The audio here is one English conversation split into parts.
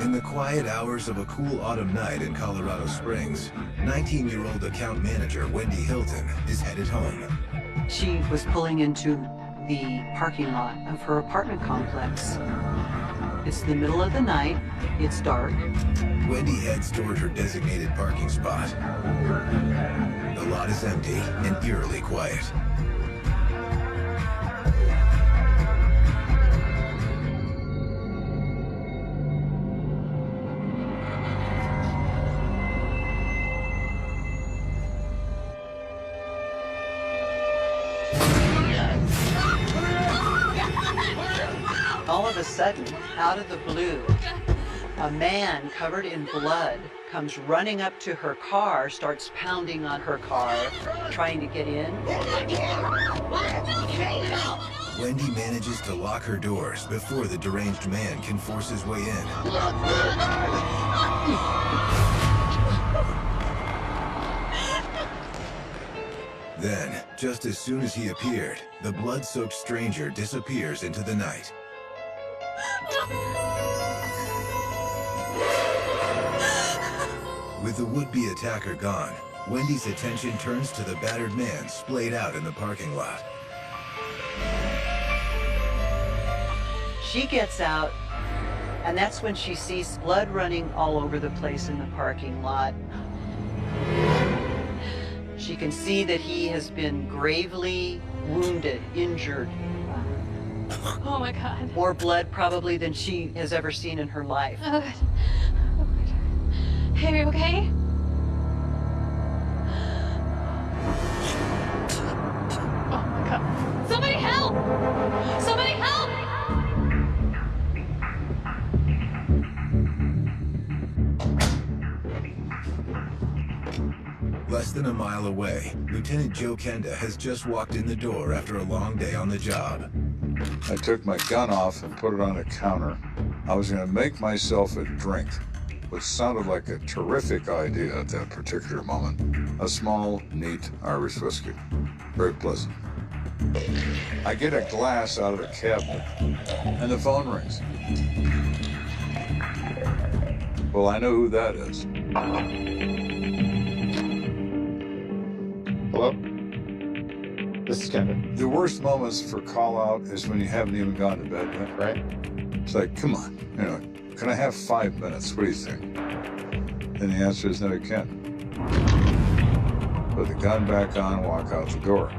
In the quiet hours of a cool autumn night in Colorado Springs, 19-year-old account manager Wendy Hilton is headed home. She was pulling into the parking lot of her apartment complex. It's the middle of the night, it's dark. Wendy heads toward her designated parking spot. The lot is empty and eerily quiet. All of a sudden, out of the blue, a man covered in blood comes running up to her car, starts pounding on her car, trying to get in. Wendy manages to lock her doors before the deranged man can force his way in. Then, just as soon as he appeared, the blood-soaked stranger disappears into the night. With the would-be attacker gone, Wendy's attention turns to the battered man splayed out in the parking lot. She gets out, and that's when she sees blood running all over the place in the parking lot. She can see that he has been gravely wounded, injured. Oh my God. More blood probably than she has ever seen in her life. Oh God. Oh God. Hey, are you okay? Oh my God. Somebody help! Somebody help! Less than a mile away, Lt.Joe Kenda has just walked in the door after a long day on the job. I took my gun off and put it on a counter. I was going to make myself a drink, which sounded like a terrific idea at that particular moment. A small, neat Irish whiskey. Very pleasant. I get a glass out of the cabinet, and the phone rings. Well, I know who that is. Hello? This is Kenda. The worst moments for call out is when you haven't even gone to bed yet. Right? It's like, come on, can I have 5 minutes? What do you think? And the answer is no, you can't. Put the gun back on, walk out the door.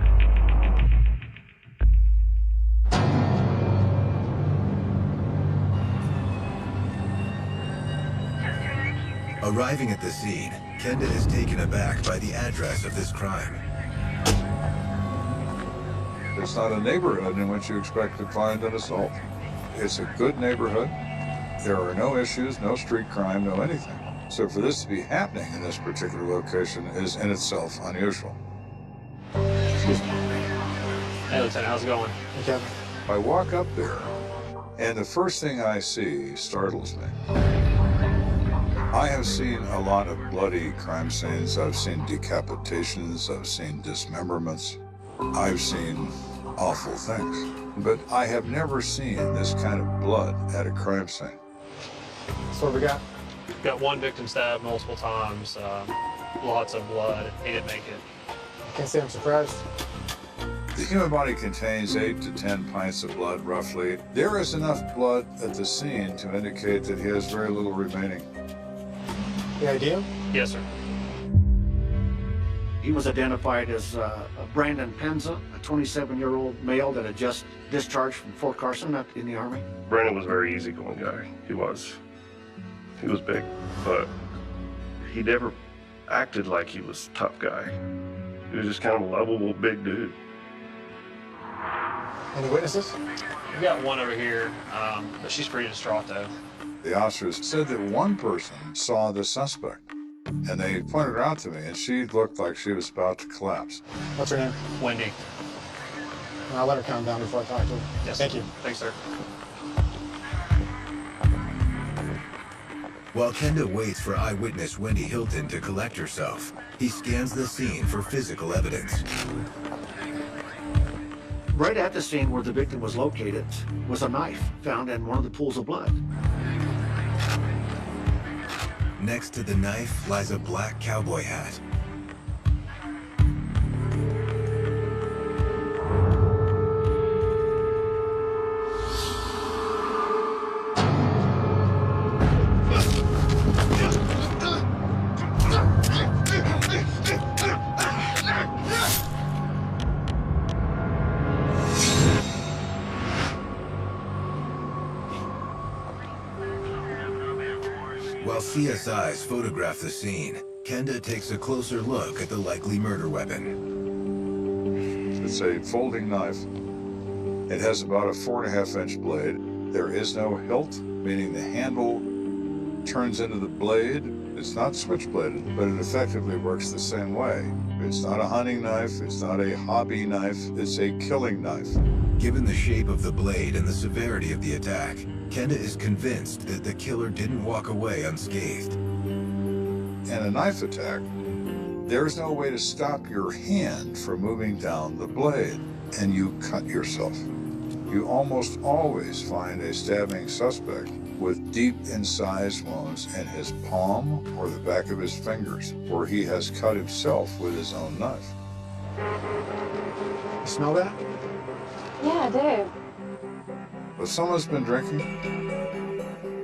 Arriving at the scene, Kenda is taken aback by the address of this crime. It's not a neighborhood in which you expect to find an assault. It's a good neighborhood. There are no issues, no street crime, no anything. So for this to be happening in this particular location is in itself unusual. Excuse me. Hey, Lieutenant, how's it going? Okay. I walk up there, and the first thing I see startles me. I have seen a lot of bloody crime scenes. I've seen decapitations. I've seen dismemberments. I've seen awful things. But I have never seen this kind of blood at a crime scene. So what we got? Got one victim stabbed multiple times, lots of blood. He didn't make it. Can't say I'm surprised. The human body contains 8 to 10 pints of blood, roughly. There is enough blood at the scene to indicate that he has very little remaining. The idea? Yes, sir. He was identified as Brandon Penza, a 27-year-old male that had just discharged from Fort Carson in the Army. Brandon was a very easygoing guy. He was big, but he never acted like he was a tough guy. He was just kind of a lovable, big dude. Any witnesses? We got one over here, but she's pretty distraught though. The officers said that one person saw the suspect, and they pointed her out to me, and she looked like she was about to collapse. What's her name? Wendy. I'll let her calm down before I talk to her. Yes. Thank you. Thanks, sir. While Kenda waits for eyewitness Wendy Hilton to collect herself, he scans the scene for physical evidence. Right at the scene where the victim was located was a knife found in one of the pools of blood. Next to the knife lies a black cowboy hat. While CSIs photograph the scene, Kenda takes a closer look at the likely murder weapon. It's a folding knife. It has about a 4.5-inch blade. There is no hilt, meaning the handle turns into the blade. It's not switchbladed, but it effectively works the same way. It's not a hunting knife, it's not a hobby knife, it's a killing knife. Given the shape of the blade and the severity of the attack, Kenda is convinced that the killer didn't walk away unscathed. In a knife attack, there's no way to stop your hand from moving down the blade, and you cut yourself. You almost always find a stabbing suspect with deep incised wounds in his palm or the back of his fingers, where he has cut himself with his own knife. You smell that? Yeah, I do. If someone's been drinking,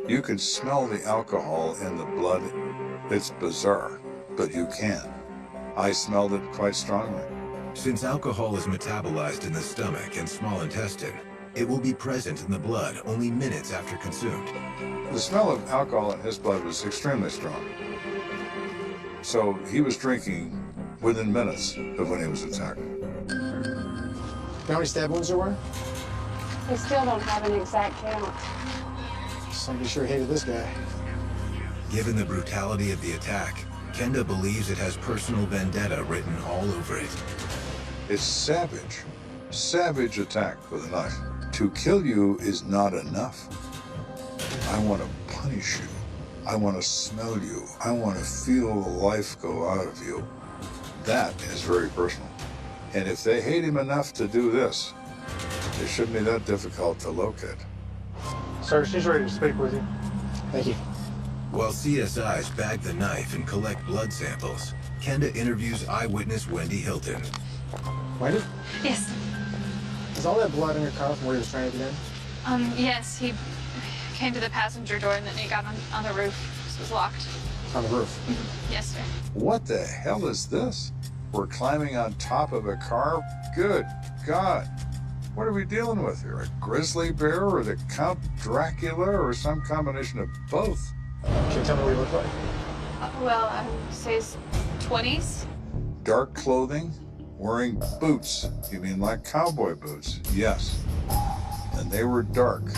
you can smell the alcohol in the blood. It's bizarre, but you can. I smelled it quite strongly. Since alcohol is metabolized in the stomach and small intestine, it will be present in the blood only minutes after consumed. The smell of alcohol in his blood was extremely strong. So he was drinking within minutes of when he was attacked. You know how many stab wounds there were? We still don't have an exact count. Somebody sure hated this guy. Given the brutality of the attack, Kenda believes it has personal vendetta written all over it. It's savage. Savage attack with a knife. To kill you is not enough. I want to punish you. I want to smell you. I want to feel the life go out of you. That is very personal. And if they hate him enough to do this, it shouldn't be that difficult to locate. Sir, she's ready to speak with you. Thank you. While CSIs bag the knife and collect blood samples, Kenda interviews eyewitness Wendy Hilton. Wendy? Yes. Is all that blood in your car from where he was trying to get in? Yes, he came to the passenger door and then he got on the roof. This was locked. On the roof. Yes, sir. What the hell is this? We're climbing on top of a car? Good God. What are we dealing with here? A grizzly bear or the Count Dracula or some combination of both? Can you tell me what he looked like? Well, I would say his 20s. Dark clothing, wearing boots. You mean like cowboy boots? Yes. And they were dark. Do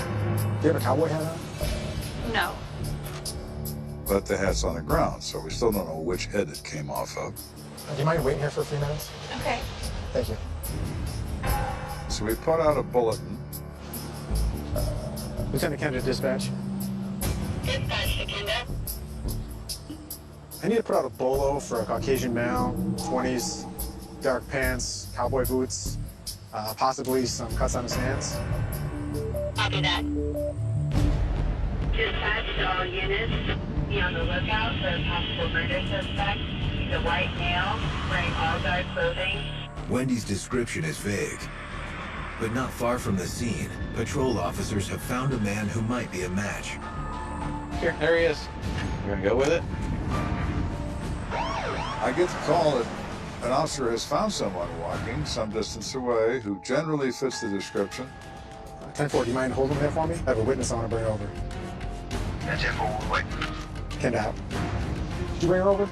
you have a cowboy hat on? No. But the hat's on the ground, so we still don't know which head it came off of. Do you mind waiting here for a few minutes? Okay. Thank you. So we put out a bulletin. Lieutenant Kenda, dispatch. Dispatch to Kenda. I need to put out a bolo for a Caucasian male, 20s, dark pants, cowboy boots, possibly some cuts on his hands. Copy that. Dispatch to all units. Be on the lookout for a possible murder suspect. He's a white male, wearing all dark clothing. Wendy's description is vague. But not far from the scene, patrol officers have found a man who might be a match. Here, there he is. You gonna go with it? I get the call that an officer has found someone walking some distance away who generally fits the description. 10-4, do you mind holding that for me? I have a witness I want to bring over. That's 10-4, wait. Kenda out. Did you bring her over?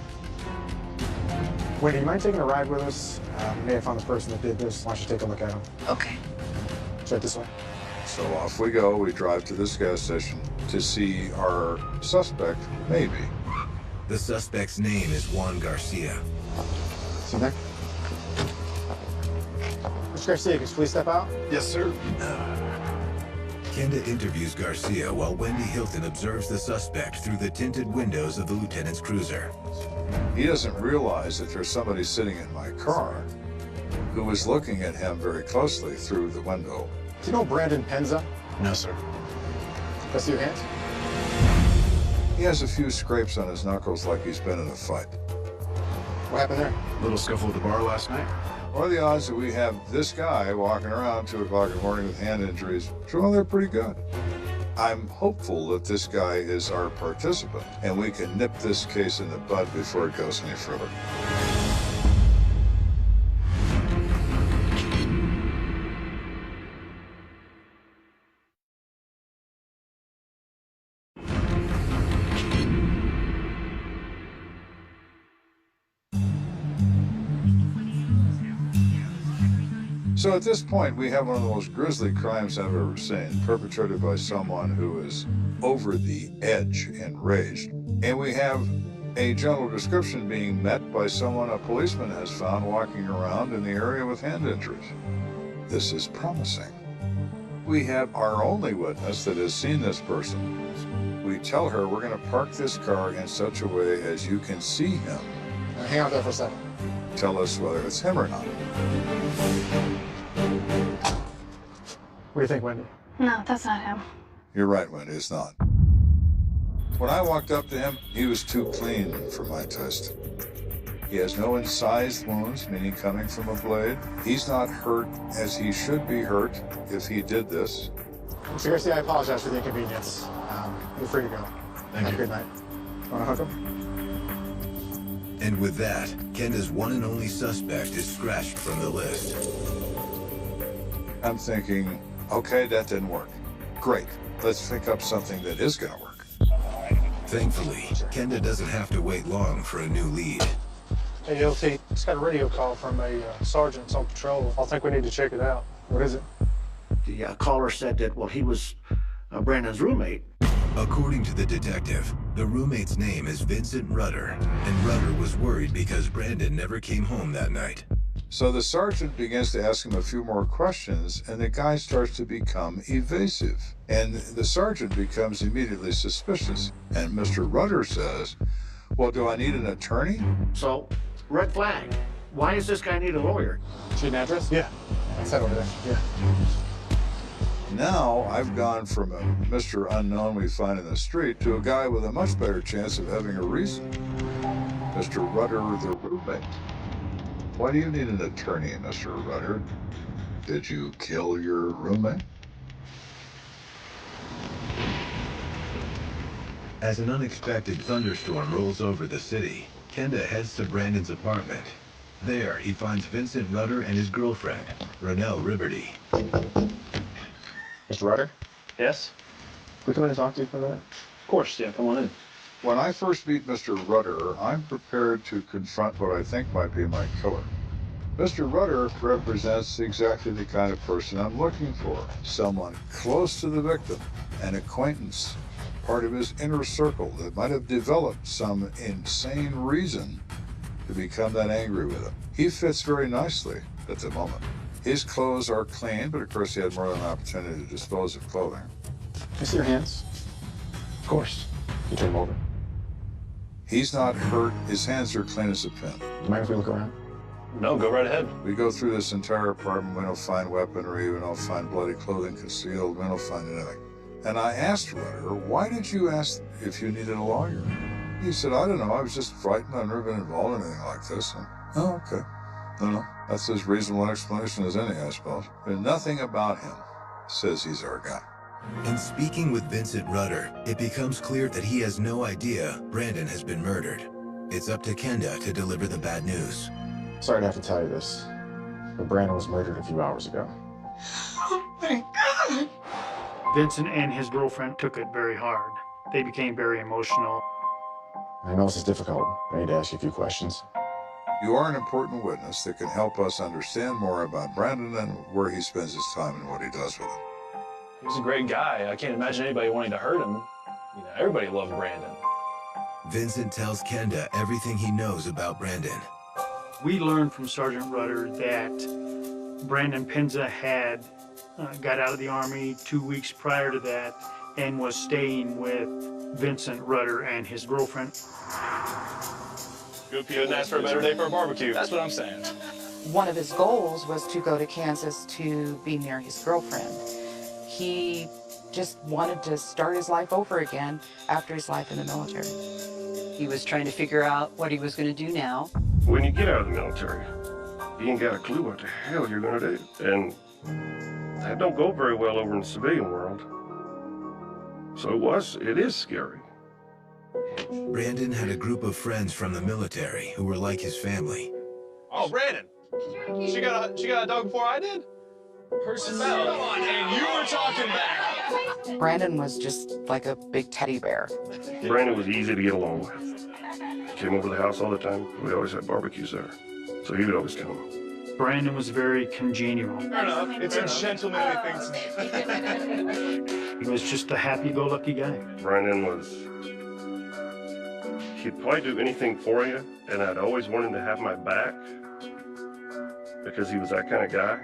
Wendy, you mind taking a ride with us? We may have found the person that did this. Why don't you take a look at him? Okay. It's right this way. So off we go. We drive to this gas station to see our suspect, maybe. The suspect's name is Juan Garcia. See you there? Mr. Garcia, can you please step out? Yes, sir. Kenda interviews Garcia while Wendy Hilton observes the suspect through the tinted windows of the lieutenant's cruiser. He doesn't realize that there's somebody sitting in my car who is looking at him very closely through the window. Do you know Brandon Penza? No, sir. Let's see your hands. He has a few scrapes on his knuckles like he's been in a fight. What happened there? Little scuffle at the bar last night? What are the odds that we have this guy walking around 2 o'clock in the morning with hand injuries? Well, they're pretty good. I'm hopeful that this guy is our participant, and we can nip this case in the bud before it goes any further. So at this point, we have one of the most grisly crimes I've ever seen, perpetrated by someone who is over the edge enraged. And we have a general description being met by someone a policeman has found walking around in the area with hand injuries. This is promising. We have our only witness that has seen this person. We tell her we're going to park this car in such a way as you can see him. Hang out there for a second. Tell us whether it's him or not. What do you think, Wendy? No, that's not him. You're right, Wendy, it's not. When I walked up to him, he was too clean for my taste. He has no incised wounds, meaning coming from a blade. He's not hurt as he should be hurt if he did this. Seriously, I apologize for the inconvenience. You're free to go. Thank you. Good night. Want to hook him? And with that, Kenda's one and only suspect is scratched from the list. I'm thinking, okay, that didn't work. Great, let's think up something that is gonna work. Thankfully, Kenda doesn't have to wait long for a new lead. Hey, LT, just got a radio call from a sergeant on patrol. I think we need to check it out. What is it? The caller said that, well, he was Brandon's roommate. According to the detective, the roommate's name is Vincent Rudder, and Rudder was worried because Brandon never came home that night. So the sergeant begins to ask him a few more questions, and the guy starts to become evasive. And the sergeant becomes immediately suspicious. And Mr. Rudder says, well, do I need an attorney? So, red flag. Why does this guy need a lawyer? Shoot an address? Yeah. That's that over there. Yeah. Now I've gone from a Mr. Unknown we find in the street to a guy with a much better chance of having a reason. Mr. Rudder, the roommate. Why do you need an attorney, Mr. Rudder? Did you kill your roommate? As an unexpected thunderstorm rolls over the city, Kenda heads to Brandon's apartment. There, he finds Vincent Rudder and his girlfriend, Ronelle Riberty. Mr. Rudder? Yes? Can we come in and talk to you for a minute? Of course, yeah, come on in. When I first meet Mr. Rudder, I'm prepared to confront what I think might be my killer. Mr. Rudder represents exactly the kind of person I'm looking for. Someone close to the victim, an acquaintance, part of his inner circle that might have developed some insane reason to become that angry with him. He fits very nicely at the moment. His clothes are clean, but of course he had more than an opportunity to dispose of clothing. Can I see your hands? Of course. You turn them over. He's not hurt. His hands are clean as a pin. You mind if we look around? No, go right ahead. We go through this entire apartment. We don't find weaponry. We don't find bloody clothing concealed. We don't find anything. And I asked Rudder, why did you ask if you needed a lawyer? He said, I don't know. I was just frightened. I've never been involved in anything like this. And, oh, okay. No. That's as reasonable an explanation as any, I suppose. But nothing about him says he's our guy. In speaking with Vincent Rudder, it becomes clear that he has no idea Brandon has been murdered. It's up to Kenda to deliver the bad news. Sorry to have to tell you this, but Brandon was murdered a few hours ago. Oh my God. Vincent and his girlfriend took it very hard. They became very emotional. I know this is difficult. I need to ask you a few questions. You are an important witness that can help us understand more about Brandon and where he spends his time and what he does with it. He's a great guy. I can't imagine anybody wanting to hurt him. You know, everybody loved Brandon. Vincent tells Kenda everything he knows about Brandon. We learned from Sergeant Rudder that Brandon Penza had got out of the Army 2 weeks prior to that and was staying with Vincent Rudder and his girlfriend. Good for you and ask for a better day for a barbecue. That's what I'm saying. One of his goals was to go to Kansas to be near his girlfriend. He just wanted to start his life over again after his life in the military. He was trying to figure out what he was going to do now. When you get out of the military, you ain't got a clue what the hell you're gonna do. And that don't go very well over in the civilian world. So it is scary. Brandon had a group of friends from the military who were like his family. Oh, Brandon, she got a dog before I did? Person fell, and you were talking back. Brandon was just like a big teddy bear. Brandon was easy to get along with. Came over to the house all the time. We always had barbecues there. So he would always come. Brandon was very congenial. Fair enough. It's a gentlemanly thing to He was just a happy-go-lucky guy. Brandon he'd probably do anything for you, and I'd always want him to have my back because he was that kind of guy.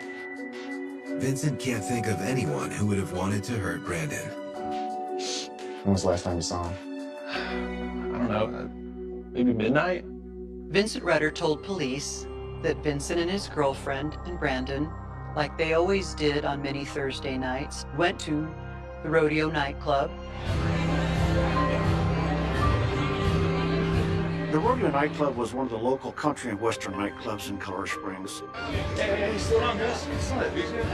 Vincent can't think of anyone who would have wanted to hurt Brandon. When was the last time you saw him? I don't know, maybe midnight? Vincent Rudder told police that Vincent and his girlfriend and Brandon, like they always did on many Thursday nights, went to the Rodeo nightclub. The Rodeo nightclub was one of the local country and western nightclubs in Colorado Springs. Hey, slow down, guys.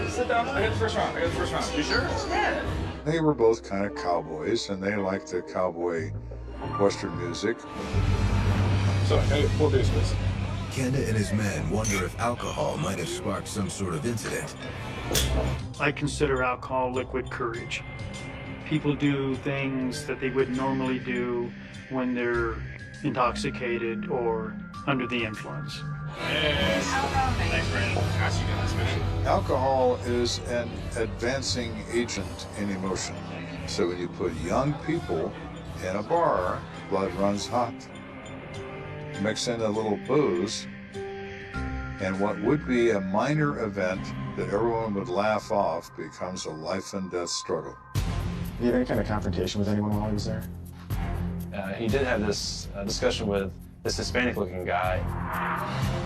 Sit down. I got the first round. You sure? Yeah. They were both kind of cowboys, and they liked the cowboy western music. So, hey, full business. Kenda and his men wonder if alcohol might have sparked some sort of incident. I consider alcohol liquid courage. People do things that they wouldn't normally do when they're intoxicated or under the influence. Yes. Thanks, Brandon. Got you guys, man. Alcohol is an advancing agent in emotion. So when you put young people in a bar, blood runs hot. Mix in a little booze, and what would be a minor event that everyone would laugh off becomes a life and death struggle. Did you have any kind of confrontation with anyone while he was there? He did have this discussion with this Hispanic-looking guy.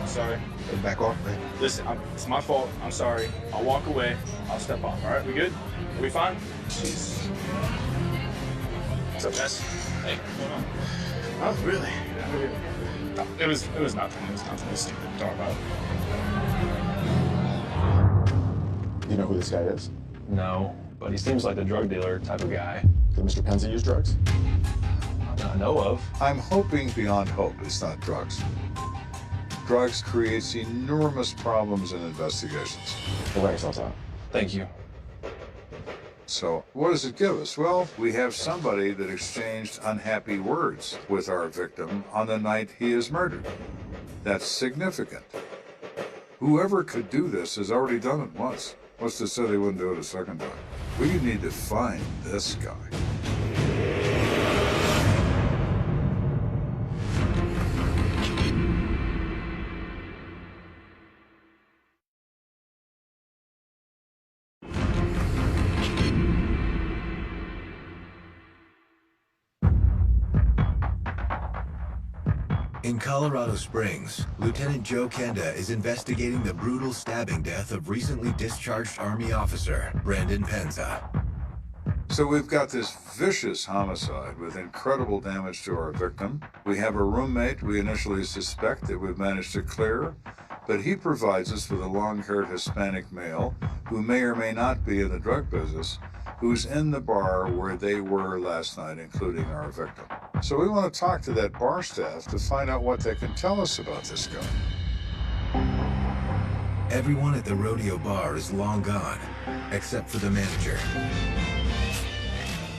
Sorry. Back off, man. Listen, it's my fault. I'm sorry. I'll walk away. I'll step off. All right, we good? Are we fine? Jeez. What's up, guys? Hey, what's going on? Oh, really? It was nothing. It was nothing. It was stupid to talk about. Do you know who this guy is? No, but he seems like the drug dealer type of guy. Did Mr. Penza use drugs? I know of. I'm hoping beyond hope it's not drugs. Drugs creates enormous problems in investigations. We'll let yourselves out. Thank you. So what does it give us? Well, we have somebody that exchanged unhappy words with our victim on the night he is murdered. That's significant. Whoever could do this has already done it once. What's to say they wouldn't do it a second time? We need to find this guy. In Colorado Springs, Lt.Joe Kenda is investigating the brutal stabbing death of recently discharged Army officer Brandon Penza. So we've got this vicious homicide with incredible damage to our victim. We have a roommate we initially suspect that we've managed to clear, but he provides us with a long-haired Hispanic male who may or may not be in the drug business, who's in the bar where they were last night, including our victim. So we want to talk to that bar staff to find out what they can tell us about this guy. Everyone at the rodeo bar is long gone, except for the manager.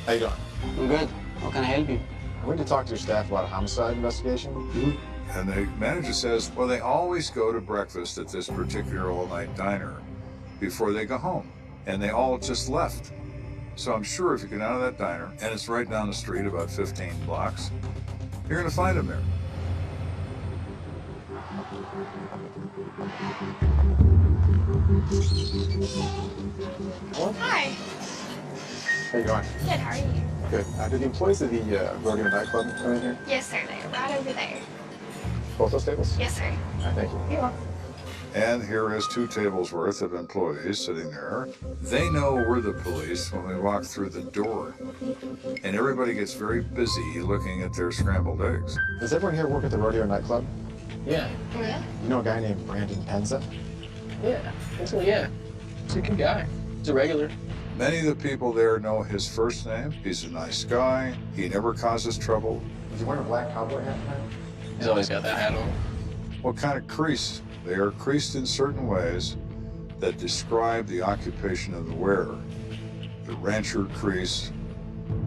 How you doing? I'm good. How can I help you? I went to talk to your staff about a homicide investigation. And the manager says, well, they always go to breakfast at this particular all-night diner before they go home. And they all just left. So I'm sure if you get out of that diner, and it's right down the street, about 15 blocks, you're going to find him there. Hi. How you going? Good, how are you? Good. Did the employees of the rodeo nightclub come in here? Yes, sir. They're right over there. Both those tables? Yes, sir. All right, thank you. You're welcome. And here is 2 tables worth of employees sitting there. They know we're the police when we walk through the door. And everybody gets very busy looking at their scrambled eggs. Does everyone here work at the rodeo nightclub? Yeah. Oh, yeah? You know a guy named Brandon Penza? Yeah. Actually, yeah. He's a good guy. He's a regular. Many of the people there know his first name. He's a nice guy. He never causes trouble. Is he wearing a black cowboy hat tonight? He's always got that hat on. What kind of crease? They are creased in certain ways that describe the occupation of the wearer. The rancher crease,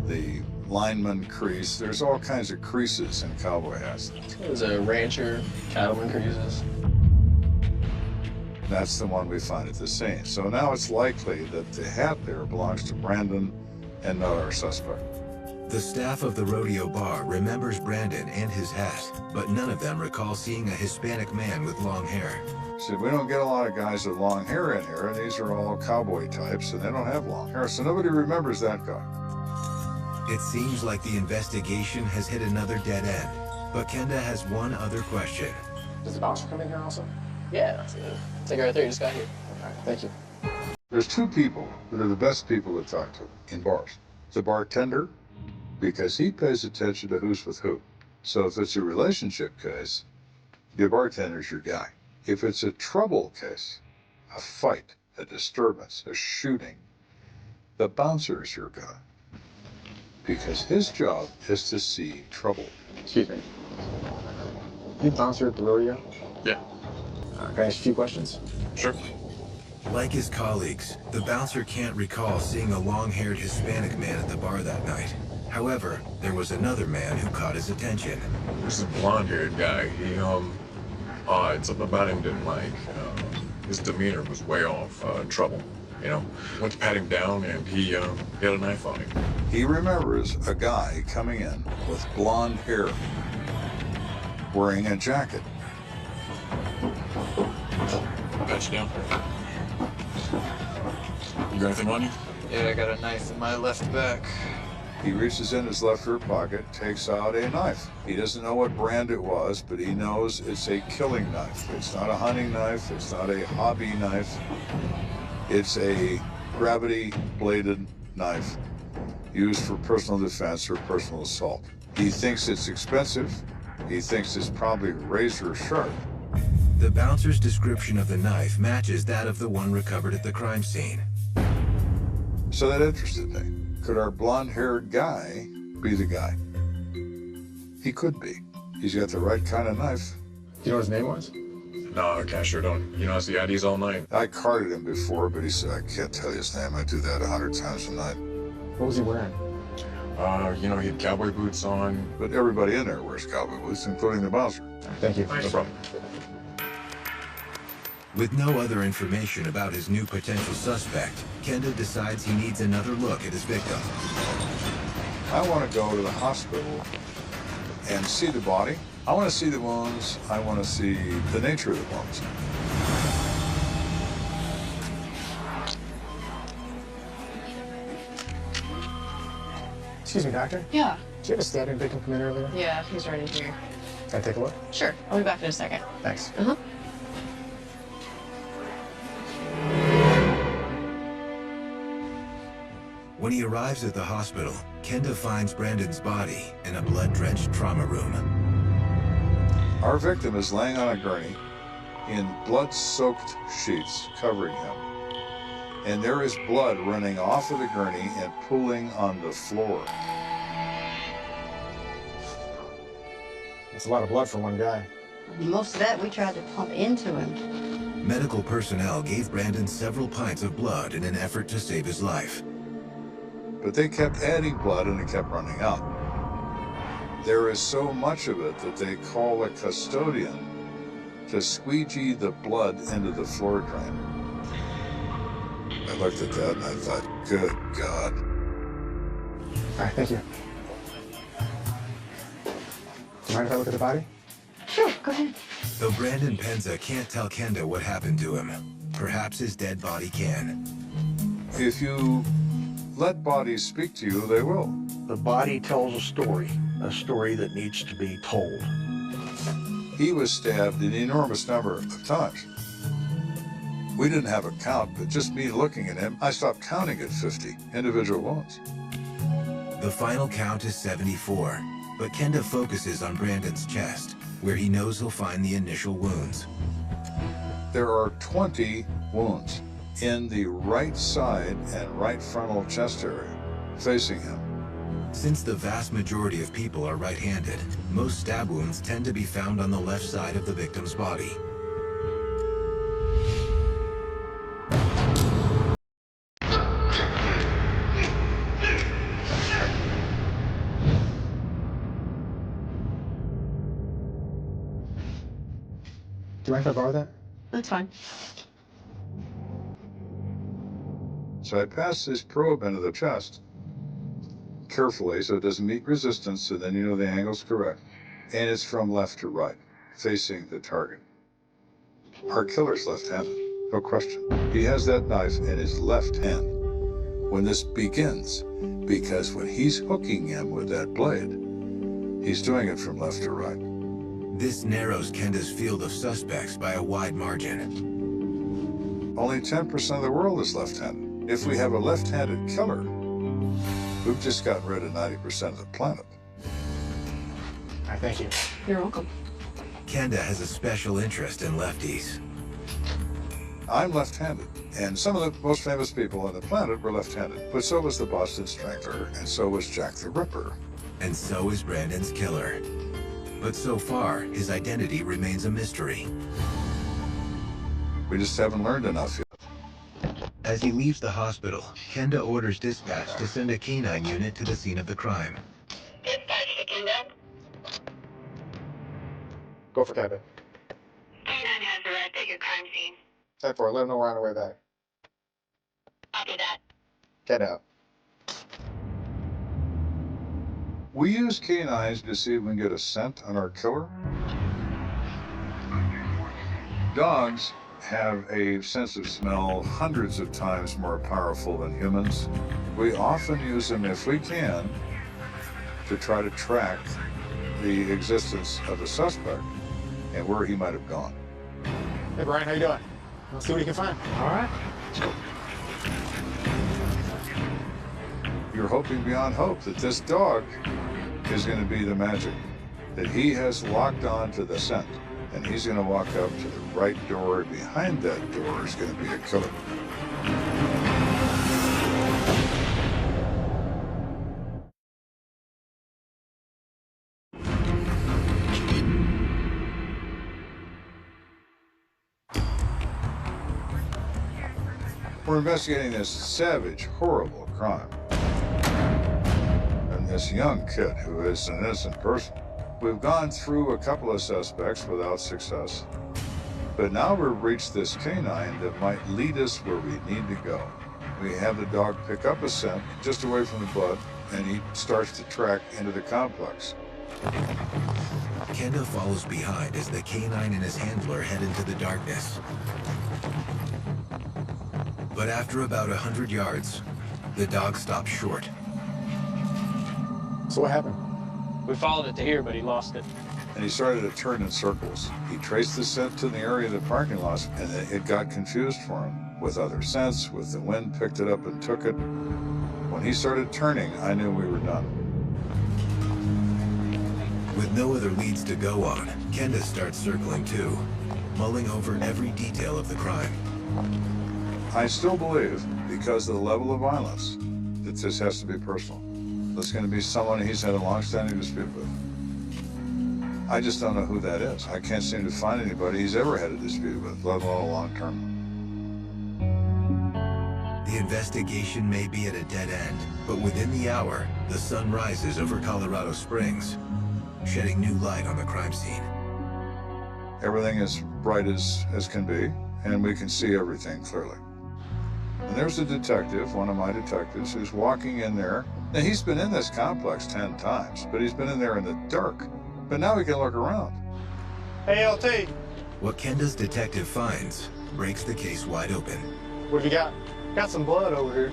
the lineman crease. There's all kinds of creases in cowboy hats. There's a rancher, cattleman creases. That's the one we find at the scene. So now it's likely that the hat there belongs to Brandon and not our suspect. The staff of the rodeo bar remembers Brandon and his hat, but none of them recall seeing a Hispanic man with long hair. See, we don't get a lot of guys with long hair in here, and these are all cowboy types, and they don't have long hair, so nobody remembers that guy. It seems like the investigation has hit another dead end, but Kenda has one other question. Does the bouncer come in here also? Yeah. It's like right there. You just got here. Okay, thank you. There's 2 people that are the best people to talk to in bars. The bartender, because he pays attention to who's with who. So if it's a relationship case, the bartender's your guy. If it's a trouble case, a fight, a disturbance, a shooting, the bouncer's your guy. Because his job is to see trouble. Excuse me. You bouncer at the rodeo? Yeah. Can I ask a few questions? Sure. Like his colleagues, the bouncer can't recall seeing a long-haired Hispanic man at the bar that night. However, there was another man who caught his attention. This is a blonde-haired guy. He, something about him didn't like. His demeanor was way off, trouble, you know. Went to pat him down, and he had a knife on him. He remembers a guy coming in with blonde hair, wearing a jacket. Pat you down. You got anything on you? Yeah, I got a knife in my left back. He reaches in his left rear pocket, takes out a knife. He doesn't know what brand it was, but he knows it's a killing knife. It's not a hunting knife. It's not a hobby knife. It's a gravity-bladed knife used for personal defense or personal assault. He thinks it's expensive. He thinks it's probably razor sharp. The bouncer's description of the knife matches that of the one recovered at the crime scene. So that interested me. Could our blonde-haired guy be the guy? He could be. He's got the right kind of knife. Do you know what his name was? No, I sure don't. You know, it's the IDs all night. I carded him before, but he said, I can't tell you his name. I do that 100 times a night. What was he wearing? You know, he had cowboy boots on. But everybody in there wears cowboy boots, including the bouncer. Thank you. No problem. With no other information about his new potential suspect, Kenda decides he needs another look at his victim. I want to go to the hospital and see the body. I want to see the wounds. I want to see the nature of the wounds. Excuse me, doctor. Yeah. Did you have a stabbing victim come in earlier? Yeah, he's right in here. Can I take a look? Sure. I'll be back in a second. Thanks. Uh-huh. When he arrives at the hospital, Kenda finds Brandon's body in a blood-drenched trauma room. Our victim is laying on a gurney in blood-soaked sheets covering him. And there is blood running off of the gurney and pooling on the floor. That's a lot of blood for one guy. Most of that we tried to pump into him. Medical personnel gave Brandon several pints of blood in an effort to save his life. But they kept adding blood and it kept running out. There is so much of it that they call a custodian to squeegee the blood into the floor drain. I looked at that and I thought, good God. All right, thank you. Do you mind if I look at the body? Sure, go ahead. Though Brandon Penza can't tell Kenda what happened to him, perhaps his dead body can. If you let bodies speak to you, they will. The body tells a story that needs to be told. He was stabbed an enormous number of times. We didn't have a count, but just me looking at him, I stopped counting at 50 individual wounds. The final count is 74, but Kenda focuses on Brandon's chest, where he knows he'll find the initial wounds. There are 20 wounds in the right side and right frontal chest area facing him. Since the vast majority of people are right-handed, most stab wounds tend to be found on the left side of the victim's body. Do you mind if I borrow that? That's fine. So I pass this probe into the chest carefully so it doesn't meet resistance, so then you know the angle's correct. And it's from left to right, facing the target. Our killer's left-handed, no question. He has that knife in his left hand when this begins, because when he's hooking him with that blade, he's doing it from left to right. This narrows Kenda's field of suspects by a wide margin. Only 10% of the world is left-handed. If we have a left-handed killer, we've just gotten rid of 90% of the planet. I thank you. You're welcome. Kenda has a special interest in lefties. I'm left-handed, and some of the most famous people on the planet were left-handed, but so was the Boston Strangler, and so was Jack the Ripper. And so is Brandon's killer. But so far, his identity remains a mystery. We just haven't learned enough yet. As he leaves the hospital, Kenda orders dispatch to send a canine unit to the scene of the crime. Dispatch to Kenda. Go for Kenda. Canine has arrived at your crime scene. 10-4, let him know we're on our way back. Copy that. Get out. We use canines to see if we can get a scent on our killer. Dogs have a sense of smell hundreds of times more powerful than humans. We often use them, if we can, to try to track the existence of a suspect and where he might have gone. Hey Brian, how you doing? Let's see what you can find. All right. You're hoping beyond hope that this dog is going to be the magic, that he has locked on to the scent, and he's going to walk up to the right door. Behind that door is going to be a killer. We're investigating this savage, horrible crime. And this young kid who is an innocent person. We've gone through a couple of suspects without success. But now we've reached this canine that might lead us where we need to go. We have the dog pick up a scent just away from the blood, and he starts to track into the complex. Kenda follows behind as the canine and his handler head into the darkness. But after about 100 yards, the dog stops short. So what happened? We followed it to here, but he lost it. And he started to turn in circles. He traced the scent to the area of the parking lot, and it got confused for him with other scents, with the wind picked it up and took it. When he started turning, I knew we were done. With no other leads to go on, Kenda starts circling too, mulling over every detail of the crime. I still believe, because of the level of violence, that this has to be personal. There's going to be someone he's had a long-standing dispute with. I just don't know who that is. I can't seem to find anybody he's ever had a dispute with, let alone a long-term one. The investigation may be at a dead end, but within the hour, the sun rises over Colorado Springs, shedding new light on the crime scene. Everything is bright as can be, and we can see everything clearly. And there's a detective, one of my detectives, who's walking in there. Now, he's been in this complex 10 times, but he's been in there in the dark. But now he can look around. Hey, LT. What Kenda's detective finds breaks the case wide open. What have you got? Got some blood over here.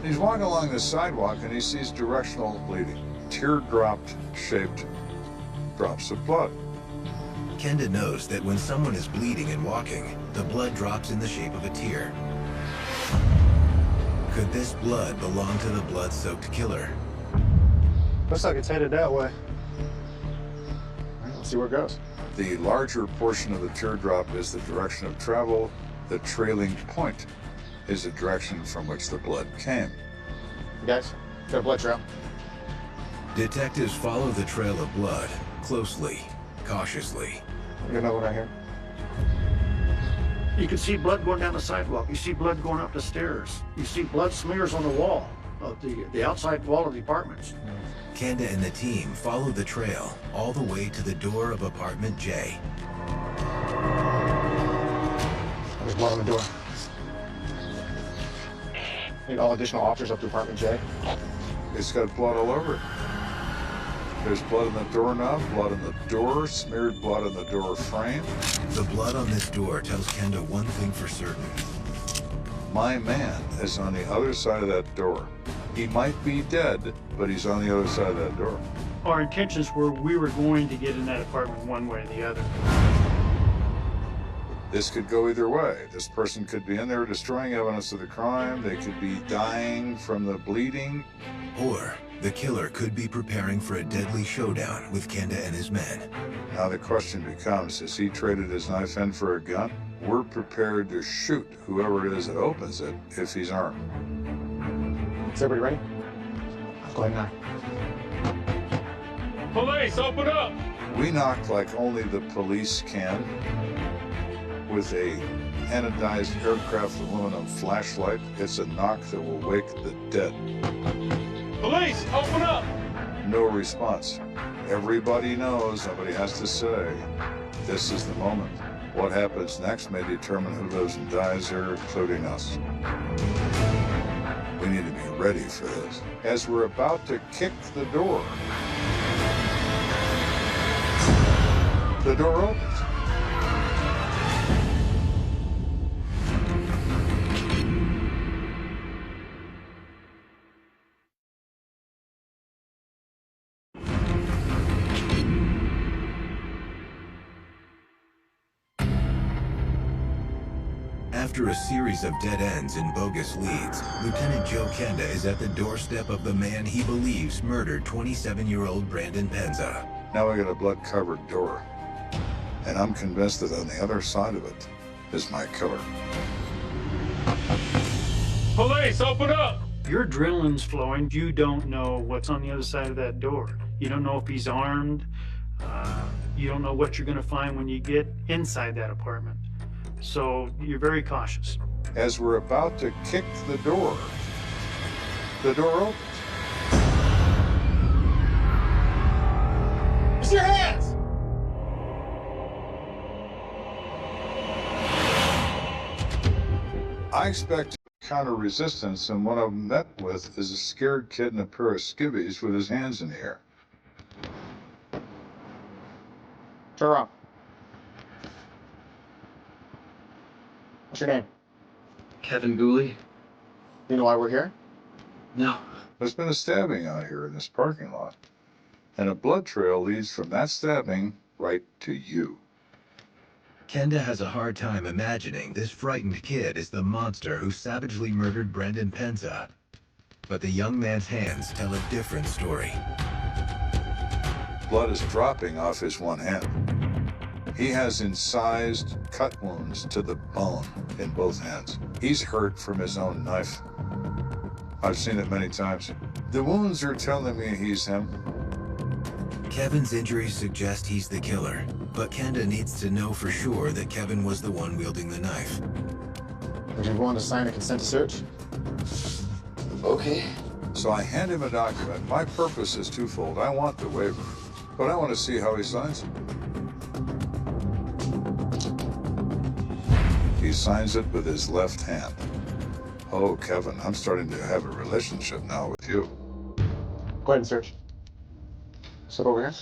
He's walking along the sidewalk and he sees directional bleeding, teardrop-shaped drops of blood. Kenda knows that when someone is bleeding and walking, the blood drops in the shape of a tear. Could this blood belong to the blood-soaked killer? Looks like it's headed that way. All right, let's see where it goes. The larger portion of the teardrop is the direction of travel. The trailing point is the direction from which the blood came. You guys, got a blood trail. Detectives follow the trail of blood closely, cautiously. You know what I hear? You can see blood going down the sidewalk. You see blood going up the stairs. You see blood smears on the wall of the outside wall of the apartments. Kenda and the team follow the trail all the way to the door of apartment J. There's blood on the door. Need all additional officers up to apartment J. It's got blood all over it. There's blood on the doorknob, blood on the door, smeared blood on the door frame. The blood on this door tells Kenda one thing for certain. My man is on the other side of that door. He might be dead, but he's on the other side of that door. Our intentions were we were going to get in that apartment one way or the other. This could go either way. This person could be in there destroying evidence of the crime. They could be dying from the bleeding. Or the killer could be preparing for a deadly showdown with Kenda and his men. Now the question becomes, has he traded his knife in for a gun? We're prepared to shoot whoever it is that opens it if he's armed. Is everybody ready? Go ahead now. Police, open up! We knock like only the police can with a anodized aircraft aluminum flashlight. It's a knock that will wake the dead. Police, open up! No response. Everybody knows, nobody has to say, this is the moment. What happens next may determine who lives and dies here, including us. We need to be ready for this. As we're about to kick the door opens. After a series of dead ends and bogus leads, Lt.Joe Kenda is at the doorstep of the man he believes murdered 27-year-old Brandon Penza. Now we got a blood-covered door. And I'm convinced that on the other side of it is my killer. Police, open up! Your adrenaline's flowing. You don't know what's on the other side of that door. You don't know if he's armed. You don't know what you're going to find when you get inside that apartment. So you're very cautious. As we're about to kick the door opens. It's your hands! I expect counter resistance, and what I'm met with is a scared kid in a pair of skivvies with his hands in the air. Turn around. What's your name? Kevin Gooley? You know why we're here? No. There's been a stabbing out here in this parking lot, and a blood trail leads from that stabbing right to you. Kenda has a hard time imagining this frightened kid is the monster who savagely murdered Brandon Penza. But the young man's hands tell a different story. Blood is dropping off his one hand. He has incised cut wounds to the bone in both hands. He's hurt from his own knife. I've seen it many times. The wounds are telling me he's him. Kevin's injuries suggest he's the killer, but Kenda needs to know for sure that Kevin was the one wielding the knife. Would you be willing to sign a consent to search? Okay. So I hand him a document. My purpose is twofold. I want the waiver, but I want to see how he signs it. He signs it with his left hand. Oh, Kevin, I'm starting to have a relationship now with you. Go ahead and search. Sit over here.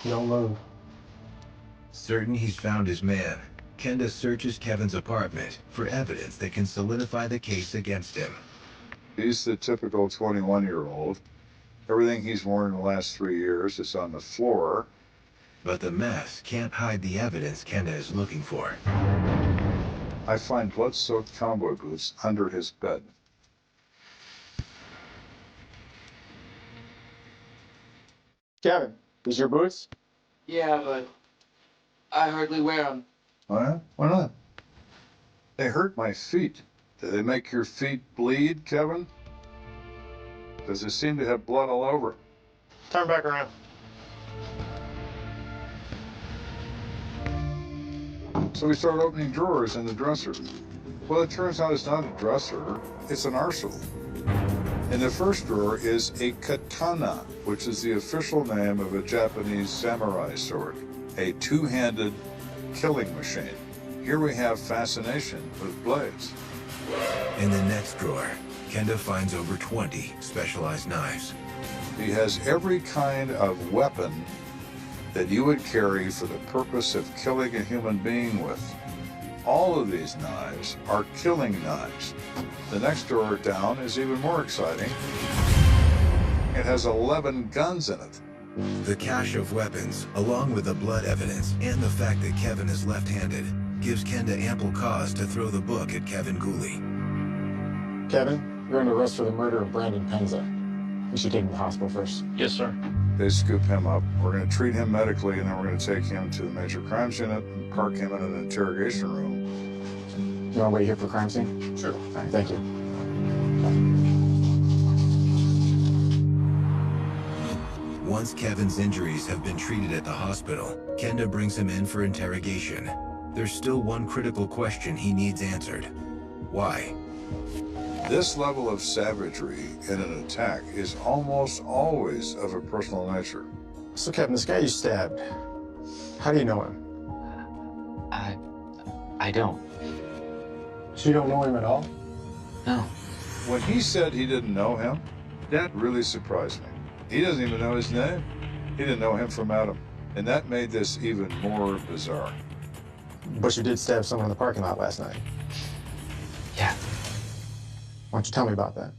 Don't move. Certain he's found his man, Kenda searches Kevin's apartment for evidence that can solidify the case against him. He's the typical 21-year-old. Everything he's worn in the last 3 years is on the floor. But the mess can't hide the evidence Kenda is looking for. I find blood-soaked cowboy boots under his bed. Kevin, these your boots? Yeah, but I hardly wear them. Oh yeah? Why not? They hurt my feet. Do they make your feet bleed, Kevin? Does it seem to have blood all over? Turn back around. So we start opening drawers in the dresser. Well, it turns out it's not a dresser, it's an arsenal. In the first drawer is a katana, which is the official name of a Japanese samurai sword, a two-handed killing machine. Here we have fascination with blades. In the next drawer, Kenda finds over 20 specialized knives. He has every kind of weapon that you would carry for the purpose of killing a human being with. All of these knives are killing knives. The next drawer down is even more exciting. It has 11 guns in it. The cache of weapons, along with the blood evidence and the fact that Kevin is left-handed, gives Kenda ample cause to throw the book at Kevin Gooley. Kevin, you're under arrest for the murder of Brandon Penza. We should take him to the hospital first. Yes, sir. They scoop him up. We're going to treat him medically, and then we're going to take him to the major crimes unit and park him in an interrogation room. You want to wait here for crime scene? Sure. All right, thank you. Once Kevin's injuries have been treated at the hospital, Kenda brings him in for interrogation. There's still one critical question he needs answered. Why? This level of savagery in an attack is almost always of a personal nature. So, Kevin, this guy you stabbed, how do you know him? I don't. So you don't know him at all? No. When he said he didn't know him, that really surprised me. He doesn't even know his name. He didn't know him from Adam. And that made this even more bizarre. But you did stab someone in the parking lot last night. Yeah. Why don't you tell me about that?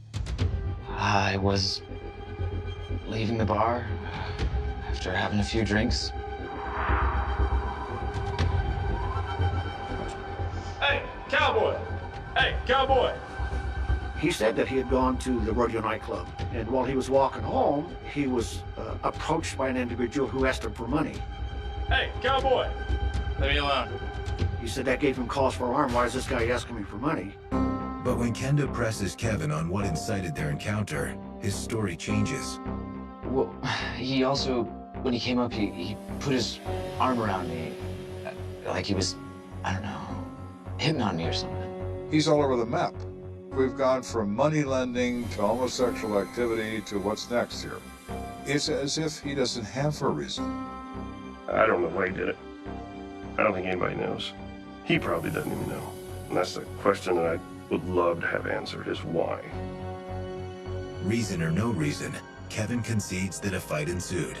I was leaving the bar after having a few drinks. Hey, cowboy! Hey, cowboy! He said that he had gone to the rodeo nightclub, and while he was walking home, he was approached by an individual who asked him for money. Hey, cowboy! Leave me alone. He said that gave him cause for alarm. Why is this guy asking me for money? But when Kenda presses Kevin on what incited their encounter, his story changes. Well, he also, when he came up, he put his arm around me, like he was, I don't know, hitting on me or something. He's all over the map. We've gone from money lending to homosexual activity to what's next here. It's as if he doesn't have a reason. I don't know why he did it. I don't think anybody knows. He probably doesn't even know. And that's the question that I would love to have answered, is why. Reason or no reason, Kevin concedes that a fight ensued.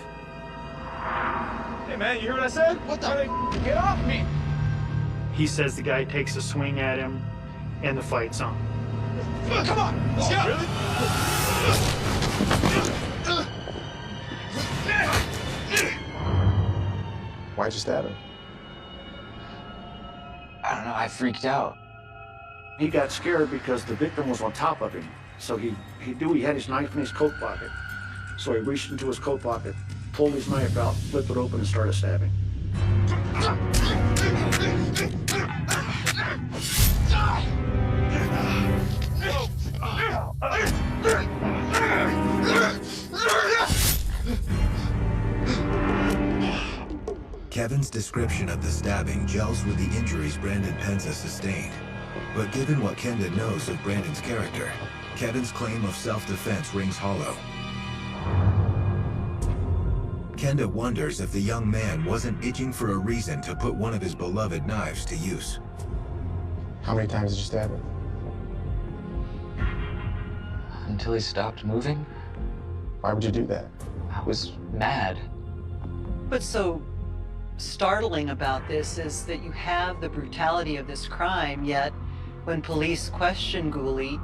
Hey, man, you hear what I said? What the? Get off me! He says the guy takes a swing at him, and the fight's on. Come on, let's go! Why'd you stab him? I don't know, I freaked out. He got scared because the victim was on top of him. So he knew he had his knife in his coat pocket. So he reached into his coat pocket, pulled his knife out, flipped it open, and started stabbing. Kevin's description of the stabbing gels with the injuries Brandon Penza sustained. But given what Kenda knows of Brandon's character, Kevin's claim of self-defense rings hollow. Kenda wonders if the young man wasn't itching for a reason to put one of his beloved knives to use. How many times did you stab him? Until he stopped moving. Why would you do that? I was mad. What's so startling about this is that you have the brutality of this crime, yet when police question Gooley,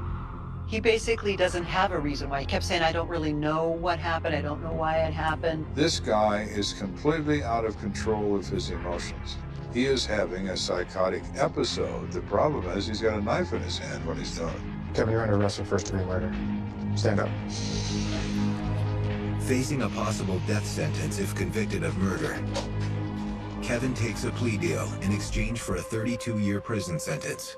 He basically doesn't have a reason why. He kept saying, I don't really know what happened. I don't know why it happened. This guy is completely out of control of his emotions. He is having a psychotic episode. The problem is he's got a knife in his hand when he's doing it. Kevin, you're under arrest for first-degree murder. Stand up. Facing a possible death sentence if convicted of murder, Kevin takes a plea deal in exchange for a 32-year prison sentence.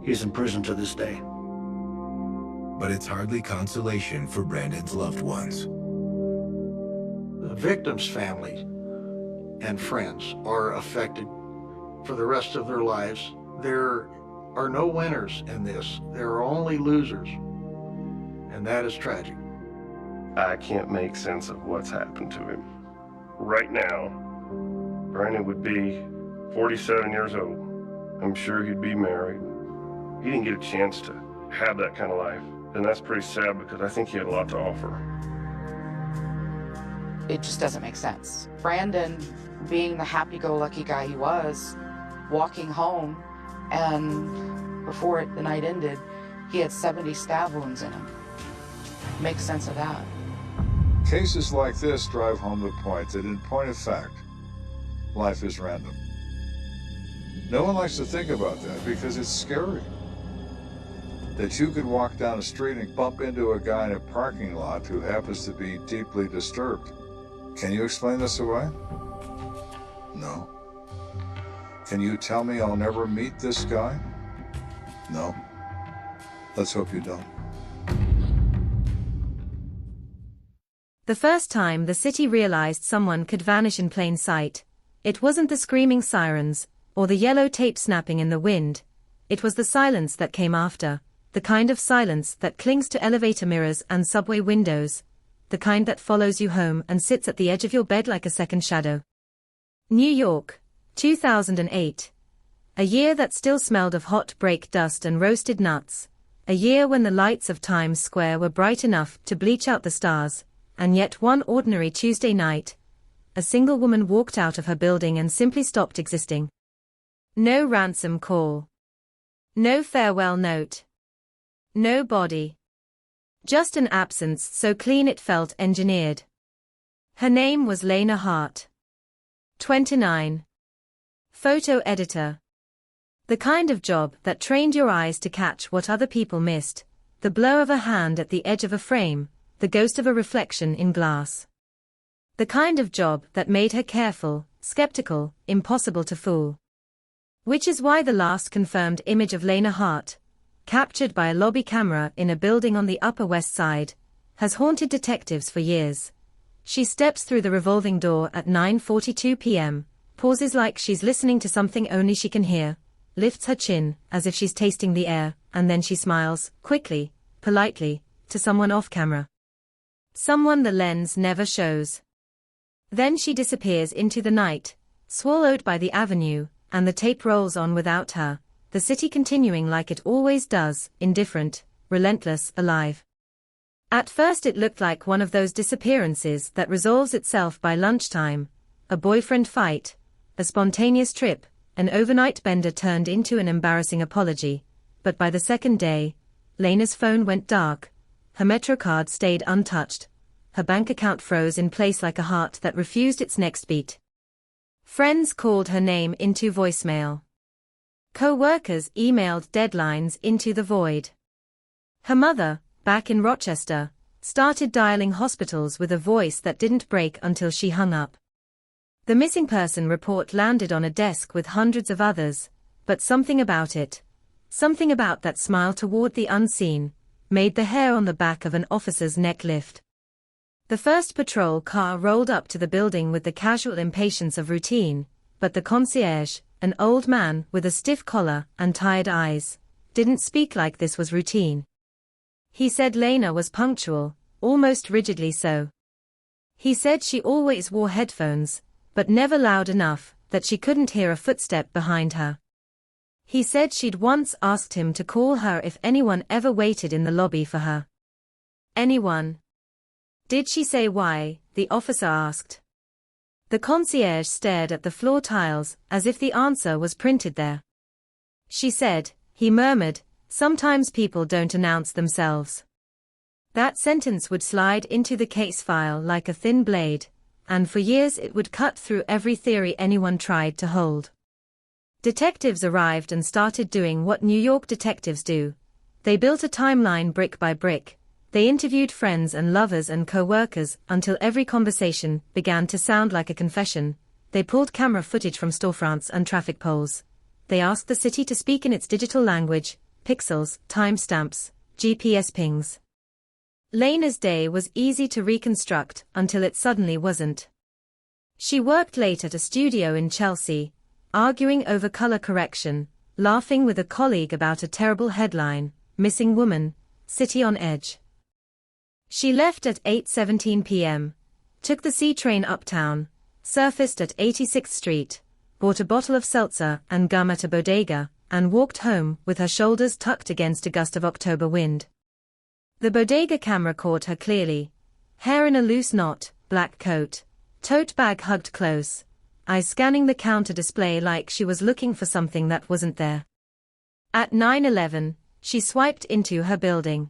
He's in prison to this day. But it's hardly consolation for Brandon's loved ones. The victim's family and friends are affected for the rest of their lives. There are no winners in this. There are only losers. And that is tragic. I can't make sense of what's happened to him. Right now, Brandon would be 47 years old. I'm sure he'd be married. He didn't get a chance to have that kind of life. And that's pretty sad because I think he had a lot to offer. It just doesn't make sense. Brandon, being the happy-go-lucky guy he was, walking home, and before the night ended, he had 70 stab wounds in him. Make sense of that. Cases like this drive home the point that, in point of fact, life is random. No one likes to think about that because it's scary. That you could walk down a street and bump into a guy in a parking lot who happens to be deeply disturbed. Can you explain this away? No. Can you tell me I'll never meet this guy? No. Let's hope you don't. The first time the city realized someone could vanish in plain sight, it wasn't the screaming sirens, or the yellow tape snapping in the wind. It was the silence that came after. The kind of silence that clings to elevator mirrors and subway windows, the kind that follows you home and sits at the edge of your bed like a second shadow. New York, 2008. A year that still smelled of hot brake dust and roasted nuts. A year when the lights of Times Square were bright enough to bleach out the stars, and yet one ordinary Tuesday night, a single woman walked out of her building and simply stopped existing. No ransom call. No farewell note. No body. Just an absence so clean it felt engineered. Her name was Lena Hart. 29. Photo editor. The kind of job that trained your eyes to catch what other people missed, the blow of a hand at the edge of a frame, the ghost of a reflection in glass. The kind of job that made her careful, skeptical, impossible to fool. Which is why the last confirmed image of Lena Hart, captured by a lobby camera in a building on the Upper West Side, has haunted detectives for years. She steps through the revolving door at 9:42 p.m., pauses like she's listening to something only she can hear, lifts her chin as if she's tasting the air, and then she smiles, quickly, politely, to someone off camera. Someone the lens never shows. Then she disappears into the night, swallowed by the avenue, and the tape rolls on without her, the city continuing like it always does, indifferent, relentless, alive. At first it looked like one of those disappearances that resolves itself by lunchtime, a boyfriend fight, a spontaneous trip, an overnight bender turned into an embarrassing apology, but by the second day, Lena's phone went dark, her MetroCard stayed untouched, her bank account froze in place like a heart that refused its next beat. Friends called her name into voicemail. Co-workers emailed deadlines into the void. Her mother, back in Rochester, started dialing hospitals with a voice that didn't break until she hung up. The missing person report landed on a desk with hundreds of others, but something about it, something about that smile toward the unseen, made the hair on the back of an officer's neck lift. The first patrol car rolled up to the building with the casual impatience of routine, but the concierge, an old man with a stiff collar and tired eyes, didn't speak like this was routine. He said Lena was punctual, almost rigidly so. He said she always wore headphones, but never loud enough that she couldn't hear a footstep behind her. He said she'd once asked him to call her if anyone ever waited in the lobby for her. Anyone? Did she say why? The officer asked. The concierge stared at the floor tiles as if the answer was printed there. She said, he murmured, sometimes people don't announce themselves. That sentence would slide into the case file like a thin blade, and for years it would cut through every theory anyone tried to hold. Detectives arrived and started doing what New York detectives do. They built a timeline brick by brick. They interviewed friends and lovers and co-workers until every conversation began to sound like a confession. They pulled camera footage from storefronts and traffic poles. They asked the city to speak in its digital language, pixels, timestamps, GPS pings. Lena's day was easy to reconstruct until it suddenly wasn't. She worked late at a studio in Chelsea, arguing over color correction, laughing with a colleague about a terrible headline, Missing Woman, City on Edge. She left at 8:17 p.m., took the C train uptown, surfaced at 86th Street, bought a bottle of seltzer and gum at a bodega, and walked home with her shoulders tucked against a gust of October wind. The bodega camera caught her clearly. Hair in a loose knot, black coat, tote bag hugged close, eyes scanning the counter display like she was looking for something that wasn't there. At 9:11, she swiped into her building.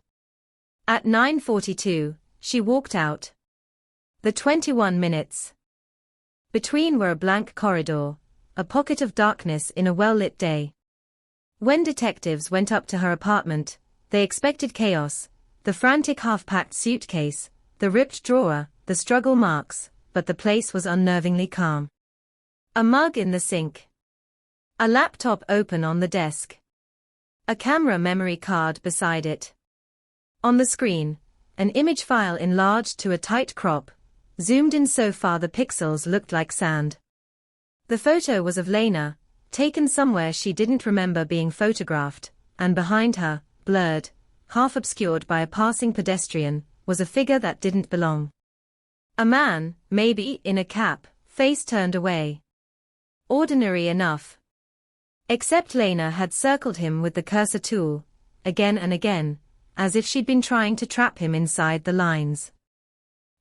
At 9:42, she walked out. The 21 minutes between were a blank corridor, a pocket of darkness in a well-lit day. When detectives went up to her apartment, they expected chaos, the frantic half-packed suitcase, the ripped drawer, the struggle marks, but the place was unnervingly calm. A mug in the sink. A laptop open on the desk. A camera memory card beside it. On the screen, an image file enlarged to a tight crop, zoomed in so far the pixels looked like sand. The photo was of Lena, taken somewhere she didn't remember being photographed, and behind her, blurred, half obscured by a passing pedestrian, was a figure that didn't belong. A man, maybe in a cap, face turned away. Ordinary enough. Except Lena had circled him with the cursor tool, again and again, as if she'd been trying to trap him inside the lines.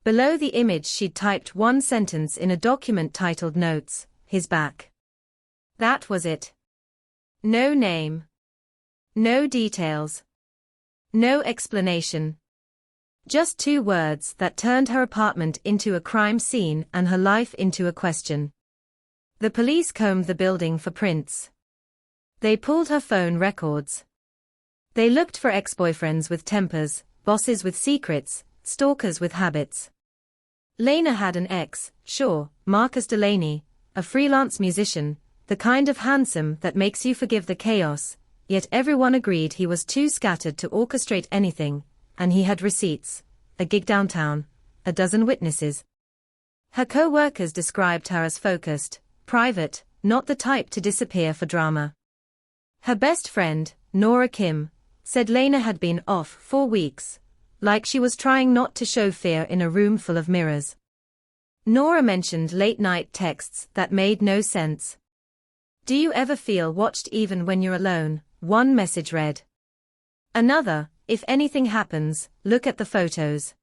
Below the image she'd typed one sentence in a document titled Notes, his back. That was it. No name. No details. No explanation. Just two words that turned her apartment into a crime scene and her life into a question. The police combed the building for prints. They pulled her phone records. They looked for ex-boyfriends with tempers, bosses with secrets, stalkers with habits. Lena had an ex, sure, Marcus Delaney, a freelance musician, the kind of handsome that makes you forgive the chaos, yet everyone agreed he was too scattered to orchestrate anything, and he had receipts, a gig downtown, a dozen witnesses. Her co-workers described her as focused, private, not the type to disappear for drama. Her best friend, Nora Kim, said Lena had been off 4 weeks, like she was trying not to show fear in a room full of mirrors. Nora mentioned late-night texts that made no sense. Do you ever feel watched even when you're alone? One message read. Another, if anything happens, look at the photos.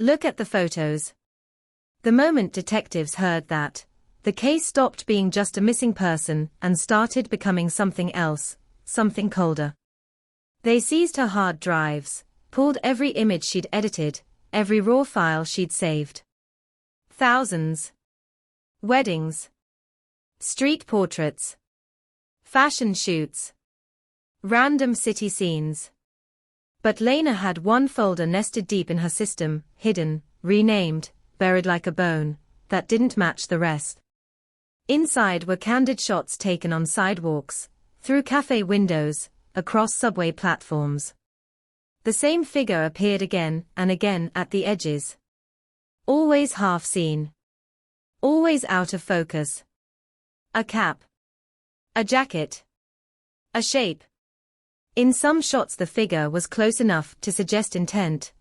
Look at the photos. The moment detectives heard that, the case stopped being just a missing person and started becoming something else, something colder. They seized her hard drives, pulled every image she'd edited, every raw file she'd saved. Thousands. Weddings. Street portraits. Fashion shoots. Random city scenes. But Lena had one folder nested deep in her system, hidden, renamed, buried like a bone, that didn't match the rest. Inside were candid shots taken on sidewalks, through cafe windows, across subway platforms. The same figure appeared again and again at the edges. Always half seen. Always out of focus. A cap. A jacket. A shape. In some shots the figure was close enough to suggest intent,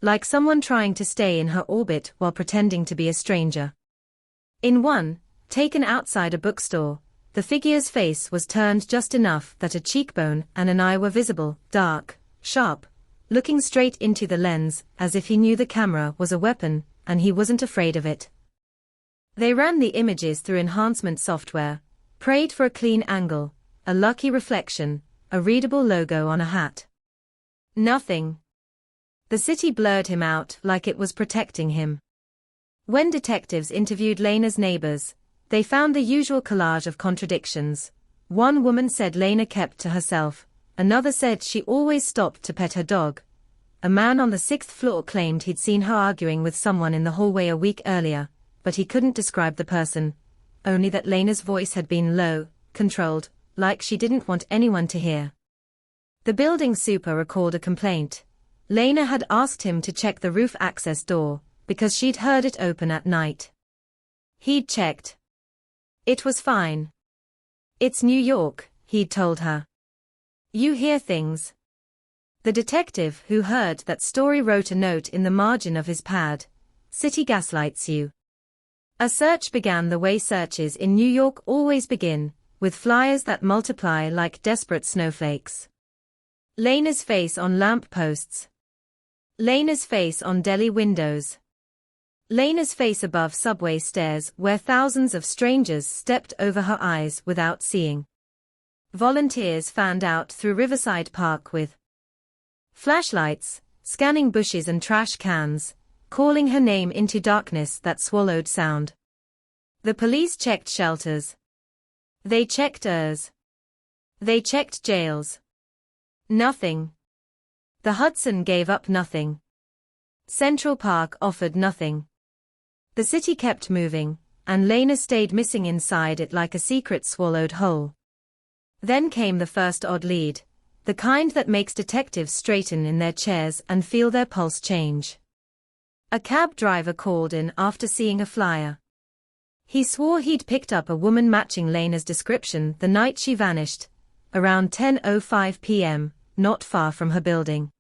like someone trying to stay in her orbit while pretending to be a stranger. In one, taken outside a bookstore, the figure's face was turned just enough that a cheekbone and an eye were visible, dark, sharp, looking straight into the lens as if he knew the camera was a weapon, and he wasn't afraid of it. They ran the images through enhancement software, prayed for a clean angle, a lucky reflection, a readable logo on a hat. Nothing. The city blurred him out like it was protecting him. When detectives interviewed Lena's neighbors, they found the usual collage of contradictions. One woman said Lena kept to herself, another said she always stopped to pet her dog. A man on the 6th floor claimed he'd seen her arguing with someone in the hallway a week earlier, but he couldn't describe the person, only that Lena's voice had been low, controlled, like she didn't want anyone to hear. The building super recalled a complaint. Lena had asked him to check the roof access door, because she'd heard it open at night. He'd checked. It was fine. It's New York, he'd told her. You hear things. The detective who heard that story wrote a note in the margin of his pad. City gaslights you. A search began the way searches in New York always begin, with flyers that multiply like desperate snowflakes. Lena's face on lamp posts. Lena's face on deli windows. Lena's face above subway stairs where thousands of strangers stepped over her eyes without seeing. Volunteers fanned out through Riverside Park with flashlights, scanning bushes and trash cans, calling her name into darkness that swallowed sound. The police checked shelters. They checked ERs. They checked jails. Nothing. The Hudson gave up nothing. Central Park offered nothing. The city kept moving, and Lena stayed missing inside it like a secret swallowed whole. Then came the first odd lead, the kind that makes detectives straighten in their chairs and feel their pulse change. A cab driver called in after seeing a flyer. He swore he'd picked up a woman matching Lena's description the night she vanished, around 10:05 p.m., not far from her building.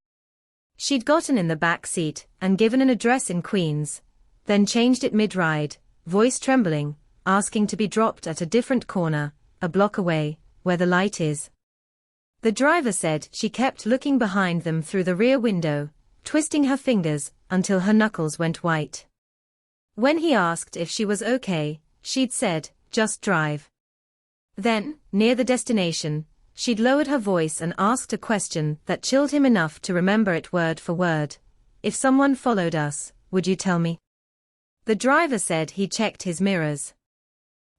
She'd gotten in the back seat and given an address in Queens, then changed it mid-ride, voice trembling, asking to be dropped at a different corner, a block away, where the light is. The driver said she kept looking behind them through the rear window, twisting her fingers until her knuckles went white. When he asked if she was okay, she'd said, "Just drive." Then, near the destination, she'd lowered her voice and asked a question that chilled him enough to remember it word for word. "If someone followed us, would you tell me?" The driver said he checked his mirrors.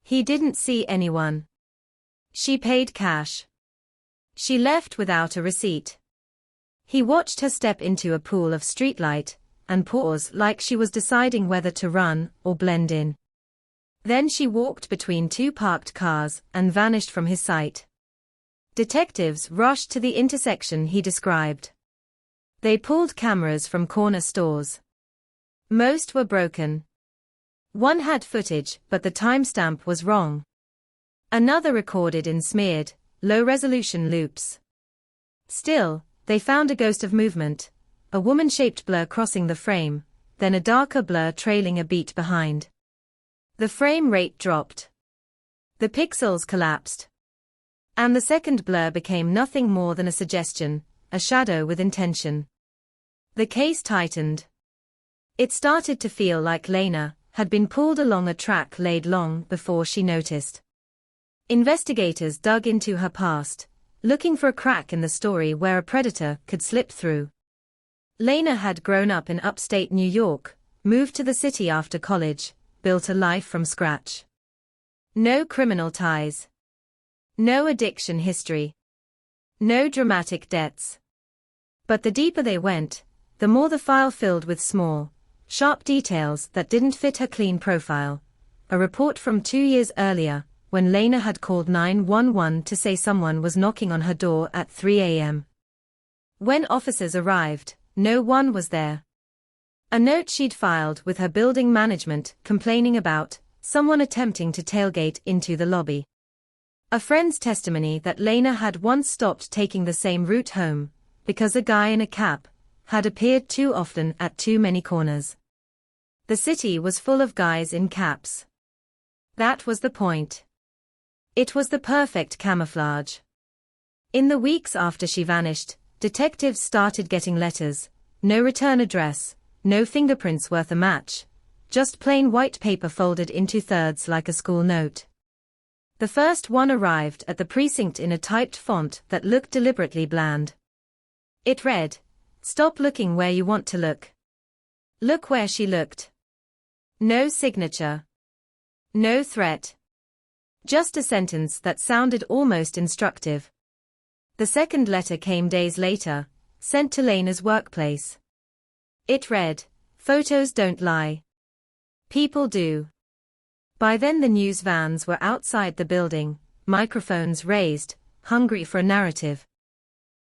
He didn't see anyone. She paid cash. She left without a receipt. He watched her step into a pool of streetlight, and pause like she was deciding whether to run or blend in. Then she walked between two parked cars and vanished from his sight. Detectives rushed to the intersection he described. They pulled cameras from corner stores. Most were broken. One had footage, but the timestamp was wrong. Another recorded in smeared, low-resolution loops. Still, they found a ghost of movement, a woman-shaped blur crossing the frame, then a darker blur trailing a beat behind. The frame rate dropped. The pixels collapsed. And the second blur became nothing more than a suggestion, a shadow with intention. The case tightened. It started to feel like Lena had been pulled along a track laid long before she noticed. Investigators dug into her past, looking for a crack in the story where a predator could slip through. Lena had grown up in upstate New York, moved to the city after college, built a life from scratch. No criminal ties. No addiction history. No dramatic debts. But the deeper they went, the more the file filled with small, sharp details that didn't fit her clean profile. A report from 2 years earlier, when Lena had called 911 to say someone was knocking on her door at 3 a.m. When officers arrived, no one was there. A note she'd filed with her building management complaining about someone attempting to tailgate into the lobby. A friend's testimony that Lena had once stopped taking the same route home, because a guy in a cap had appeared too often at too many corners. The city was full of guys in caps. That was the point. It was the perfect camouflage. In the weeks after she vanished, detectives started getting letters, no return address, no fingerprints worth a match, just plain white paper folded into thirds like a school note. The first one arrived at the precinct in a typed font that looked deliberately bland. It read, "Stop looking where you want to look. Look where she looked." No signature. No threat. Just a sentence that sounded almost instructive. The second letter came days later, sent to Lena's workplace. It read, "Photos don't lie. People do." By then the news vans were outside the building, microphones raised, hungry for a narrative.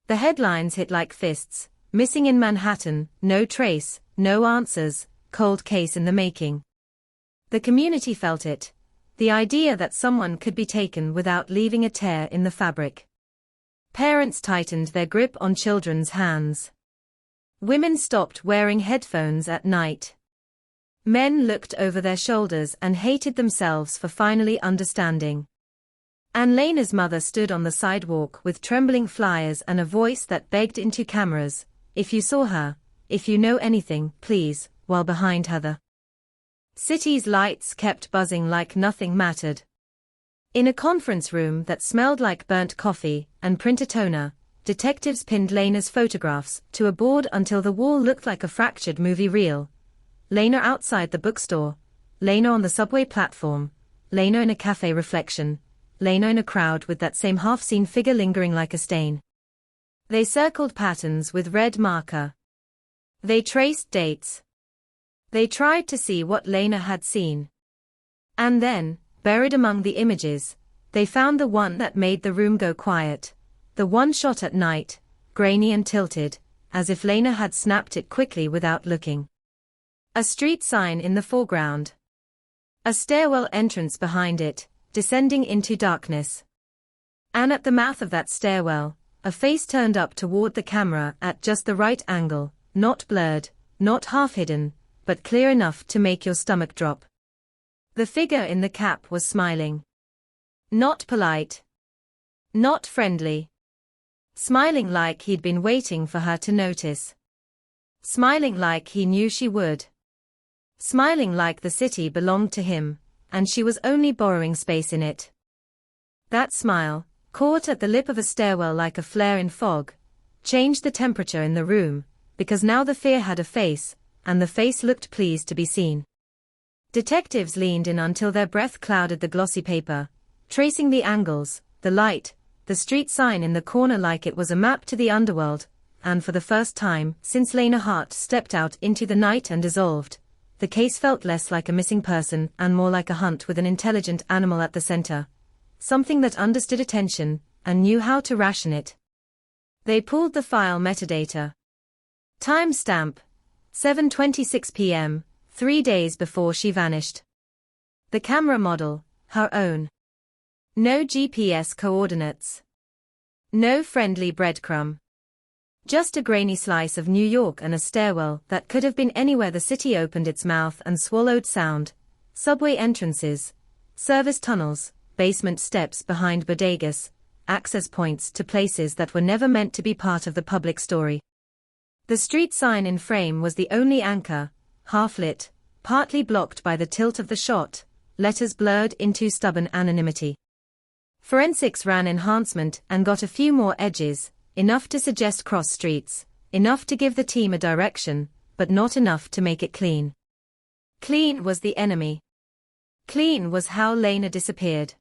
The headlines hit like fists: "Missing in Manhattan, no trace, no answers, cold case in the making." The community felt it. The idea that someone could be taken without leaving a tear in the fabric. Parents tightened their grip on children's hands. Women stopped wearing headphones at night. Men looked over their shoulders and hated themselves for finally understanding. And Lena's mother stood on the sidewalk with trembling flyers and a voice that begged into cameras, "If you saw her, if you know anything, please," while behind her the city's lights kept buzzing like nothing mattered. In a conference room that smelled like burnt coffee and printer toner, detectives pinned Lena's photographs to a board until the wall looked like a fractured movie reel. Lena outside the bookstore, Lena on the subway platform, Lena in a cafe reflection, Lena in a crowd with that same half-seen figure lingering like a stain. They circled patterns with red marker. They traced dates. They tried to see what Lena had seen. And then, buried among the images, they found the one that made the room go quiet. The one shot at night, grainy and tilted, as if Lena had snapped it quickly without looking. A street sign in the foreground. A stairwell entrance behind it, descending into darkness. And at the mouth of that stairwell, a face turned up toward the camera at just the right angle, not blurred, not half-hidden, but clear enough to make your stomach drop. The figure in the cap was smiling. Not polite. Not friendly. Smiling like he'd been waiting for her to notice. Smiling like he knew she would. Smiling like the city belonged to him, and she was only borrowing space in it. That smile, caught at the lip of a stairwell like a flare in fog, changed the temperature in the room, because now the fear had a face, and the face looked pleased to be seen. Detectives leaned in until their breath clouded the glossy paper, tracing the angles, the light, the street sign in the corner like it was a map to the underworld, and for the first time since Lena Hart stepped out into the night and dissolved, the case felt less like a missing person and more like a hunt with an intelligent animal at the center. Something that understood attention and knew how to ration it. They pulled the file metadata. Timestamp: 7:26 p.m., 3 days before she vanished. The camera model, her own. No GPS coordinates. No friendly breadcrumb. Just a grainy slice of New York and a stairwell that could have been anywhere the city opened its mouth and swallowed sound. Subway entrances, service tunnels, basement steps behind bodegas, access points to places that were never meant to be part of the public story. The street sign in frame was the only anchor, half-lit, partly blocked by the tilt of the shot, letters blurred into stubborn anonymity. Forensics ran enhancement and got a few more edges, enough to suggest cross streets, enough to give the team a direction, but not enough to make it clean. Clean was the enemy. Clean was how Lena disappeared.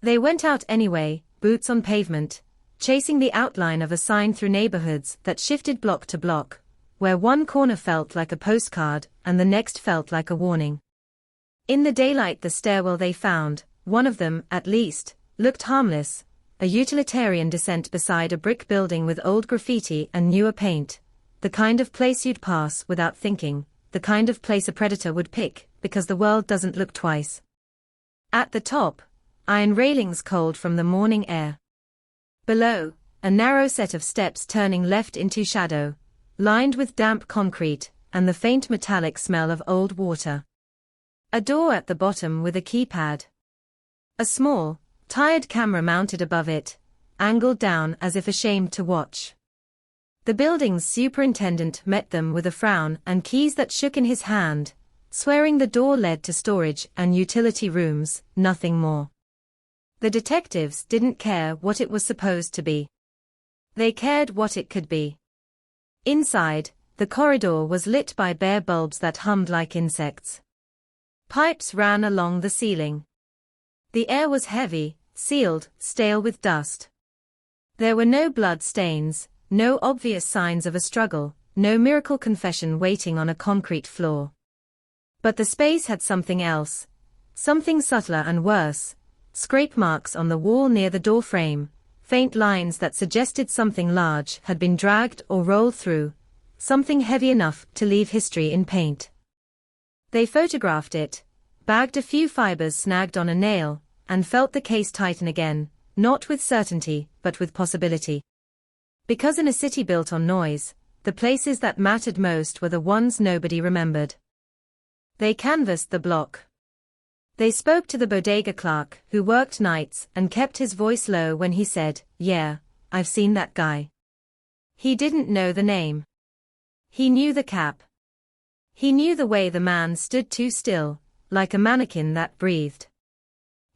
They went out anyway, boots on pavement, chasing the outline of a sign through neighborhoods that shifted block to block, where one corner felt like a postcard and the next felt like a warning. In the daylight, the stairwell they found, one of them, at least, looked harmless, a utilitarian descent beside a brick building with old graffiti and newer paint, the kind of place you'd pass without thinking, the kind of place a predator would pick, because the world doesn't look twice. At the top, iron railings cold from the morning air. Below, a narrow set of steps turning left into shadow, lined with damp concrete and the faint metallic smell of old water. A door at the bottom with a keypad. A small, tired camera mounted above it, angled down as if ashamed to watch. The building's superintendent met them with a frown and keys that shook in his hand, swearing the door led to storage and utility rooms, nothing more. The detectives didn't care what it was supposed to be. They cared what it could be. Inside, the corridor was lit by bare bulbs that hummed like insects. Pipes ran along the ceiling. The air was heavy, sealed, stale with dust. There were no blood stains, no obvious signs of a struggle, no miracle confession waiting on a concrete floor. But the space had something else, something subtler and worse: scrape marks on the wall near the door frame, faint lines that suggested something large had been dragged or rolled through, something heavy enough to leave history in paint. They photographed it, bagged a few fibers snagged on a nail, and felt the case tighten again, not with certainty, but with possibility. Because in a city built on noise, the places that mattered most were the ones nobody remembered. They canvassed the block. They spoke to the bodega clerk, who worked nights and kept his voice low when he said, "Yeah, I've seen that guy." He didn't know the name. He knew the cap. He knew the way the man stood too still, like a mannequin that breathed.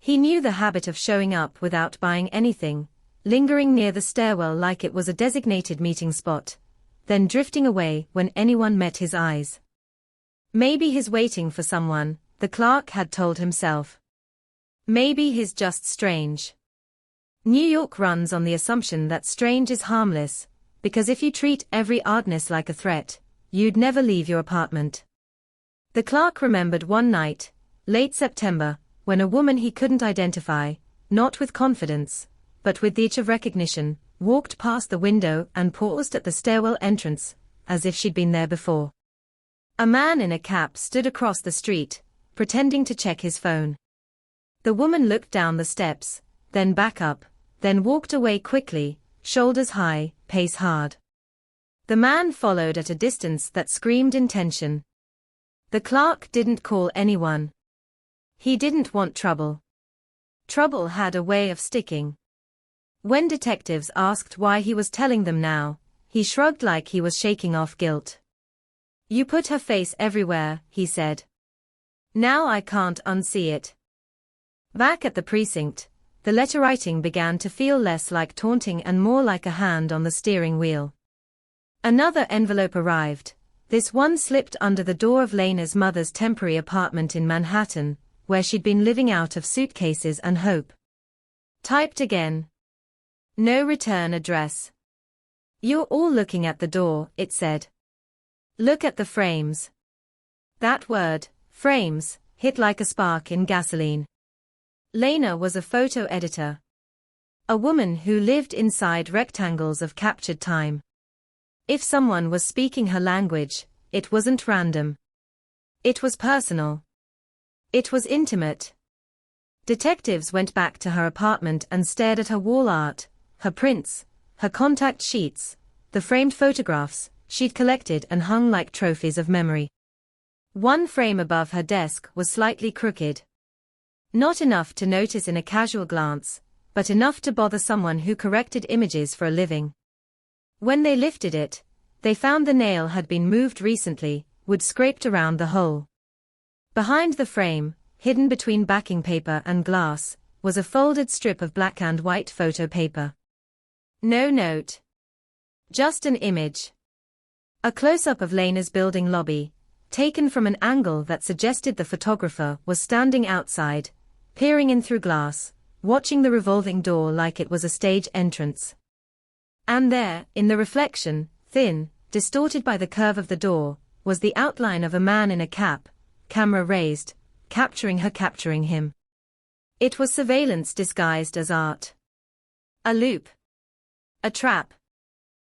He knew the habit of showing up without buying anything, lingering near the stairwell like it was a designated meeting spot, then drifting away when anyone met his eyes. Maybe he's waiting for someone, the clerk had told himself. Maybe he's just strange. New York runs on the assumption that strange is harmless, because if you treat every oddness like a threat, you'd never leave your apartment. The clerk remembered one night, late September, when a woman he couldn't identify, not with confidence, but with the itch of recognition, walked past the window and paused at the stairwell entrance, as if she'd been there before. A man in a cap stood across the street, pretending to check his phone. The woman looked down the steps, then back up, then walked away quickly, shoulders high, pace hard. The man followed at a distance that screamed intention. The clerk didn't call anyone. He didn't want trouble. Trouble had a way of sticking. When detectives asked why he was telling them now, he shrugged like he was shaking off guilt. "You put her face everywhere," he said. "Now I can't unsee it." Back at the precinct, the letter writing began to feel less like taunting and more like a hand on the steering wheel. Another envelope arrived. This one slipped under the door of Lena's mother's temporary apartment in Manhattan, where she'd been living out of suitcases and hope. Typed again. No return address. "You're all looking at the door," it said. "Look at the frames." That word, frames, hit like a spark in gasoline. Lena was a photo editor. A woman who lived inside rectangles of captured time. If someone was speaking her language, it wasn't random. It was personal. It was intimate. Detectives went back to her apartment and stared at her wall art, her prints, her contact sheets, the framed photographs she'd collected and hung like trophies of memory. One frame above her desk was slightly crooked. Not enough to notice in a casual glance, but enough to bother someone who corrected images for a living. When they lifted it, they found the nail had been moved recently, wood scraped around the hole. Behind the frame, hidden between backing paper and glass, was a folded strip of black and white photo paper. No note. Just an image. A close-up of Lena's building lobby, taken from an angle that suggested the photographer was standing outside, peering in through glass, watching the revolving door like it was a stage entrance. And there, in the reflection, thin, distorted by the curve of the door, was the outline of a man in a cap, camera raised, capturing him. It was surveillance disguised as art. A loop. A trap.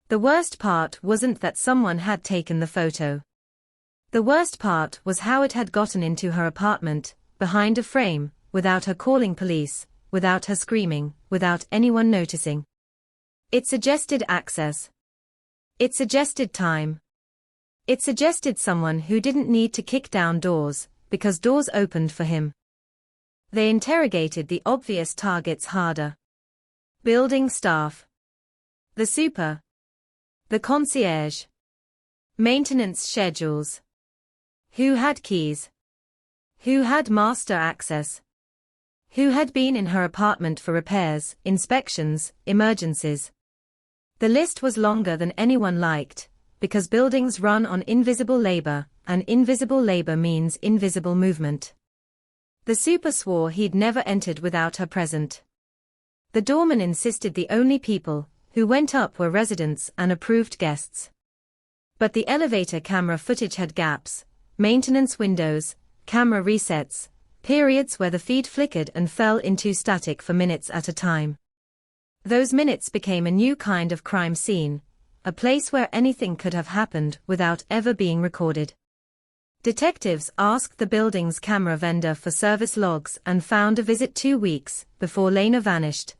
The worst part wasn't that someone had taken the photo. The worst part was how it had gotten into her apartment, behind a frame, without her calling police, without her screaming, without anyone noticing. It suggested access. It suggested time. It suggested someone who didn't need to kick down doors, because doors opened for him. They interrogated the obvious targets harder. Building staff. The super. The concierge. Maintenance schedules. Who had keys? Who had master access? Who had been in her apartment for repairs, inspections, emergencies? The list was longer than anyone liked, because buildings run on invisible labor, and invisible labor means invisible movement. The super swore he'd never entered without her present. The doorman insisted the only people who went up were residents and approved guests. But the elevator camera footage had gaps, maintenance windows, camera resets, periods where the feed flickered and fell into static for minutes at a time. Those minutes became a new kind of crime scene, a place where anything could have happened without ever being recorded. Detectives asked the building's camera vendor for service logs and found a visit 2 weeks before Lena vanished.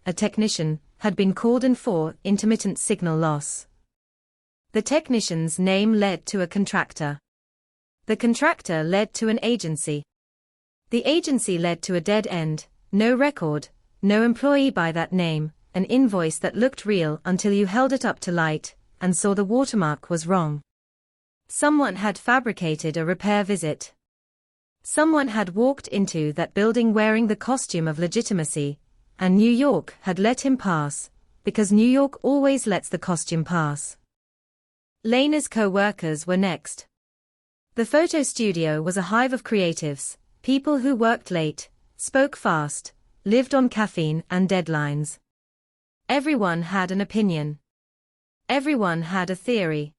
A technician had been called in for intermittent signal loss. The technician's name led to a contractor. The contractor led to an agency. The agency led to a dead end, no record, no employee by that name, an invoice that looked real until you held it up to light and saw the watermark was wrong. Someone had fabricated a repair visit. Someone had walked into that building wearing the costume of legitimacy, and New York had let him pass, because New York always lets the costume pass. Lena's co-workers were next. The photo studio was a hive of creatives, people who worked late, spoke fast, lived on caffeine and deadlines. Everyone had an opinion. Everyone had a theory.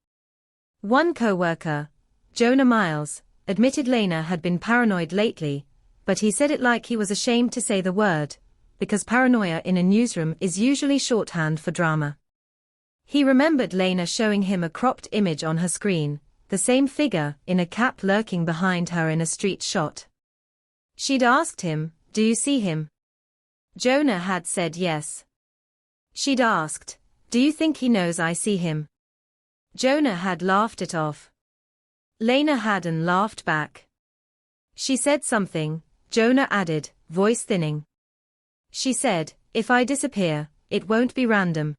One co-worker, Jonah Miles, admitted Lena had been paranoid lately, but he said it like he was ashamed to say the word, because paranoia in a newsroom is usually shorthand for drama. He remembered Lena showing him a cropped image on her screen, the same figure in a cap lurking behind her in a street shot. She'd asked him, "Do you see him?" Jonah had said yes. She'd asked, "Do you think he knows I see him?" Jonah had laughed it off. Lena hadn't laughed back. She said something, Jonah added, voice thinning. She said, "If I disappear, it won't be random."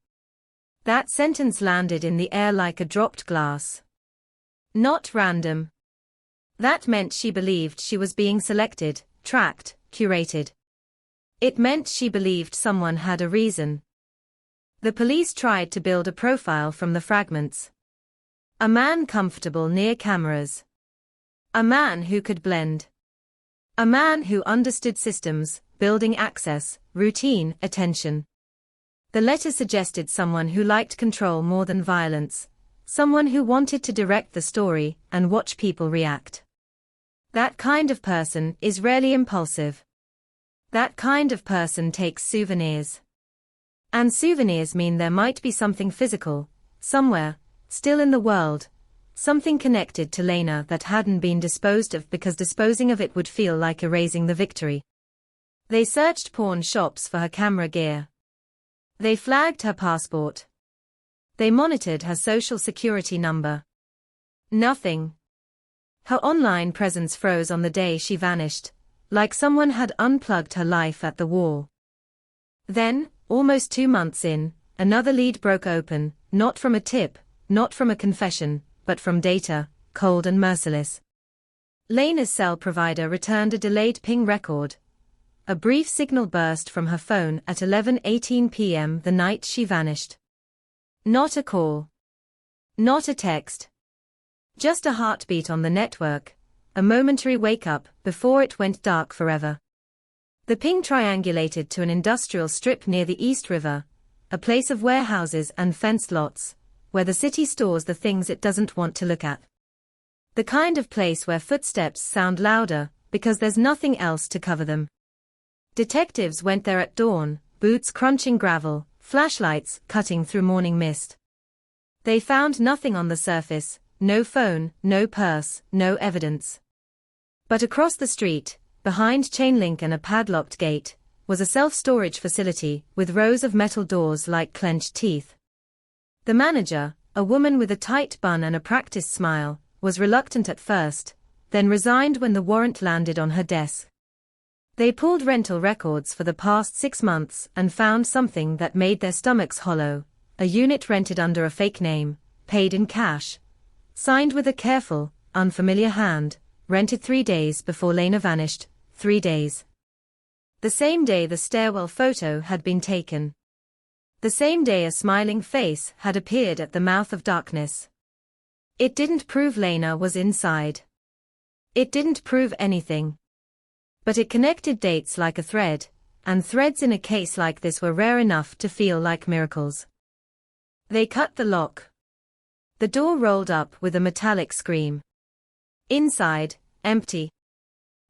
That sentence landed in the air like a dropped glass. Not random. That meant she believed she was being selected, tracked, curated. It meant she believed someone had a reason. The police tried to build a profile from the fragments. A man comfortable near cameras. A man who could blend. A man who understood systems, building access, routine, attention. The letter suggested someone who liked control more than violence, someone who wanted to direct the story and watch people react. That kind of person is rarely impulsive. That kind of person takes souvenirs. And souvenirs mean there might be something physical, somewhere, still in the world, something connected to Lena that hadn't been disposed of because disposing of it would feel like erasing the victory. They searched pawn shops for her camera gear. They flagged her passport. They monitored her social security number. Nothing. Her online presence froze on the day she vanished, like someone had unplugged her life at the wall. Then, almost 2 months in, another lead broke open, not from a tip, not from a confession, but from data, cold and merciless. Lena's cell provider returned a delayed ping record. A brief signal burst from her phone at 11:18 p.m. the night she vanished. Not a call. Not a text. Just a heartbeat on the network, a momentary wake-up before it went dark forever. The ping triangulated to an industrial strip near the East River, a place of warehouses and fenced lots, where the city stores the things it doesn't want to look at. The kind of place where footsteps sound louder because there's nothing else to cover them. Detectives went there at dawn, boots crunching gravel, flashlights cutting through morning mist. They found nothing on the surface, no phone, no purse, no evidence. But across the street, behind chain link and a padlocked gate, was a self-storage facility with rows of metal doors like clenched teeth. The manager, a woman with a tight bun and a practiced smile, was reluctant at first, then resigned when the warrant landed on her desk. They pulled rental records for the past 6 months and found something that made their stomachs hollow, a unit rented under a fake name, paid in cash, signed with a careful, unfamiliar hand, rented 3 days before Lena vanished, 3 days. The same day the stairwell photo had been taken. The same day a smiling face had appeared at the mouth of darkness. It didn't prove Lena was inside. It didn't prove anything. But it connected dates like a thread, and threads in a case like this were rare enough to feel like miracles. They cut the lock. The door rolled up with a metallic scream. Inside, empty.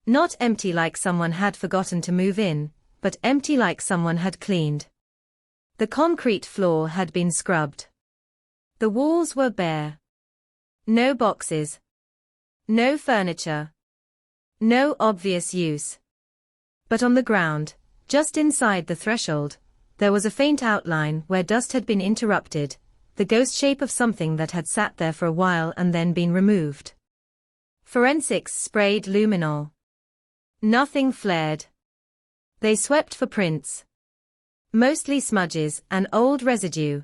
Not empty like someone had forgotten to move in, but empty like someone had cleaned. The concrete floor had been scrubbed. The walls were bare. No boxes. No furniture. No obvious use. But on the ground, just inside the threshold, there was a faint outline where dust had been interrupted, the ghost shape of something that had sat there for a while and then been removed. Forensics sprayed luminol. Nothing flared. They swept for prints. Mostly smudges and old residue.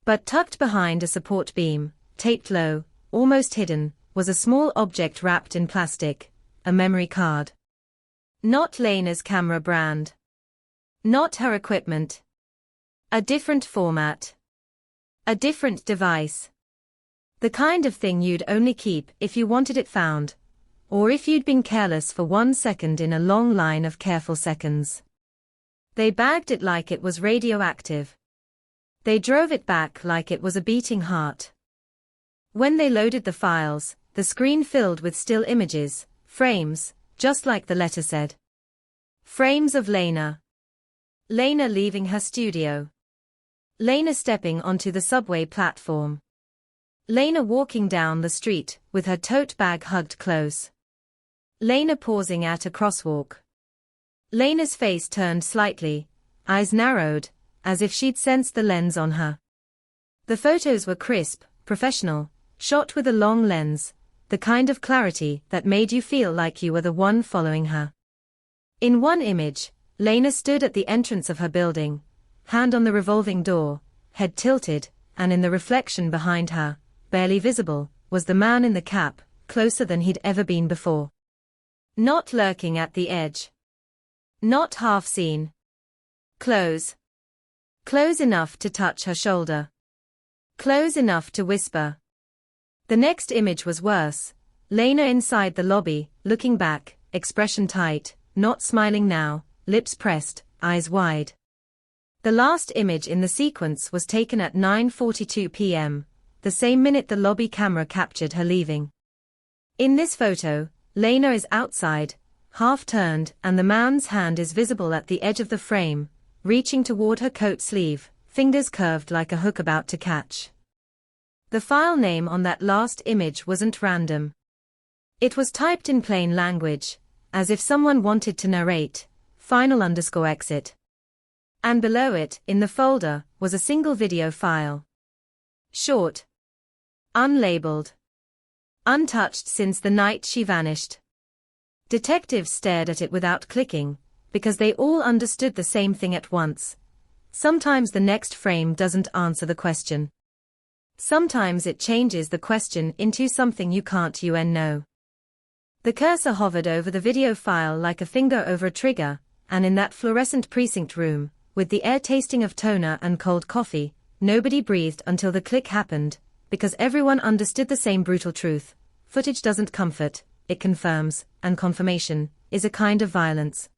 But tucked behind a support beam, taped low, almost hidden, was a small object wrapped in plastic, a memory card. Not Lena's camera brand. Not her equipment. A different format. A different device. The kind of thing you'd only keep if you wanted it found, or if you'd been careless for 1 second in a long line of careful seconds. They bagged it like it was radioactive. They drove it back like it was a beating heart. When they loaded the files, the screen filled with still images, frames, just like the letter said. Frames of Lena. Lena leaving her studio. Lena stepping onto the subway platform. Lena walking down the street with her tote bag hugged close. Lena pausing at a crosswalk. Lena's face turned slightly, eyes narrowed, as if she'd sensed the lens on her. The photos were crisp, professional, shot with a long lens, the kind of clarity that made you feel like you were the one following her. In one image, Lena stood at the entrance of her building, hand on the revolving door, head tilted, and in the reflection behind her, barely visible, was the man in the cap, closer than he'd ever been before. Not lurking at the edge. Not half seen. Close. Close enough to touch her shoulder. Close enough to whisper. The next image was worse. Lena inside the lobby, looking back, expression tight, not smiling now, lips pressed, eyes wide. The last image in the sequence was taken at 9:42 p.m., the same minute the lobby camera captured her leaving. In this photo, Lena is outside, half turned, and the man's hand is visible at the edge of the frame, reaching toward her coat sleeve, fingers curved like a hook about to catch. The file name on that last image wasn't random. It was typed in plain language, as if someone wanted to narrate, final_exit. And below it, in the folder, was a single video file. Short. Unlabeled. Untouched since the night she vanished. Detectives stared at it without clicking, because they all understood the same thing at once. Sometimes the next frame doesn't answer the question. Sometimes it changes the question into something you can't know. The cursor hovered over the video file like a finger over a trigger, and in that fluorescent precinct room, with the air tasting of toner and cold coffee, nobody breathed until the click happened, because everyone understood the same brutal truth. Footage doesn't comfort, it confirms, and confirmation is a kind of violence.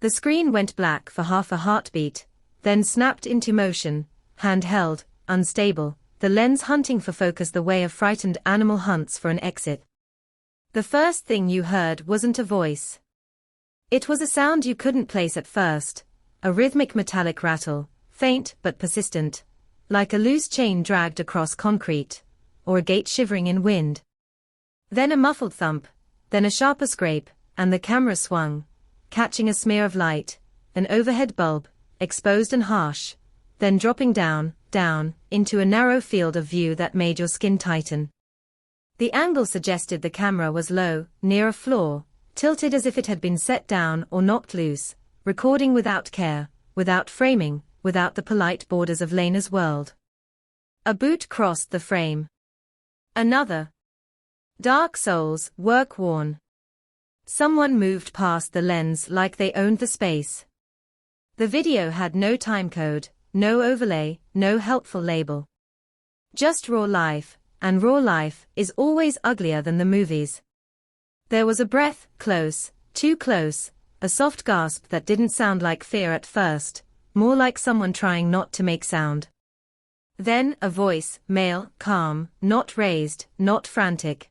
The screen went black for half a heartbeat, then snapped into motion, handheld, unstable, the lens hunting for focus the way a frightened animal hunts for an exit. The first thing you heard wasn't a voice. It was a sound you couldn't place at first, a rhythmic metallic rattle, faint but persistent, like a loose chain dragged across concrete, or a gate shivering in wind. Then a muffled thump, then a sharper scrape, and the camera swung, catching a smear of light, an overhead bulb, exposed and harsh, then dropping down, into a narrow field of view that made your skin tighten. The angle suggested the camera was low, near a floor, tilted as if it had been set down or knocked loose, recording without care, without framing, without the polite borders of Lena's world. A boot crossed the frame. Another. Dark souls, work worn. Someone moved past the lens like they owned the space. The video had no timecode, no overlay, no helpful label. Just raw life, and raw life is always uglier than the movies. There was a breath, close, too close, a soft gasp that didn't sound like fear at first, more like someone trying not to make sound. Then a voice, male, calm, not raised, not frantic.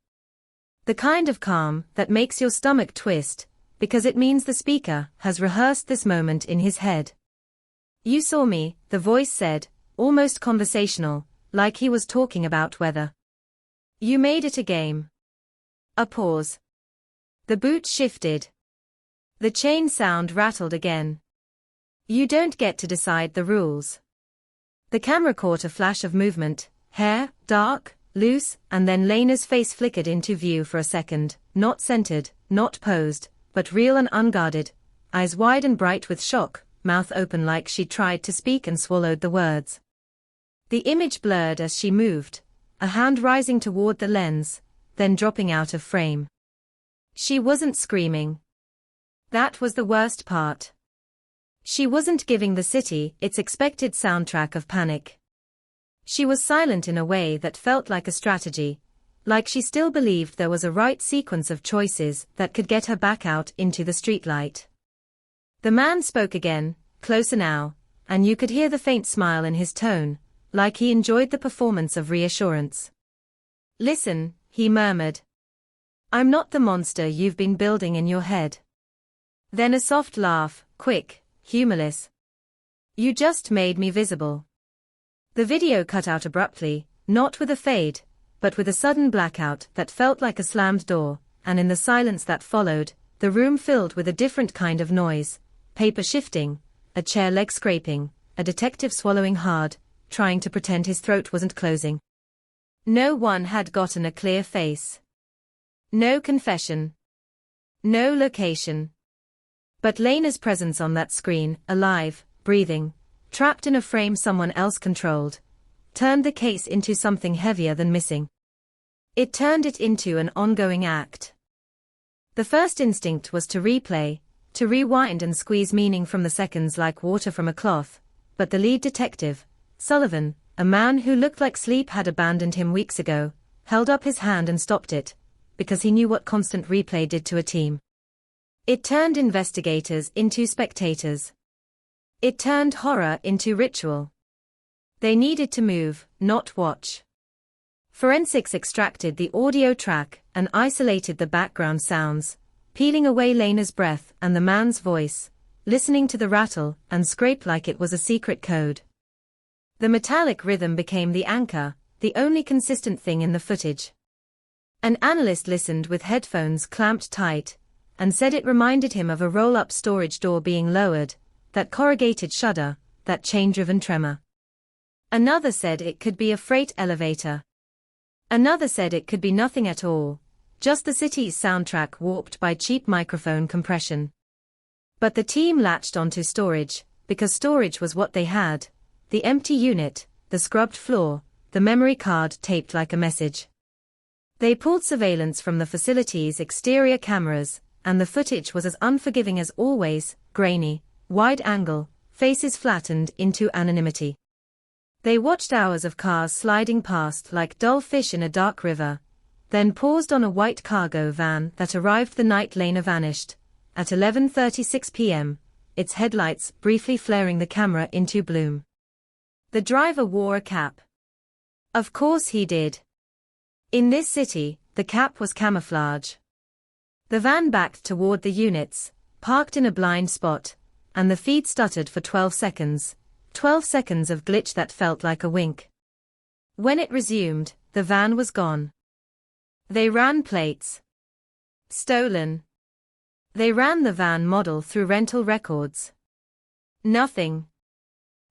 The kind of calm that makes your stomach twist, because it means the speaker has rehearsed this moment in his head. You saw me, the voice said, almost conversational, like he was talking about weather. You made it a game. A pause. The boot shifted. The chain sound rattled again. You don't get to decide the rules. The camera caught a flash of movement, hair, dark, loose, and then Lena's face flickered into view for a second, not centered, not posed, but real and unguarded, eyes wide and bright with shock, mouth open like she tried to speak and swallowed the words. The image blurred as she moved, a hand rising toward the lens, then dropping out of frame. She wasn't screaming. That was the worst part. She wasn't giving the city its expected soundtrack of panic. She was silent in a way that felt like a strategy, like she still believed there was a right sequence of choices that could get her back out into the streetlight. The man spoke again, closer now, and you could hear the faint smile in his tone, like he enjoyed the performance of reassurance. Listen, he murmured. I'm not the monster you've been building in your head. Then a soft laugh, quick, humorless. You just made me visible. The video cut out abruptly, not with a fade, but with a sudden blackout that felt like a slammed door, and in the silence that followed, the room filled with a different kind of noise, paper shifting, a chair leg scraping, a detective swallowing hard, trying to pretend his throat wasn't closing. No one had gotten a clear face. No confession. No location. But Lena's presence on that screen, alive, breathing, trapped in a frame someone else controlled, turned the case into something heavier than missing. It turned it into an ongoing act. The first instinct was to replay, to rewind and squeeze meaning from the seconds like water from a cloth, but the lead detective, Sullivan, a man who looked like sleep had abandoned him weeks ago, held up his hand and stopped it, because he knew what constant replay did to a team. It turned investigators into spectators. It turned horror into ritual. They needed to move, not watch. Forensics extracted the audio track and isolated the background sounds, peeling away Lena's breath and the man's voice, listening to the rattle and scrape like it was a secret code. The metallic rhythm became the anchor, the only consistent thing in the footage. An analyst listened with headphones clamped tight, and said it reminded him of a roll-up storage door being lowered, that corrugated shudder, that chain-driven tremor. Another said it could be a freight elevator. Another said it could be nothing at all, just the city's soundtrack warped by cheap microphone compression. But the team latched onto storage, because storage was what they had, the empty unit, the scrubbed floor, the memory card taped like a message. They pulled surveillance from the facility's exterior cameras, and the footage was as unforgiving as always, grainy, wide angle, faces flattened into anonymity. They watched hours of cars sliding past like dull fish in a dark river, then paused on a white cargo van that arrived the night Lena vanished, at 11:36 p.m., its headlights briefly flaring the camera into bloom. The driver wore a cap. Of course he did. In this city, the cap was camouflage. The van backed toward the units, parked in a blind spot, and the feed stuttered for 12 seconds, 12 seconds of glitch that felt like a wink. When it resumed, the van was gone. They ran plates. Stolen. They ran the van model through rental records. Nothing.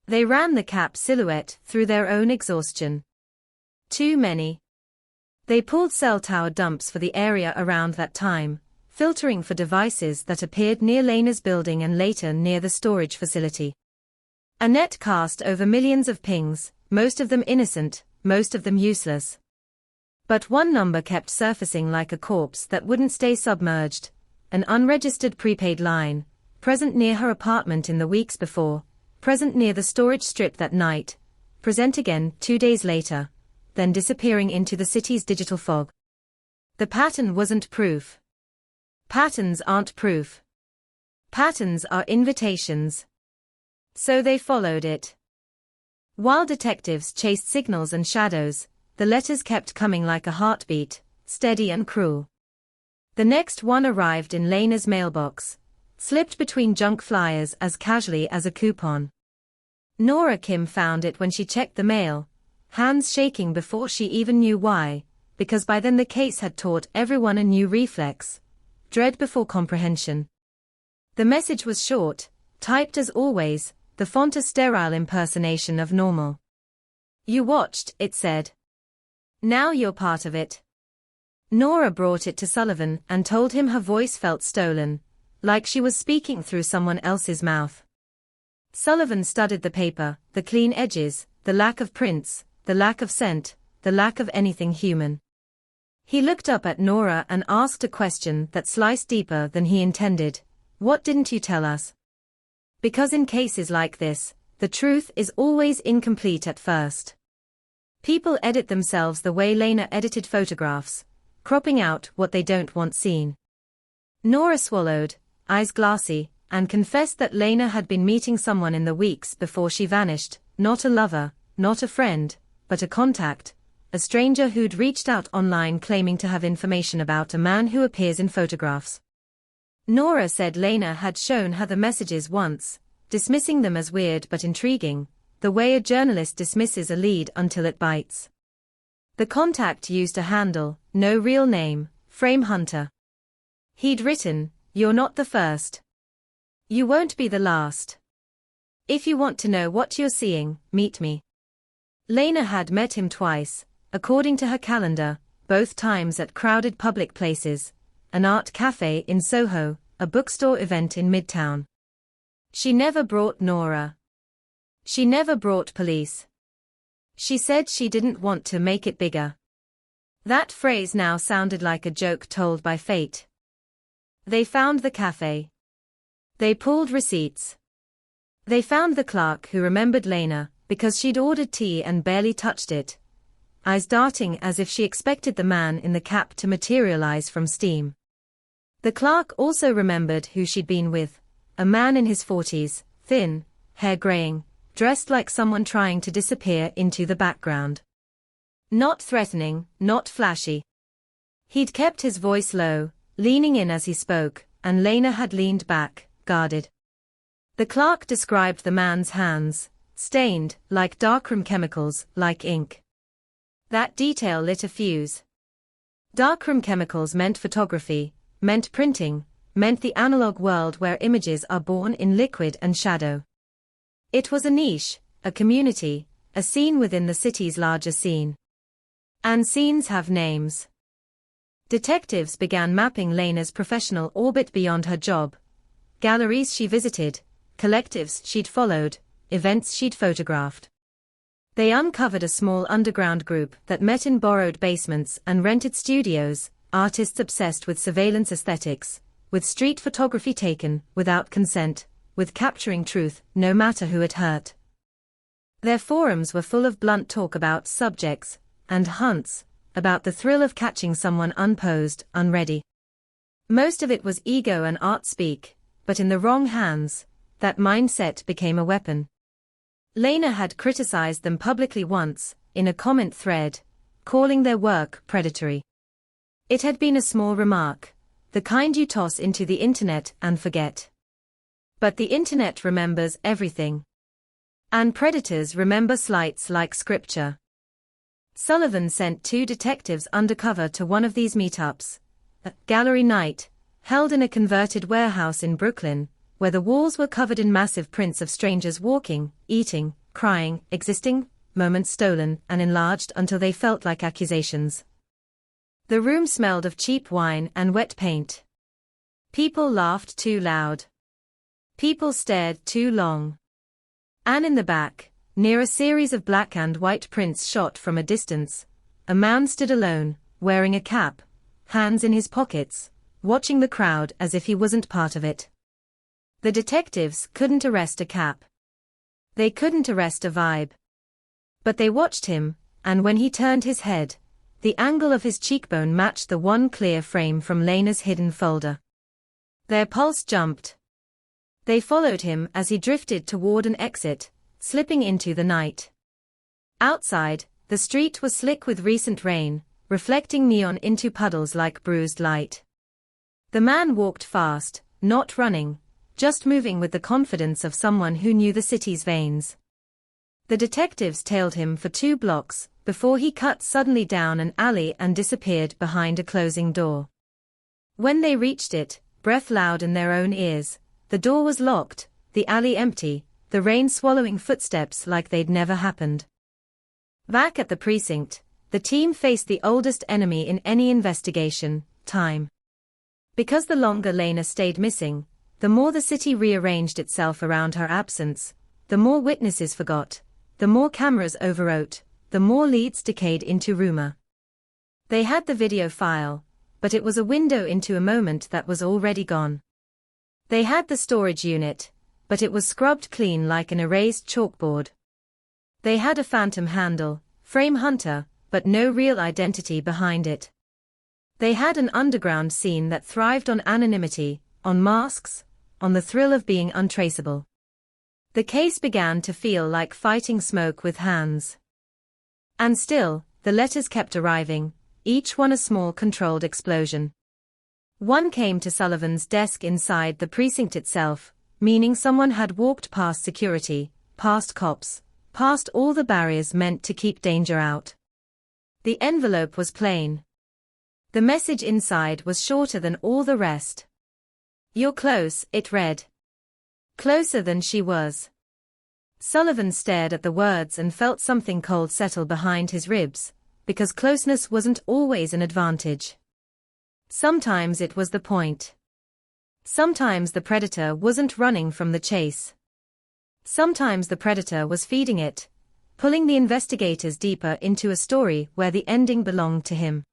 They ran the cap silhouette through their own exhaustion. Too many. They pulled cell tower dumps for the area around that time, filtering for devices that appeared near Lena's building and later near the storage facility. A net cast over millions of pings, most of them innocent, most of them useless. But one number kept surfacing like a corpse that wouldn't stay submerged, an unregistered prepaid line, present near her apartment in the weeks before, present near the storage strip that night, present again 2 days later, then disappearing into the city's digital fog. The pattern wasn't proof. Patterns aren't proof. Patterns are invitations. So they followed it. While detectives chased signals and shadows, the letters kept coming like a heartbeat, steady and cruel. The next one arrived in Lena's mailbox, slipped between junk flyers as casually as a coupon. Nora Kim found it when she checked the mail, hands shaking before she even knew why, because by then the case had taught everyone a new reflex: dread before comprehension. The message was short, typed as always, the font a sterile impersonation of normal. "You watched," it said. "Now you're part of it." Nora brought it to Sullivan and told him her voice felt stolen, like she was speaking through someone else's mouth. Sullivan studied the paper, the clean edges, the lack of prints, the lack of scent, the lack of anything human. He looked up at Nora and asked a question that sliced deeper than he intended. "What didn't you tell us?" Because in cases like this, the truth is always incomplete at first. People edit themselves the way Lena edited photographs, cropping out what they don't want seen. Nora swallowed, eyes glassy, and confessed that Lena had been meeting someone in the weeks before she vanished, not a lover, not a friend, but a contact, a stranger who'd reached out online claiming to have information about a man who appears in photographs. Nora said Lena had shown her the messages once, dismissing them as weird but intriguing, the way a journalist dismisses a lead until it bites. The contact used a handle, no real name, Frame Hunter. He'd written, "You're not the first. You won't be the last. If you want to know what you're seeing, meet me." Lena had met him twice, according to her calendar, both times at crowded public places, an art cafe in Soho, a bookstore event in Midtown. She never brought Nora. She never brought police. She said she didn't want to make it bigger. That phrase now sounded like a joke told by fate. They found the cafe. They pulled receipts. They found the clerk who remembered Lena, because she'd ordered tea and barely touched it, eyes darting as if she expected the man in the cap to materialize from steam. The clerk also remembered who she'd been with, a man in his 40s, thin, hair graying, dressed like someone trying to disappear into the background. Not threatening, not flashy. He'd kept his voice low, leaning in as he spoke, and Lena had leaned back, guarded. The clerk described the man's hands, stained, like darkroom chemicals, like ink. That detail lit a fuse. Darkroom chemicals meant photography, meant printing, meant the analog world where images are born in liquid and shadow. It was a niche, a community, a scene within the city's larger scene. And scenes have names. Detectives began mapping Lena's professional orbit beyond her job. Galleries she visited, collectives she'd followed, events she'd photographed. They uncovered a small underground group that met in borrowed basements and rented studios, artists obsessed with surveillance aesthetics, with street photography taken without consent, with capturing truth no matter who it hurt. Their forums were full of blunt talk about subjects and hunts, about the thrill of catching someone unposed, unready. Most of it was ego and art speak, but in the wrong hands, that mindset became a weapon. Lena had criticized them publicly once, in a comment thread, calling their work predatory. It had been a small remark, the kind you toss into the internet and forget. But the internet remembers everything. And predators remember slights like scripture. Sullivan sent 2 detectives undercover to one of these meetups, a gallery night, held in a converted warehouse in Brooklyn, where the walls were covered in massive prints of strangers walking, eating, crying, existing, moments stolen and enlarged until they felt like accusations. The room smelled of cheap wine and wet paint. People laughed too loud. People stared too long. And in the back, near a series of black and white prints shot from a distance, a man stood alone, wearing a cap, hands in his pockets, watching the crowd as if he wasn't part of it. The detectives couldn't arrest a cap. They couldn't arrest a vibe. But they watched him, and when he turned his head, the angle of his cheekbone matched the one clear frame from Lena's hidden folder. Their pulse jumped. They followed him as he drifted toward an exit, slipping into the night. Outside, the street was slick with recent rain, reflecting neon into puddles like bruised light. The man walked fast, not running, just moving with the confidence of someone who knew the city's veins. The detectives tailed him for 2 blocks, before he cut suddenly down an alley and disappeared behind a closing door. When they reached it, breath loud in their own ears, the door was locked, the alley empty, the rain swallowing footsteps like they'd never happened. Back at the precinct, the team faced the oldest enemy in any investigation, time. Because the longer Lena stayed missing, the more the city rearranged itself around her absence, the more witnesses forgot, the more cameras overwrote, the more leads decayed into rumor. They had the video file, but it was a window into a moment that was already gone. They had the storage unit, but it was scrubbed clean like an erased chalkboard. They had a phantom handle, frame hunter, but no real identity behind it. They had an underground scene that thrived on anonymity, on masks, on the thrill of being untraceable. The case began to feel like fighting smoke with hands. And still, the letters kept arriving, each one a small controlled explosion. One came to Sullivan's desk inside the precinct itself, meaning someone had walked past security, past cops, past all the barriers meant to keep danger out. The envelope was plain. The message inside was shorter than all the rest. "You're close," it read. Closer than she was. Sullivan stared at the words and felt something cold settle behind his ribs, because closeness wasn't always an advantage. Sometimes it was the point. Sometimes the predator wasn't running from the chase. Sometimes the predator was feeding it, pulling the investigators deeper into a story where the ending belonged to him.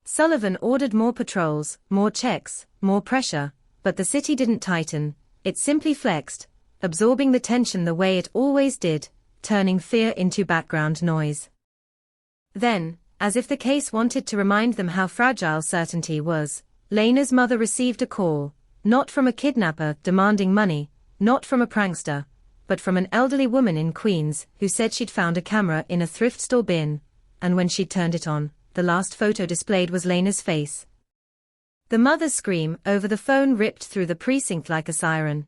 Sullivan ordered more patrols, more checks, more pressure, but the city didn't tighten, it simply flexed, absorbing the tension the way it always did, turning fear into background noise. Then, as if the case wanted to remind them how fragile certainty was, Lena's mother received a call, not from a kidnapper demanding money, not from a prankster, but from an elderly woman in Queens who said she'd found a camera in a thrift store bin, and when she'd turned it on, the last photo displayed was Lena's face. The mother's scream over the phone ripped through the precinct like a siren.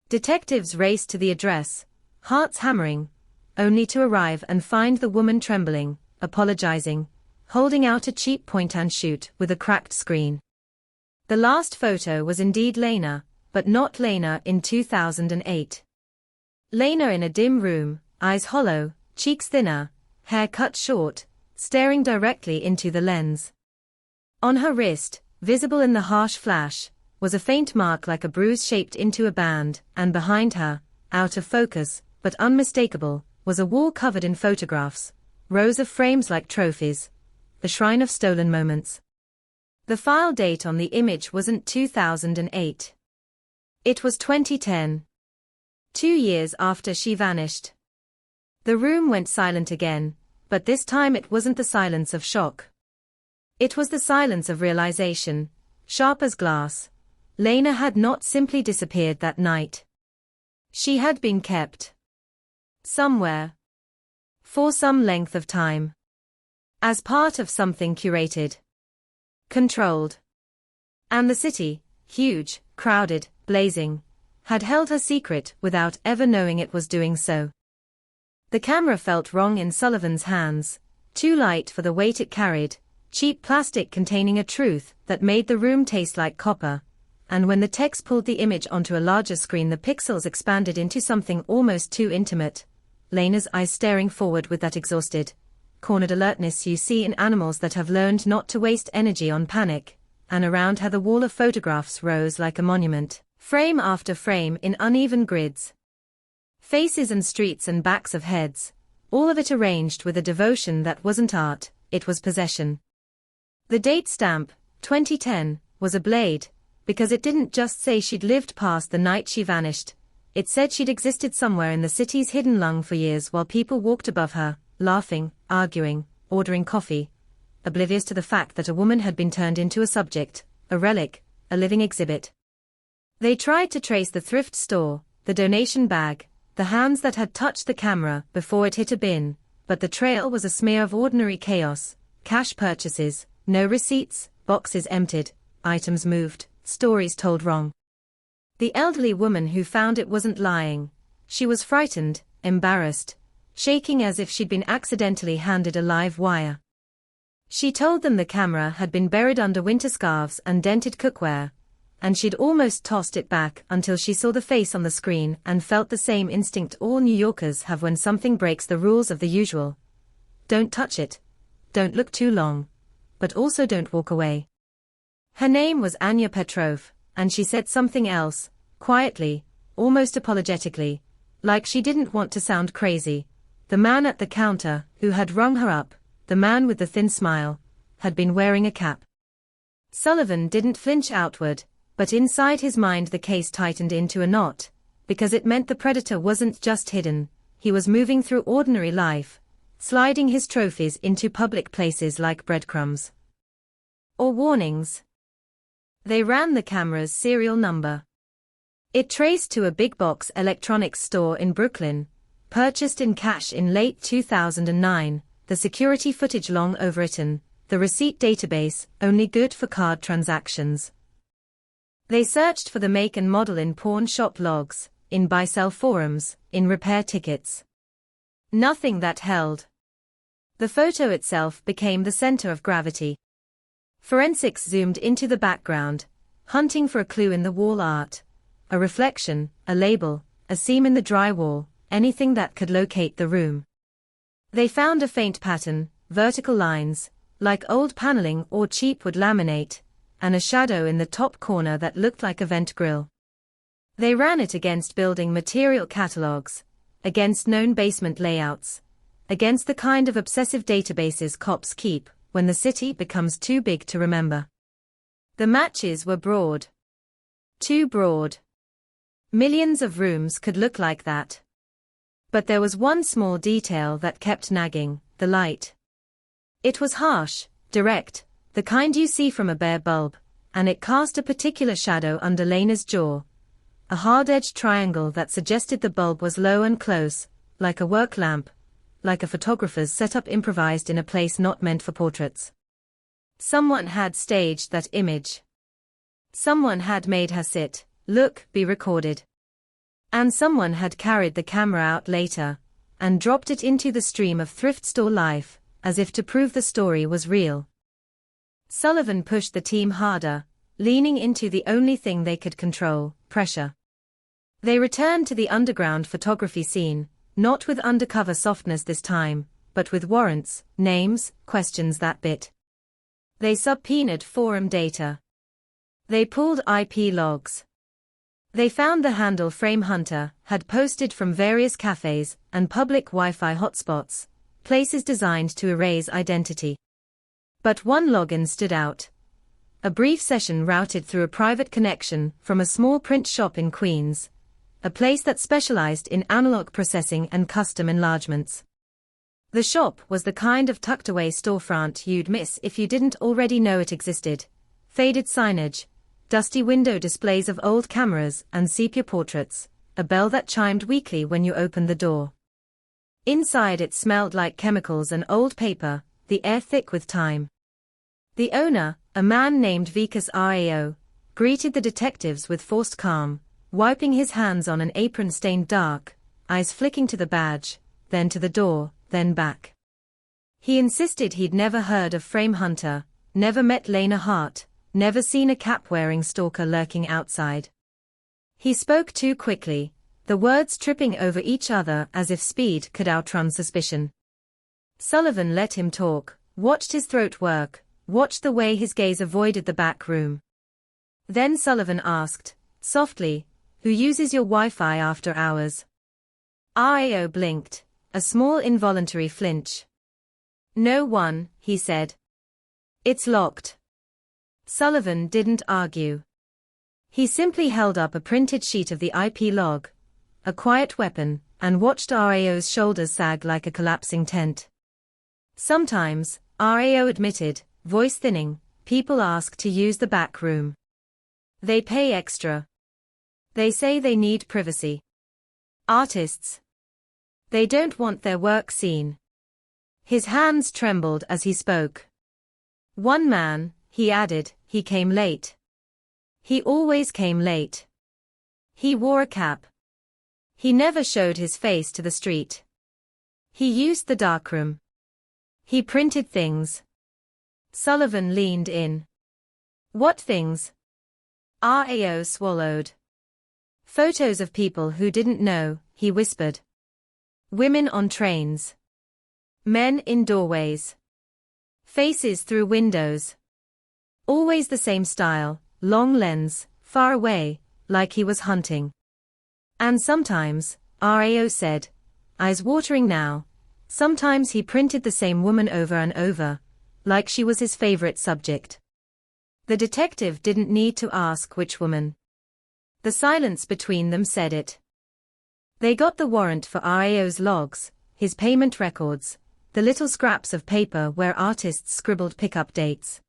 Detectives raced to the address, hearts hammering, only to arrive and find the woman trembling, apologizing, holding out a cheap point-and-shoot with a cracked screen. The last photo was indeed Lena, but not Lena in 2008. Lena in a dim room, eyes hollow, cheeks thinner, hair cut short, staring directly into the lens. On her wrist, visible in the harsh flash, was a faint mark like a bruise shaped into a band, and behind her, out of focus, but unmistakable, was a wall covered in photographs, rows of frames like trophies, the shrine of stolen moments. The file date on the image wasn't 2008. It was 2010. 2 years after she vanished. The room went silent again, but this time it wasn't the silence of shock. It was the silence of realization, sharp as glass. Lena had not simply disappeared that night. She had been kept. Somewhere. For some length of time. As part of something curated. Controlled. And the city, huge, crowded, blazing, had held her secret without ever knowing it was doing so. The camera felt wrong in Sullivan's hands, too light for the weight it carried, cheap plastic containing a truth that made the room taste like copper, and when the techs pulled the image onto a larger screen the pixels expanded into something almost too intimate. Lena's eyes staring forward with that exhausted, cornered alertness you see in animals that have learned not to waste energy on panic, and around her the wall of photographs rose like a monument, frame after frame in uneven grids. Faces and streets and backs of heads, all of it arranged with a devotion that wasn't art, it was possession. The date stamp, 2010, was a blade, because it didn't just say she'd lived past the night she vanished. It said she'd existed somewhere in the city's hidden lung for years while people walked above her, laughing, arguing, ordering coffee, oblivious to the fact that a woman had been turned into a subject, a relic, a living exhibit. They tried to trace the thrift store, the donation bag, the hands that had touched the camera before it hit a bin, but the trail was a smear of ordinary chaos, cash purchases, no receipts, boxes emptied, items moved, stories told wrong. The elderly woman who found it wasn't lying. She was frightened, embarrassed, shaking as if she'd been accidentally handed a live wire. She told them the camera had been buried under winter scarves and dented cookware, and she'd almost tossed it back until she saw the face on the screen and felt the same instinct all New Yorkers have when something breaks the rules of the usual. Don't touch it. Don't look too long. But also don't walk away. Her name was Anya Petrov, and she said something else, quietly, almost apologetically, like she didn't want to sound crazy. The man at the counter, who had rung her up, the man with the thin smile, had been wearing a cap. Sullivan didn't flinch outward, but inside his mind the case tightened into a knot, because it meant the predator wasn't just hidden, he was moving through ordinary life, sliding his trophies into public places like breadcrumbs. Or warnings. They ran the camera's serial number. It traced to a big box electronics store in Brooklyn, purchased in cash in late 2009, the security footage long overwritten, the receipt database only good for card transactions. They searched for the make and model in pawn shop logs, in buy-sell forums, in repair tickets. Nothing that held. The photo itself became the center of gravity. Forensics zoomed into the background, hunting for a clue in the wall art, a reflection, a label, a seam in the drywall, anything that could locate the room. They found a faint pattern, vertical lines, like old paneling or cheap wood laminate, and a shadow in the top corner that looked like a vent grill. They ran it against building material catalogs, against known basement layouts, against the kind of obsessive databases cops keep when the city becomes too big to remember. The matches were broad. Too broad. Millions of rooms could look like that. But there was one small detail that kept nagging, the light. It was harsh, direct, the kind you see from a bare bulb, and it cast a particular shadow under Lena's jaw. A hard-edged triangle that suggested the bulb was low and close, like a work lamp, like a photographer's setup improvised in a place not meant for portraits. Someone had staged that image. Someone had made her sit, look, be recorded. And someone had carried the camera out later, and dropped it into the stream of thrift store life, as if to prove the story was real. Sullivan pushed the team harder, leaning into the only thing they could control, pressure. They returned to the underground photography scene, not with undercover softness this time, but with warrants, names, questions that bit. They subpoenaed forum data. They pulled IP logs. They found the handle Frame Hunter had posted from various cafes and public Wi-Fi hotspots, places designed to erase identity. But one login stood out. A brief session routed through a private connection from a small print shop in Queens, a place that specialized in analog processing and custom enlargements. The shop was the kind of tucked-away storefront you'd miss if you didn't already know it existed. Faded signage, dusty window displays of old cameras and sepia portraits, a bell that chimed weakly when you opened the door. Inside it smelled like chemicals and old paper, the air thick with time. The owner, a man named Vikas Rao, greeted the detectives with forced calm, wiping his hands on an apron stained dark, eyes flicking to the badge, then to the door, then back. He insisted he'd never heard of Frame Hunter, never met Lena Hart, never seen a cap-wearing stalker lurking outside. He spoke too quickly, the words tripping over each other as if speed could outrun suspicion. Sullivan let him talk, watched his throat work, watched the way his gaze avoided the back room. Then Sullivan asked, softly, "Who uses your Wi-Fi after hours?" Rao blinked, a small involuntary flinch. No one, he said. It's locked. Sullivan didn't argue. He simply held up a printed sheet of the IP log, a quiet weapon, and watched RAO's shoulders sag like a collapsing tent. Sometimes, RAO admitted, voice thinning, people ask to use the back room. They pay extra. They say they need privacy. Artists. They don't want their work seen. His hands trembled as he spoke. One man, he added, he came late. He always came late. He wore a cap. He never showed his face to the street. He used the darkroom. He printed things. Sullivan leaned in. What things? RAO swallowed. Photos of people who didn't know, he whispered. Women on trains. Men in doorways. Faces through windows. Always the same style, long lens, far away, like he was hunting. And sometimes, RAO said, eyes watering now, sometimes he printed the same woman over and over, like she was his favorite subject. The detective didn't need to ask which woman. The silence between them said it. They got the warrant for RAO's logs, his payment records, the little scraps of paper where artists scribbled pickup dates.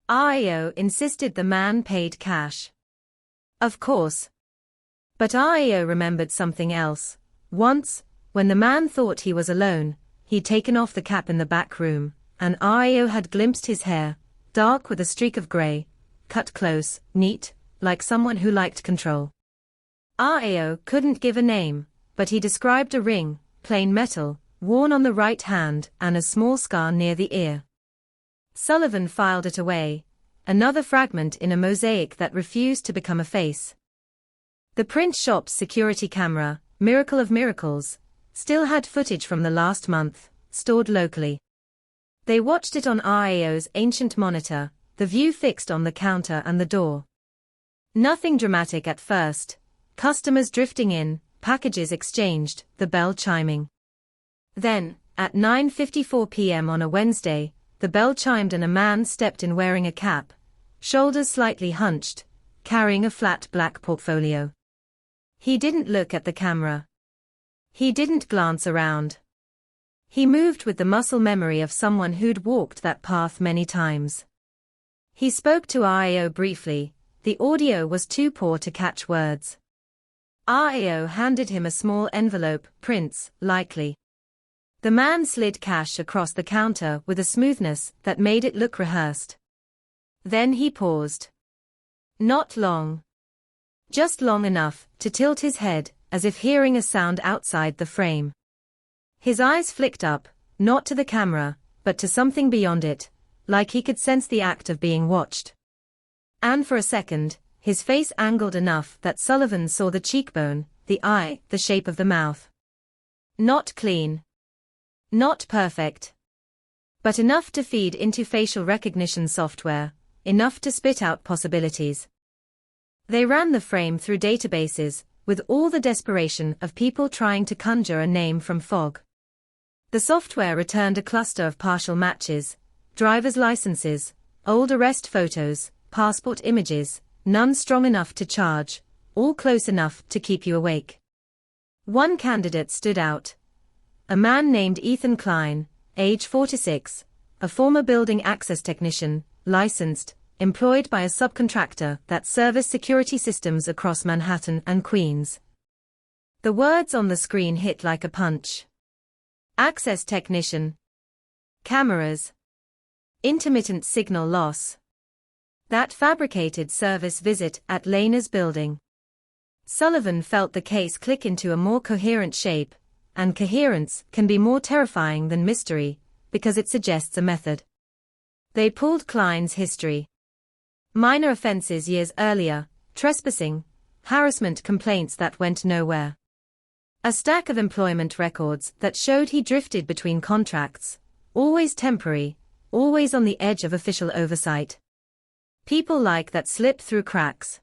RAO insisted the man paid cash. Of course. But RAO remembered something else. Once, when the man thought he was alone, he'd taken off the cap in the back room, and RAO had glimpsed his hair, dark with a streak of grey, cut close, neat, like someone who liked control. RAO couldn't give a name, but he described a ring, plain metal, worn on the right hand and a small scar near the ear. Sullivan filed it away, another fragment in a mosaic that refused to become a face. The print shop's security camera, miracle of miracles, still had footage from the last month, stored locally. They watched it on RAO's ancient monitor, the view fixed on the counter and the door. Nothing dramatic at first, customers drifting in, packages exchanged, the bell chiming. Then, at 9:54 p.m. on a Wednesday, the bell chimed and a man stepped in wearing a cap, shoulders slightly hunched, carrying a flat black portfolio. He didn't look at the camera. He didn't glance around. He moved with the muscle memory of someone who'd walked that path many times. He spoke to RAO briefly, the audio was too poor to catch words. RAO handed him a small envelope, prints, likely. The man slid cash across the counter with a smoothness that made it look rehearsed. Then he paused. Not long. Just long enough to tilt his head, as if hearing a sound outside the frame. His eyes flicked up, not to the camera, but to something beyond it, like he could sense the act of being watched. And for a second, his face angled enough that Sullivan saw the cheekbone, the eye, the shape of the mouth. Not clean. Not perfect. But enough to feed into facial recognition software, enough to spit out possibilities. They ran the frame through databases, with all the desperation of people trying to conjure a name from fog. The software returned a cluster of partial matches, driver's licenses, old arrest photos, passport images, none strong enough to charge, all close enough to keep you awake. One candidate stood out. A man named Ethan Klein, age 46, a former building access technician, licensed, employed by a subcontractor that serviced security systems across Manhattan and Queens. The words on the screen hit like a punch. Access technician. Cameras. Intermittent signal loss. That fabricated service visit at Lehner's building. Sullivan felt the case click into a more coherent shape, and coherence can be more terrifying than mystery, because it suggests a method. They pulled Klein's history. Minor offenses years earlier, trespassing, harassment complaints that went nowhere. A stack of employment records that showed he drifted between contracts, always temporary, always on the edge of official oversight. People like that slip through cracks.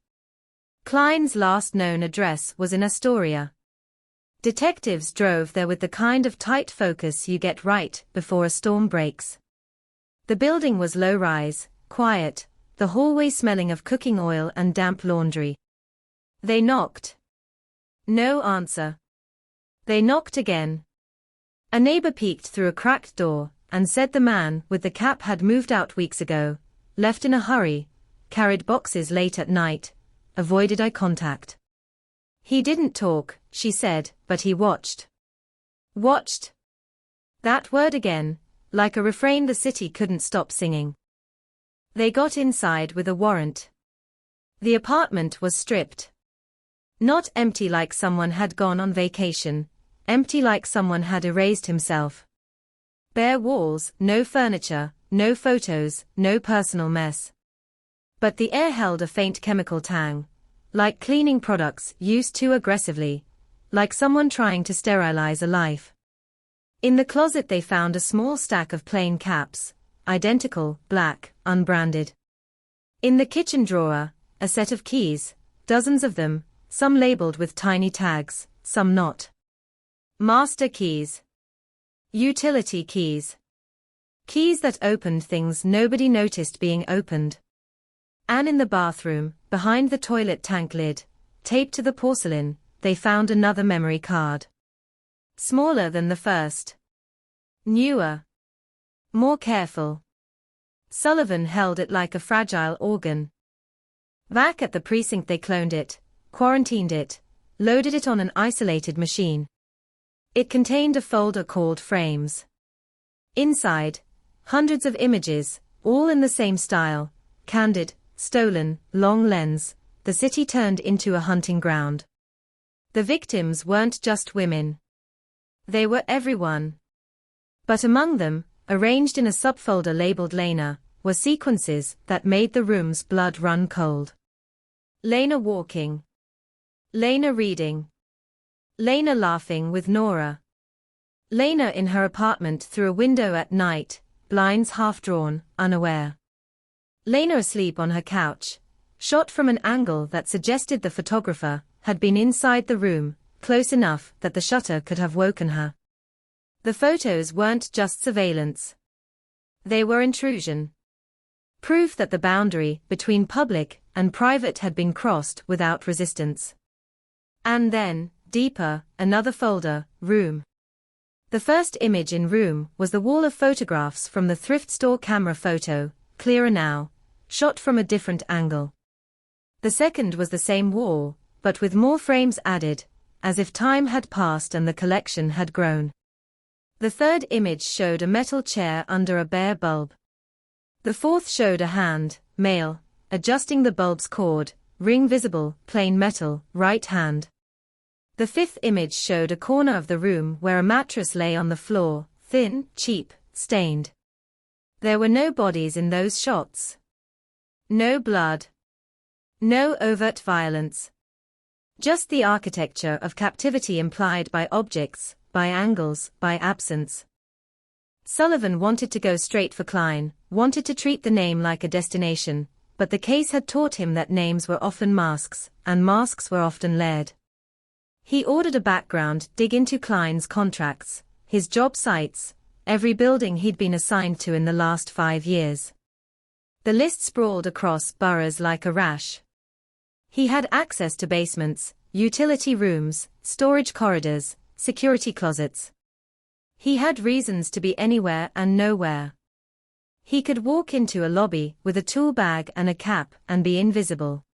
Klein's last known address was in Astoria. Detectives drove there with the kind of tight focus you get right before a storm breaks. The building was low-rise, quiet, the hallway smelling of cooking oil and damp laundry. They knocked. No answer. They knocked again. A neighbor peeked through a cracked door and said the man with the cap had moved out weeks ago, left in a hurry, carried boxes late at night, avoided eye contact. He didn't talk, she said, but he watched. Watched? That word again, like a refrain the city couldn't stop singing. They got inside with a warrant. The apartment was stripped. Not empty like someone had gone on vacation, empty like someone had erased himself. Bare walls, no furniture, no photos, no personal mess. But the air held a faint chemical tang, like cleaning products used too aggressively, like someone trying to sterilize a life. In the closet they found a small stack of plain caps, identical, black, unbranded. In the kitchen drawer, a set of keys, dozens of them, some labeled with tiny tags, some not. Master keys. Utility keys. Keys that opened things nobody noticed being opened. And in the bathroom, behind the toilet tank lid, taped to the porcelain, they found another memory card. Smaller than the first. Newer. More careful. Sullivan held it like a fragile organ. Back at the precinct they cloned it, quarantined it, loaded it on an isolated machine. It contained a folder called Frames. Inside, hundreds of images, all in the same style, candid, stolen, long lens, the city turned into a hunting ground. The victims weren't just women. They were everyone. But among them, arranged in a subfolder labeled Lena, were sequences that made the room's blood run cold. Lena walking. Lena reading. Lena laughing with Nora. Lena in her apartment through a window at night, blinds half drawn, unaware. Lena asleep on her couch, shot from an angle that suggested the photographer had been inside the room, close enough that the shutter could have woken her. The photos weren't just surveillance. They were intrusion. Proof that the boundary between public and private had been crossed without resistance. And then, deeper, another folder, Room. The first image in Room was the wall of photographs from the thrift store camera photo, clearer now, shot from a different angle. The second was the same wall, but with more frames added, as if time had passed and the collection had grown. The third image showed a metal chair under a bare bulb. The fourth showed a hand, male, adjusting the bulb's cord, ring visible, plain metal, right hand. The fifth image showed a corner of the room where a mattress lay on the floor, thin, cheap, stained. There were no bodies in those shots. No blood. No overt violence. Just the architecture of captivity implied by objects, by angles, by absence. Sullivan wanted to go straight for Klein, wanted to treat the name like a destination, but the case had taught him that names were often masks, and masks were often layered. He ordered a background dig into Klein's contracts, his job sites, every building he'd been assigned to in the last 5 years. The list sprawled across boroughs like a rash. He had access to basements, utility rooms, storage corridors, security closets. He had reasons to be anywhere and nowhere. He could walk into a lobby with a tool bag and a cap and be invisible.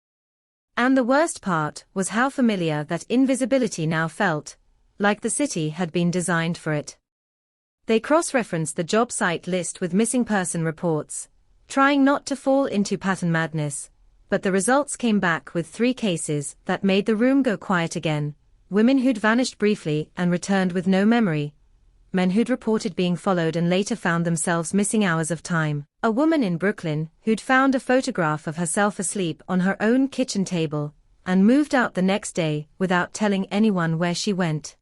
And the worst part was how familiar that invisibility now felt, like the city had been designed for it. They cross-referenced the job site list with missing person reports, trying not to fall into pattern madness, but the results came back with 3 cases that made the room go quiet again, women who'd vanished briefly and returned with no memory, men who'd reported being followed and later found themselves missing hours of time, a woman in Brooklyn who'd found a photograph of herself asleep on her own kitchen table, and moved out the next day without telling anyone where she went.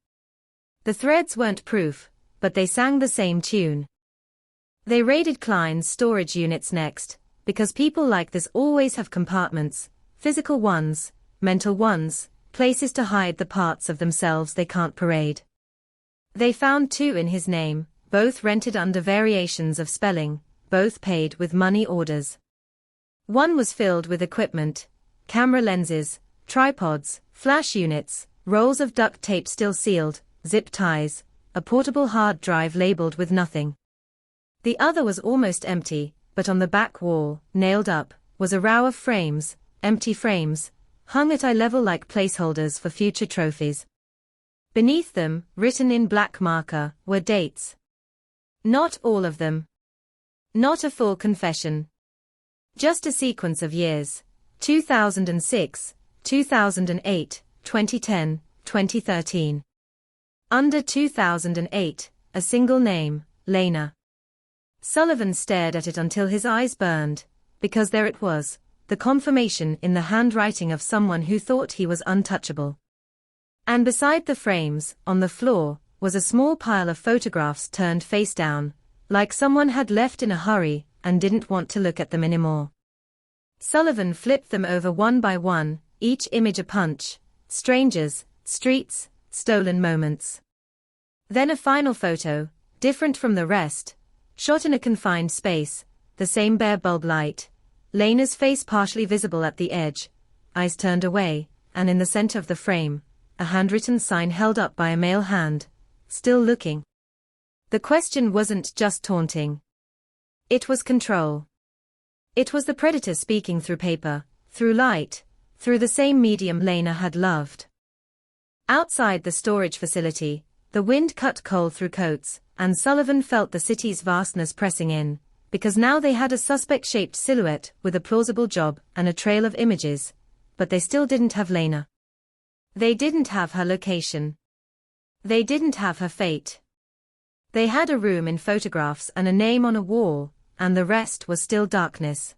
The threads weren't proof, but they sang the same tune. They raided Klein's storage units next, because people like this always have compartments, physical ones, mental ones, places to hide the parts of themselves they can't parade. They found 2 in his name, both rented under variations of spelling, both paid with money orders. One was filled with equipment, camera lenses, tripods, flash units, rolls of duct tape still sealed, zip ties, a portable hard drive labeled with nothing. The other was almost empty, but on the back wall, nailed up, was a row of frames, empty frames, hung at eye level like placeholders for future trophies. Beneath them, written in black marker, were dates. Not all of them. Not a full confession. Just a sequence of years. 2006, 2008, 2010, 2013. Under 2008, a single name, Lena. Sullivan stared at it until his eyes burned, because there it was, the confirmation in the handwriting of someone who thought he was untouchable. And beside the frames, on the floor, was a small pile of photographs turned face down, like someone had left in a hurry and didn't want to look at them anymore. Sullivan flipped them over one by one, each image a punch: strangers, streets, stolen moments. Then a final photo, different from the rest, shot in a confined space, the same bare bulb light, Lena's face partially visible at the edge, eyes turned away, and in the center of the frame, a handwritten sign held up by a male hand, still looking. The question wasn't just taunting. It was control. It was the predator speaking through paper, through light, through the same medium Lena had loved. Outside the storage facility, the wind cut coal through coats, and Sullivan felt the city's vastness pressing in, because now they had a suspect-shaped silhouette with a plausible job and a trail of images, but they still didn't have Lena. They didn't have her location. They didn't have her fate. They had a room in photographs and a name on a wall, and the rest was still darkness.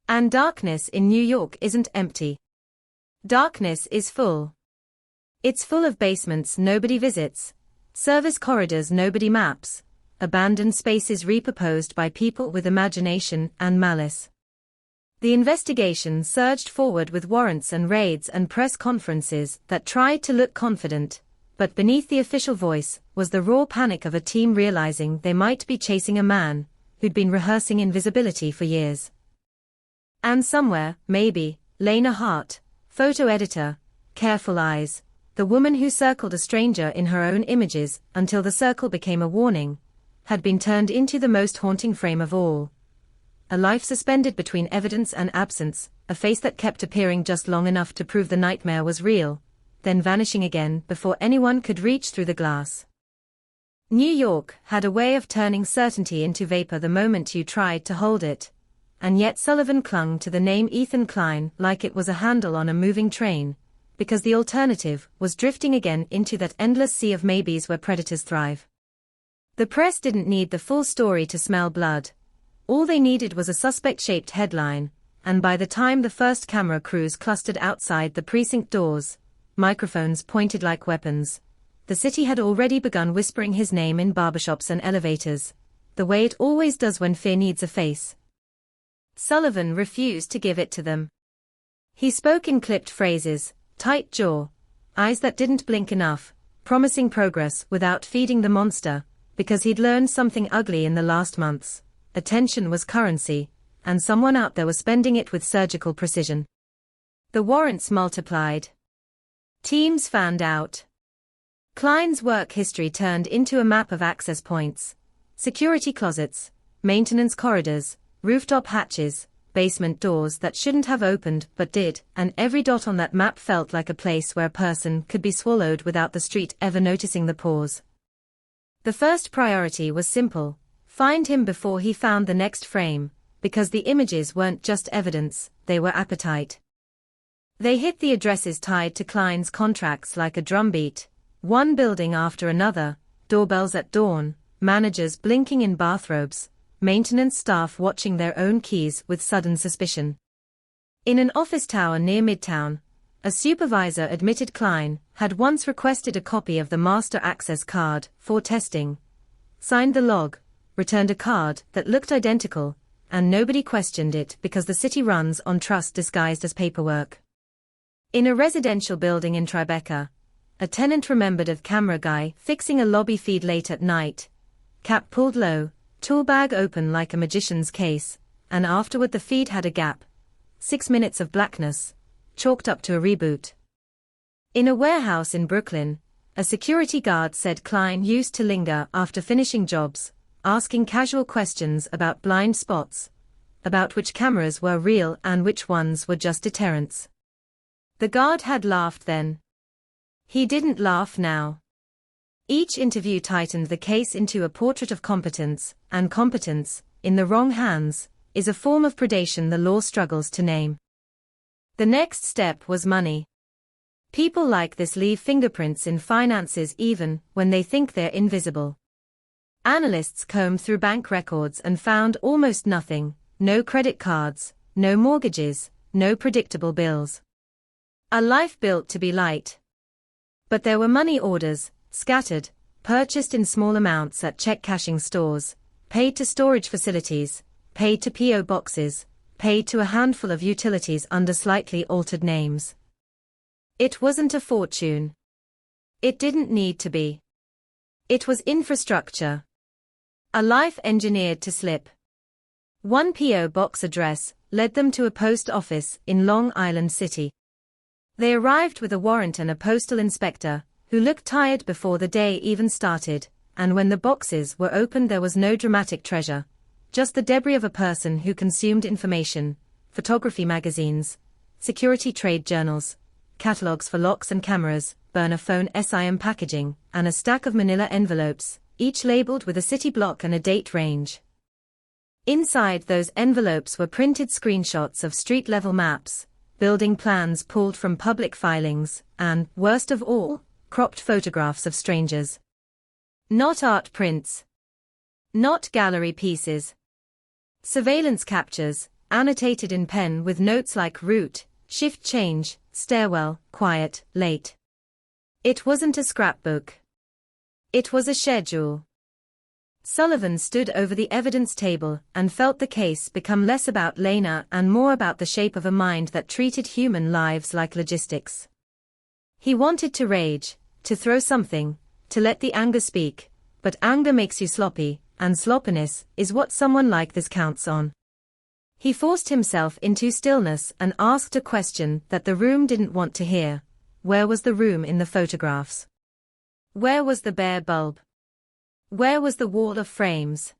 And darkness in New York isn't empty. Darkness is full. It's full of basements nobody visits, service corridors nobody maps, abandoned spaces repurposed by people with imagination and malice. The investigation surged forward with warrants and raids and press conferences that tried to look confident, but beneath the official voice was the raw panic of a team realizing they might be chasing a man who'd been rehearsing invisibility for years. And somewhere, maybe, Lena Hart, photo editor, careful eyes, the woman who circled a stranger in her own images until the circle became a warning, had been turned into the most haunting frame of all. A life suspended between evidence and absence, a face that kept appearing just long enough to prove the nightmare was real, then vanishing again before anyone could reach through the glass. New York had a way of turning certainty into vapor the moment you tried to hold it, and yet Sullivan clung to the name Ethan Klein like it was a handle on a moving train, because the alternative was drifting again into that endless sea of maybes where predators thrive. The press didn't need the full story to smell blood. All they needed was a suspect-shaped headline, and by the time the first camera crews clustered outside the precinct doors, microphones pointed like weapons, the city had already begun whispering his name in barbershops and elevators, the way it always does when fear needs a face. Sullivan refused to give it to them. He spoke in clipped phrases, tight jaw, eyes that didn't blink enough, promising progress without feeding the monster, because he'd learned something ugly in the last months. Attention was currency, and someone out there was spending it with surgical precision. The warrants multiplied. Teams fanned out. Klein's work history turned into a map of access points, security closets, maintenance corridors, rooftop hatches, basement doors that shouldn't have opened but did, and every dot on that map felt like a place where a person could be swallowed without the street ever noticing the pause. The first priority was simple: find him before he found the next frame, because the images weren't just evidence, they were appetite. They hit the addresses tied to Klein's contracts like a drumbeat, one building after another, doorbells at dawn, managers blinking in bathrobes, maintenance staff watching their own keys with sudden suspicion. In an office tower near Midtown, a supervisor admitted Klein had once requested a copy of the master access card for testing, signed the log, returned a card that looked identical, and nobody questioned it because the city runs on trust disguised as paperwork. In a residential building in Tribeca, a tenant remembered a camera guy fixing a lobby feed late at night, cap pulled low, tool bag open like a magician's case, and afterward the feed had a gap. 6 minutes of blackness, chalked up to a reboot. In a warehouse in Brooklyn, a security guard said Klein used to linger after finishing jobs, asking casual questions about blind spots, about which cameras were real and which ones were just deterrents. The guard had laughed then. He didn't laugh now. Each interview tightened the case into a portrait of competence, and competence, in the wrong hands, is a form of predation the law struggles to name. The next step was money. People like this leave fingerprints in finances even when they think they're invisible. Analysts combed through bank records and found almost nothing, no credit cards, no mortgages, no predictable bills. A life built to be light. But there were money orders, scattered, purchased in small amounts at check cashing stores, paid to storage facilities, paid to P.O. boxes, paid to a handful of utilities under slightly altered names. It wasn't a fortune. It didn't need to be. It was infrastructure. A life engineered to slip. One P.O. box address led them to a post office in Long Island City. They arrived with a warrant and a postal inspector, who looked tired before the day even started, and when the boxes were opened there was no dramatic treasure, just the debris of a person who consumed information, photography magazines, security trade journals, catalogs for locks and cameras, burner phone SIM packaging, and a stack of manila envelopes, each labeled with a city block and a date range. Inside those envelopes were printed screenshots of street-level maps, building plans pulled from public filings, and, worst of all, cropped photographs of strangers. Not art prints. Not gallery pieces. Surveillance captures, annotated in pen with notes like route, shift change, stairwell, quiet, late. It wasn't a scrapbook. It was a schedule. Sullivan stood over the evidence table and felt the case become less about Lena and more about the shape of a mind that treated human lives like logistics. He wanted to rage, to throw something, to let the anger speak, but anger makes you sloppy, and sloppiness is what someone like this counts on. He forced himself into stillness and asked a question that the room didn't want to hear. Where was the room in the photographs? Where was the bare bulb? Where was the wall of frames?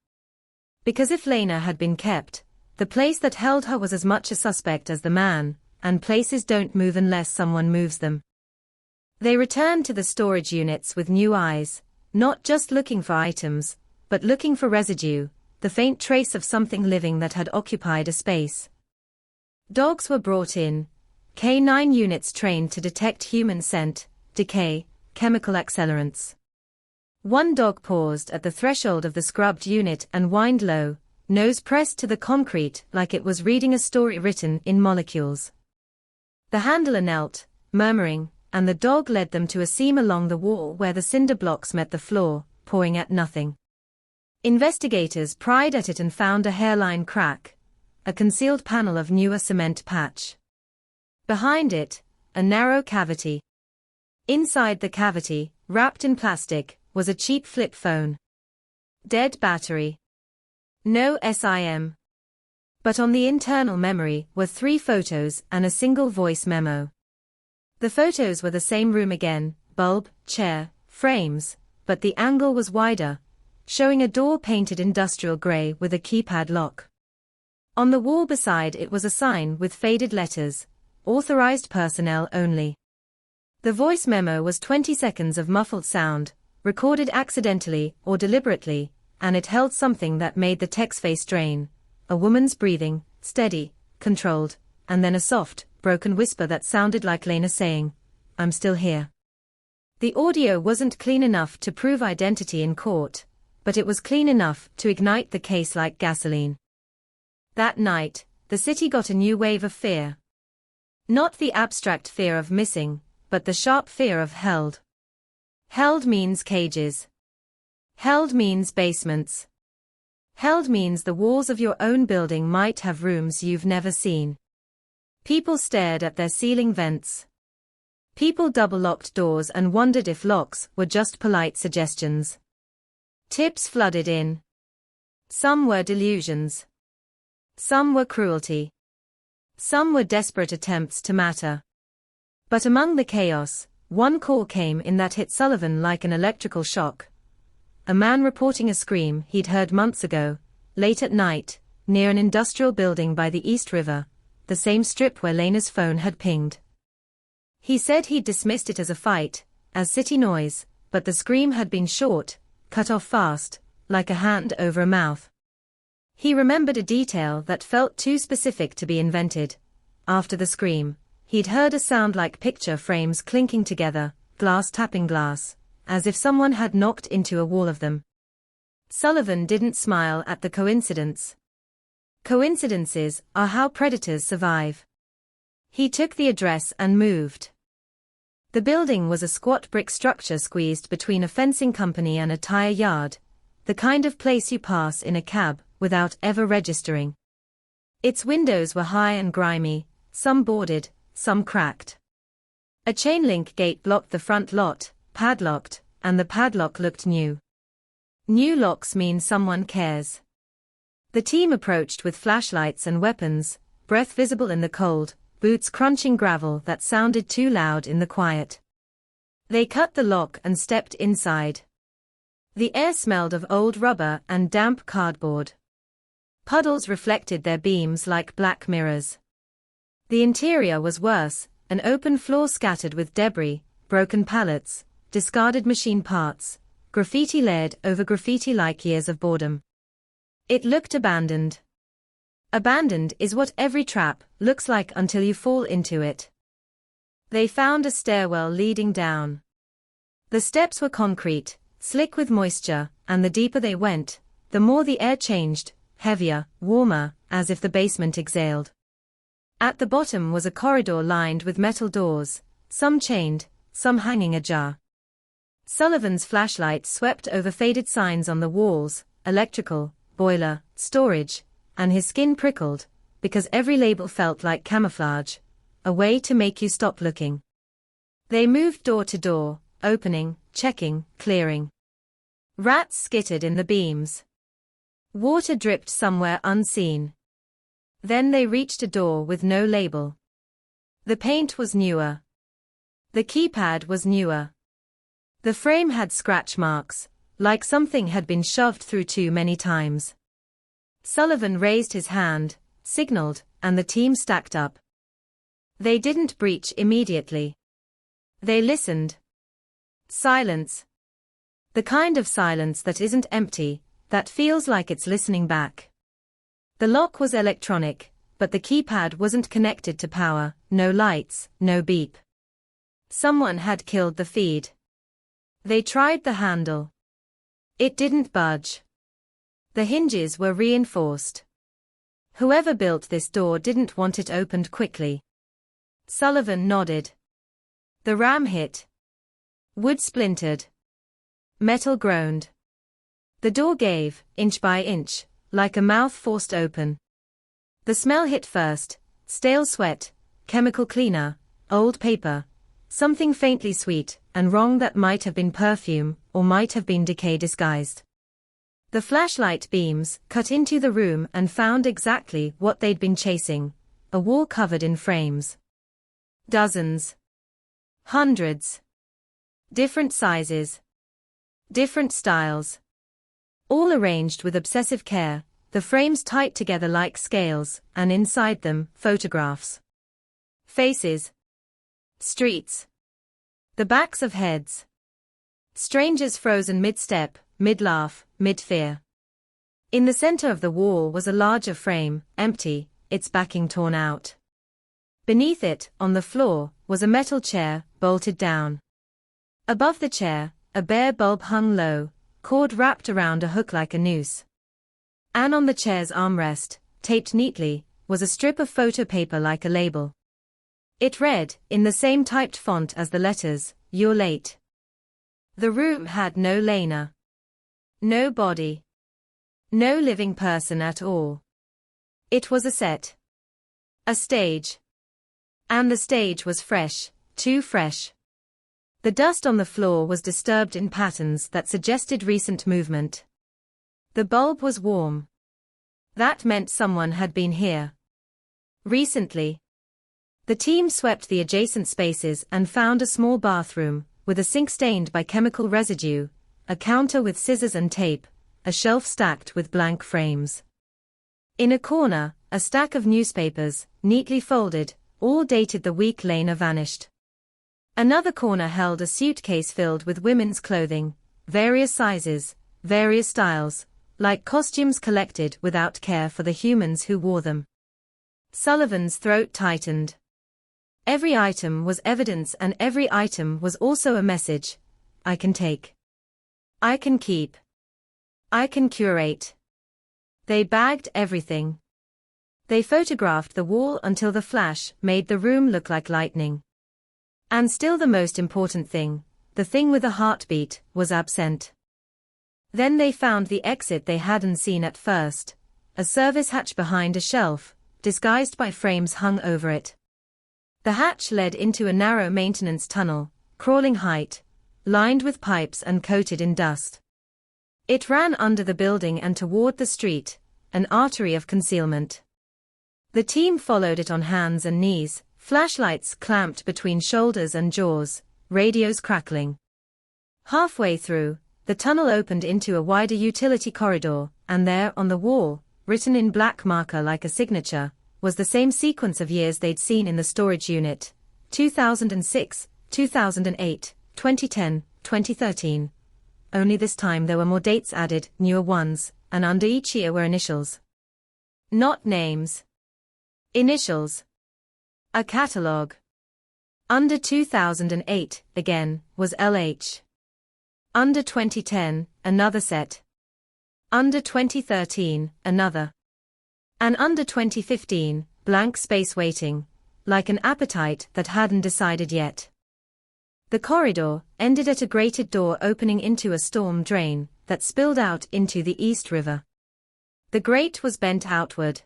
Because if Lena had been kept, the place that held her was as much a suspect as the man, and places don't move unless someone moves them. They returned to the storage units with new eyes, not just looking for items, but looking for residue, the faint trace of something living that had occupied a space. Dogs were brought in, K9 units trained to detect human scent, decay, chemical accelerants. One dog paused at the threshold of the scrubbed unit and whined low, nose pressed to the concrete like it was reading a story written in molecules. The handler knelt, murmuring, and the dog led them to a seam along the wall where the cinder blocks met the floor, pawing at nothing. Investigators pried at it and found a hairline crack, a concealed panel of newer cement patch. Behind it, a narrow cavity. Inside the cavity, wrapped in plastic, was a cheap flip phone. Dead battery. No SIM. But on the internal memory were 3 photos and a single voice memo. The photos were the same room again, bulb, chair, frames, but the angle was wider, showing a door painted industrial gray with a keypad lock. On the wall beside it was a sign with faded letters, authorized personnel only. The voice memo was 20 seconds of muffled sound, recorded accidentally or deliberately, and it held something that made the text face drain, a woman's breathing, steady, controlled, and then a soft, broken whisper that sounded like Lena saying, "I'm still here." The audio wasn't clean enough to prove identity in court, but it was clean enough to ignite the case like gasoline. That night, the city got a new wave of fear. Not the abstract fear of missing, but the sharp fear of held. Held means cages. Held means basements. Held means the walls of your own building might have rooms you've never seen. People stared at their ceiling vents. People double-locked doors and wondered if locks were just polite suggestions. Tips flooded in. Some were delusions. Some were cruelty. Some were desperate attempts to matter. But among the chaos, one call came in that hit Sullivan like an electrical shock. A man reporting a scream he'd heard months ago, late at night, near an industrial building by the East River, the same strip where Lena's phone had pinged. He said he'd dismissed it as a fight, as city noise, but the scream had been short, cut off fast, like a hand over a mouth. He remembered a detail that felt too specific to be invented. After the scream, he'd heard a sound like picture frames clinking together, glass tapping glass, as if someone had knocked into a wall of them. Sullivan didn't smile at the coincidence. Coincidences are how predators survive. He took the address and moved. The building was a squat brick structure squeezed between a fencing company and a tire yard, the kind of place you pass in a cab without ever registering. Its windows were high and grimy, some boarded, some cracked. A chain-link gate blocked the front lot, padlocked, and the padlock looked new. New locks mean someone cares. The team approached with flashlights and weapons, breath visible in the cold, boots crunching gravel that sounded too loud in the quiet. They cut the lock and stepped inside. The air smelled of old rubber and damp cardboard. Puddles reflected their beams like black mirrors. The interior was worse, an open floor scattered with debris, broken pallets, discarded machine parts, graffiti layered over graffiti like years of boredom. It looked abandoned. Abandoned is what every trap looks like until you fall into it. They found a stairwell leading down. The steps were concrete, slick with moisture, and the deeper they went, the more the air changed, heavier, warmer, as if the basement exhaled. At the bottom was a corridor lined with metal doors, some chained, some hanging ajar. Sullivan's flashlight swept over faded signs on the walls, electrical, boiler, storage, and his skin prickled, because every label felt like camouflage, a way to make you stop looking. They moved door to door, opening, checking, clearing. Rats skittered in the beams. Water dripped somewhere unseen. Then they reached a door with no label. The paint was newer. The keypad was newer. The frame had scratch marks, like something had been shoved through too many times. Sullivan raised his hand, signaled, and the team stacked up. They didn't breach immediately. They listened. Silence. The kind of silence that isn't empty, that feels like it's listening back. The lock was electronic, but the keypad wasn't connected to power, no lights, no beep. Someone had killed the feed. They tried the handle. It didn't budge. The hinges were reinforced. Whoever built this door didn't want it opened quickly. Sullivan nodded. The ram hit. Wood splintered. Metal groaned. The door gave, inch by inch, like a mouth forced open. The smell hit first, stale sweat, chemical cleaner, old paper, something faintly sweet and wrong that might have been perfume or might have been decay disguised. The flashlight beams cut into the room and found exactly what they'd been chasing, a wall covered in frames. Dozens. Hundreds. Different sizes. Different styles. All arranged with obsessive care, the frames tight together like scales, and inside them, photographs. Faces. Streets. The backs of heads. Strangers frozen mid-step, mid-laugh, mid-fear. In the center of the wall was a larger frame, empty, its backing torn out. Beneath it, on the floor, was a metal chair, bolted down. Above the chair, a bare bulb hung low, cord wrapped around a hook like a noose. And on the chair's armrest, taped neatly, was a strip of photo paper like a label. It read, in the same typed font as the letters, "You're late." The room had no Lena. No body. No living person at all. It was a set. A stage. And the stage was fresh, too fresh. The dust on the floor was disturbed in patterns that suggested recent movement. The bulb was warm. That meant someone had been here recently. The team swept the adjacent spaces and found a small bathroom, with a sink stained by chemical residue, a counter with scissors and tape, a shelf stacked with blank frames. In a corner, a stack of newspapers, neatly folded, all dated the week Lena vanished. Another corner held a suitcase filled with women's clothing, various sizes, various styles, like costumes collected without care for the humans who wore them. Sullivan's throat tightened. Every item was evidence and every item was also a message. I can take. I can keep. I can curate. They bagged everything. They photographed the wall until the flash made the room look like lightning. And still the most important thing, the thing with a heartbeat, was absent. Then they found the exit they hadn't seen at first, a service hatch behind a shelf, disguised by frames hung over it. The hatch led into a narrow maintenance tunnel, crawling height, lined with pipes and coated in dust. It ran under the building and toward the street, an artery of concealment. The team followed it on hands and knees, flashlights clamped between shoulders and jaws, radios crackling. Halfway through, the tunnel opened into a wider utility corridor, and there on the wall, written in black marker like a signature, was the same sequence of years they'd seen in the storage unit: 2006, 2008, 2010, 2013. Only this time there were more dates added, newer ones, and under each year were initials. Not names. Initials. A catalogue. Under 2008, again, was LH. Under 2010, another set. Under 2013, another. And under 2015, blank space waiting, like an appetite that hadn't decided yet. The corridor ended at a grated door opening into a storm drain that spilled out into the East River. The grate was bent outward.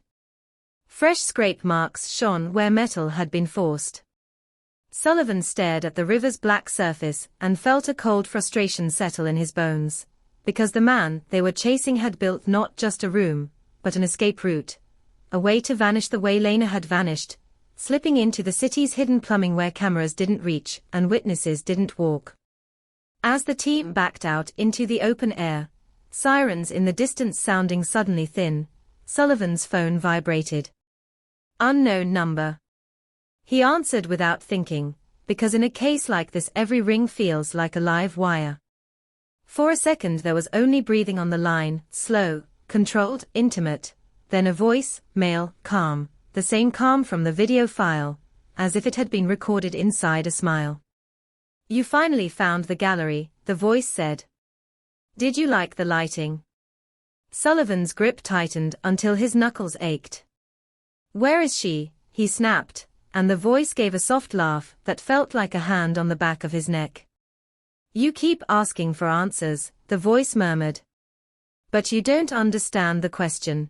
Fresh scrape marks shone where metal had been forced. Sullivan stared at the river's black surface and felt a cold frustration settle in his bones, because the man they were chasing had built not just a room, but an escape route, a way to vanish the way Lena had vanished, slipping into the city's hidden plumbing where cameras didn't reach and witnesses didn't walk. As the team backed out into the open air, sirens in the distance sounding suddenly thin, Sullivan's phone vibrated. Unknown number. He answered without thinking, because in a case like this every ring feels like a live wire. For a second there was only breathing on the line, slow, controlled, intimate, then a voice, male, calm, the same calm from the video file, as if it had been recorded inside a smile. You finally found the gallery, the voice said. Did you like the lighting? Sullivan's grip tightened until his knuckles ached. Where is she? He snapped, and the voice gave a soft laugh that felt like a hand on the back of his neck. You keep asking for answers, the voice murmured. But you don't understand the question.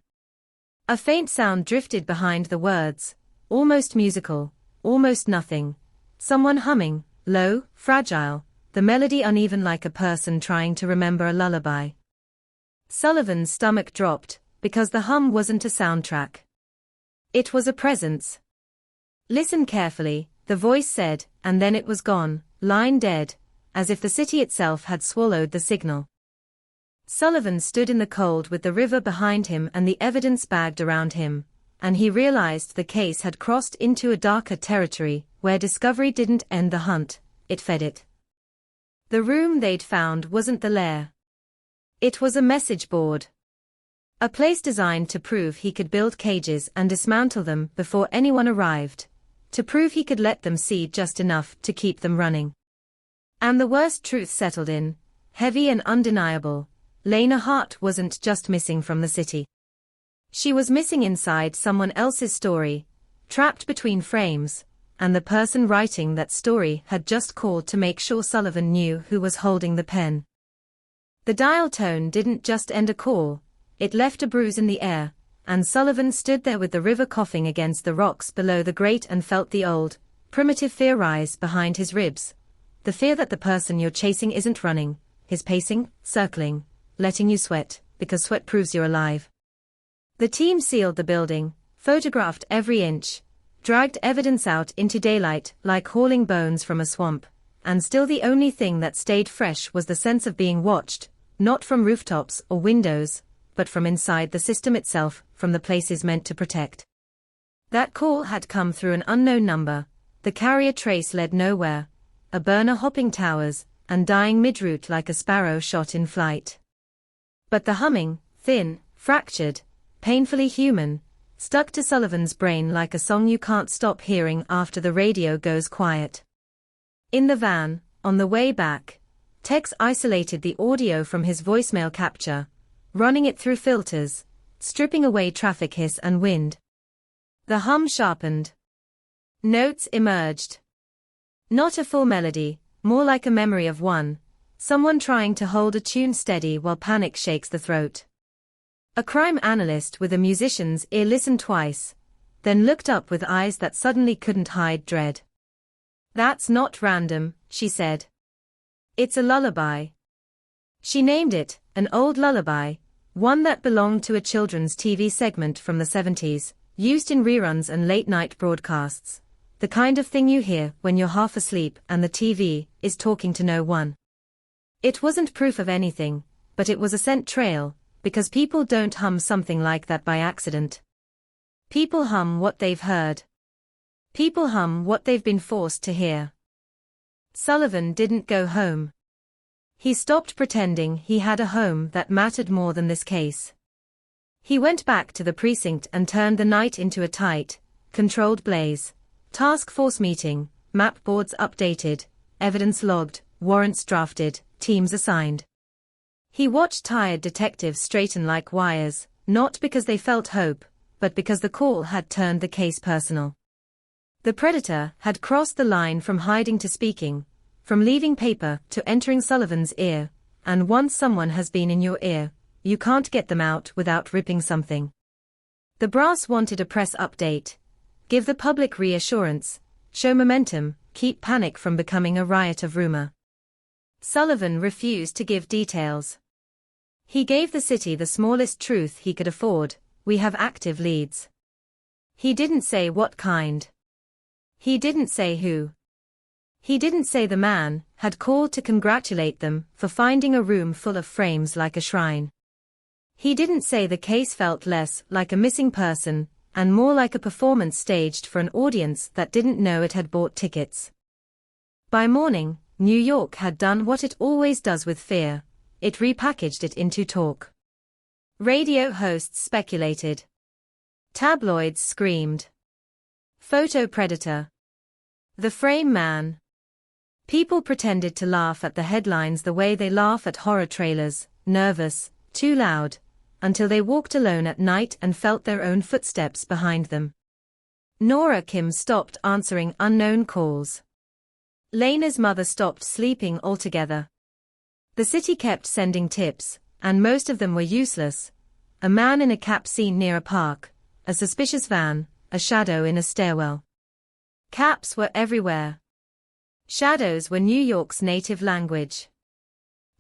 A faint sound drifted behind the words, almost musical, almost nothing. Someone humming, low, fragile, the melody uneven like a person trying to remember a lullaby. Sullivan's stomach dropped, because the hum wasn't a soundtrack. It was a presence. Listen carefully, the voice said, and then it was gone, line dead, as if the city itself had swallowed the signal. Sullivan stood in the cold with the river behind him and the evidence bagged around him, and he realized the case had crossed into a darker territory, where discovery didn't end the hunt, it fed it. The room they'd found wasn't the lair. It was a message board. A place designed to prove he could build cages and dismantle them before anyone arrived, to prove he could let them see just enough to keep them running. And the worst truth settled in, heavy and undeniable. Lena Hart wasn't just missing from the city. She was missing inside someone else's story, trapped between frames, and the person writing that story had just called to make sure Sullivan knew who was holding the pen. The dial tone didn't just end a call, it left a bruise in the air, and Sullivan stood there with the river coughing against the rocks below the grate and felt the old, primitive fear rise behind his ribs. The fear that the person you're chasing isn't running, is pacing, circling, letting you sweat, because sweat proves you're alive. The team sealed the building, photographed every inch, dragged evidence out into daylight like hauling bones from a swamp, and still the only thing that stayed fresh was the sense of being watched, not from rooftops or windows, but from inside the system itself, from the places meant to protect. That call had come through an unknown number, the carrier trace led nowhere, a burner hopping towers, and dying mid-route like a sparrow shot in flight. But the humming, thin, fractured, painfully human, stuck to Sullivan's brain like a song you can't stop hearing after the radio goes quiet. In the van, on the way back, Tex isolated the audio from his voicemail capture, running it through filters, stripping away traffic hiss and wind. The hum sharpened. Notes emerged. Not a full melody, more like a memory of someone trying to hold a tune steady while panic shakes the throat. A crime analyst with a musician's ear listened twice, then looked up with eyes that suddenly couldn't hide dread. "That's not random," she said. "It's a lullaby." She named it, an old lullaby, one that belonged to a children's TV segment from the 70s, used in reruns and late-night broadcasts. The kind of thing you hear when you're half asleep and the TV is talking to no one. It wasn't proof of anything, but it was a scent trail, because people don't hum something like that by accident. People hum what they've heard. People hum what they've been forced to hear. Sullivan didn't go home. He stopped pretending he had a home that mattered more than this case. He went back to the precinct and turned the night into a tight, controlled blaze. Task force meeting, map boards updated, evidence logged, warrants drafted, teams assigned. He watched tired detectives straighten like wires, not because they felt hope, but because the call had turned the case personal. The predator had crossed the line from hiding to speaking, from leaving paper to entering Sullivan's ear, and once someone has been in your ear, you can't get them out without ripping something. The brass wanted a press update. Give the public reassurance, show momentum, keep panic from becoming a riot of rumor. Sullivan refused to give details. He gave the city the smallest truth he could afford: we have active leads. He didn't say what kind. He didn't say who. He didn't say the man had called to congratulate them for finding a room full of frames like a shrine. He didn't say the case felt less like a missing person and more like a performance staged for an audience that didn't know it had bought tickets. By morning, New York had done what it always does with fear: it repackaged it into talk. Radio hosts speculated. Tabloids screamed. Photo predator. The frame man. People pretended to laugh at the headlines the way they laugh at horror trailers, nervous, too loud, until they walked alone at night and felt their own footsteps behind them. Nora Kim stopped answering unknown calls. Lena's mother stopped sleeping altogether. The city kept sending tips, and most of them were useless. A man in a cap seen near a park, a suspicious van, a shadow in a stairwell. Caps were everywhere. Shadows were New York's native language.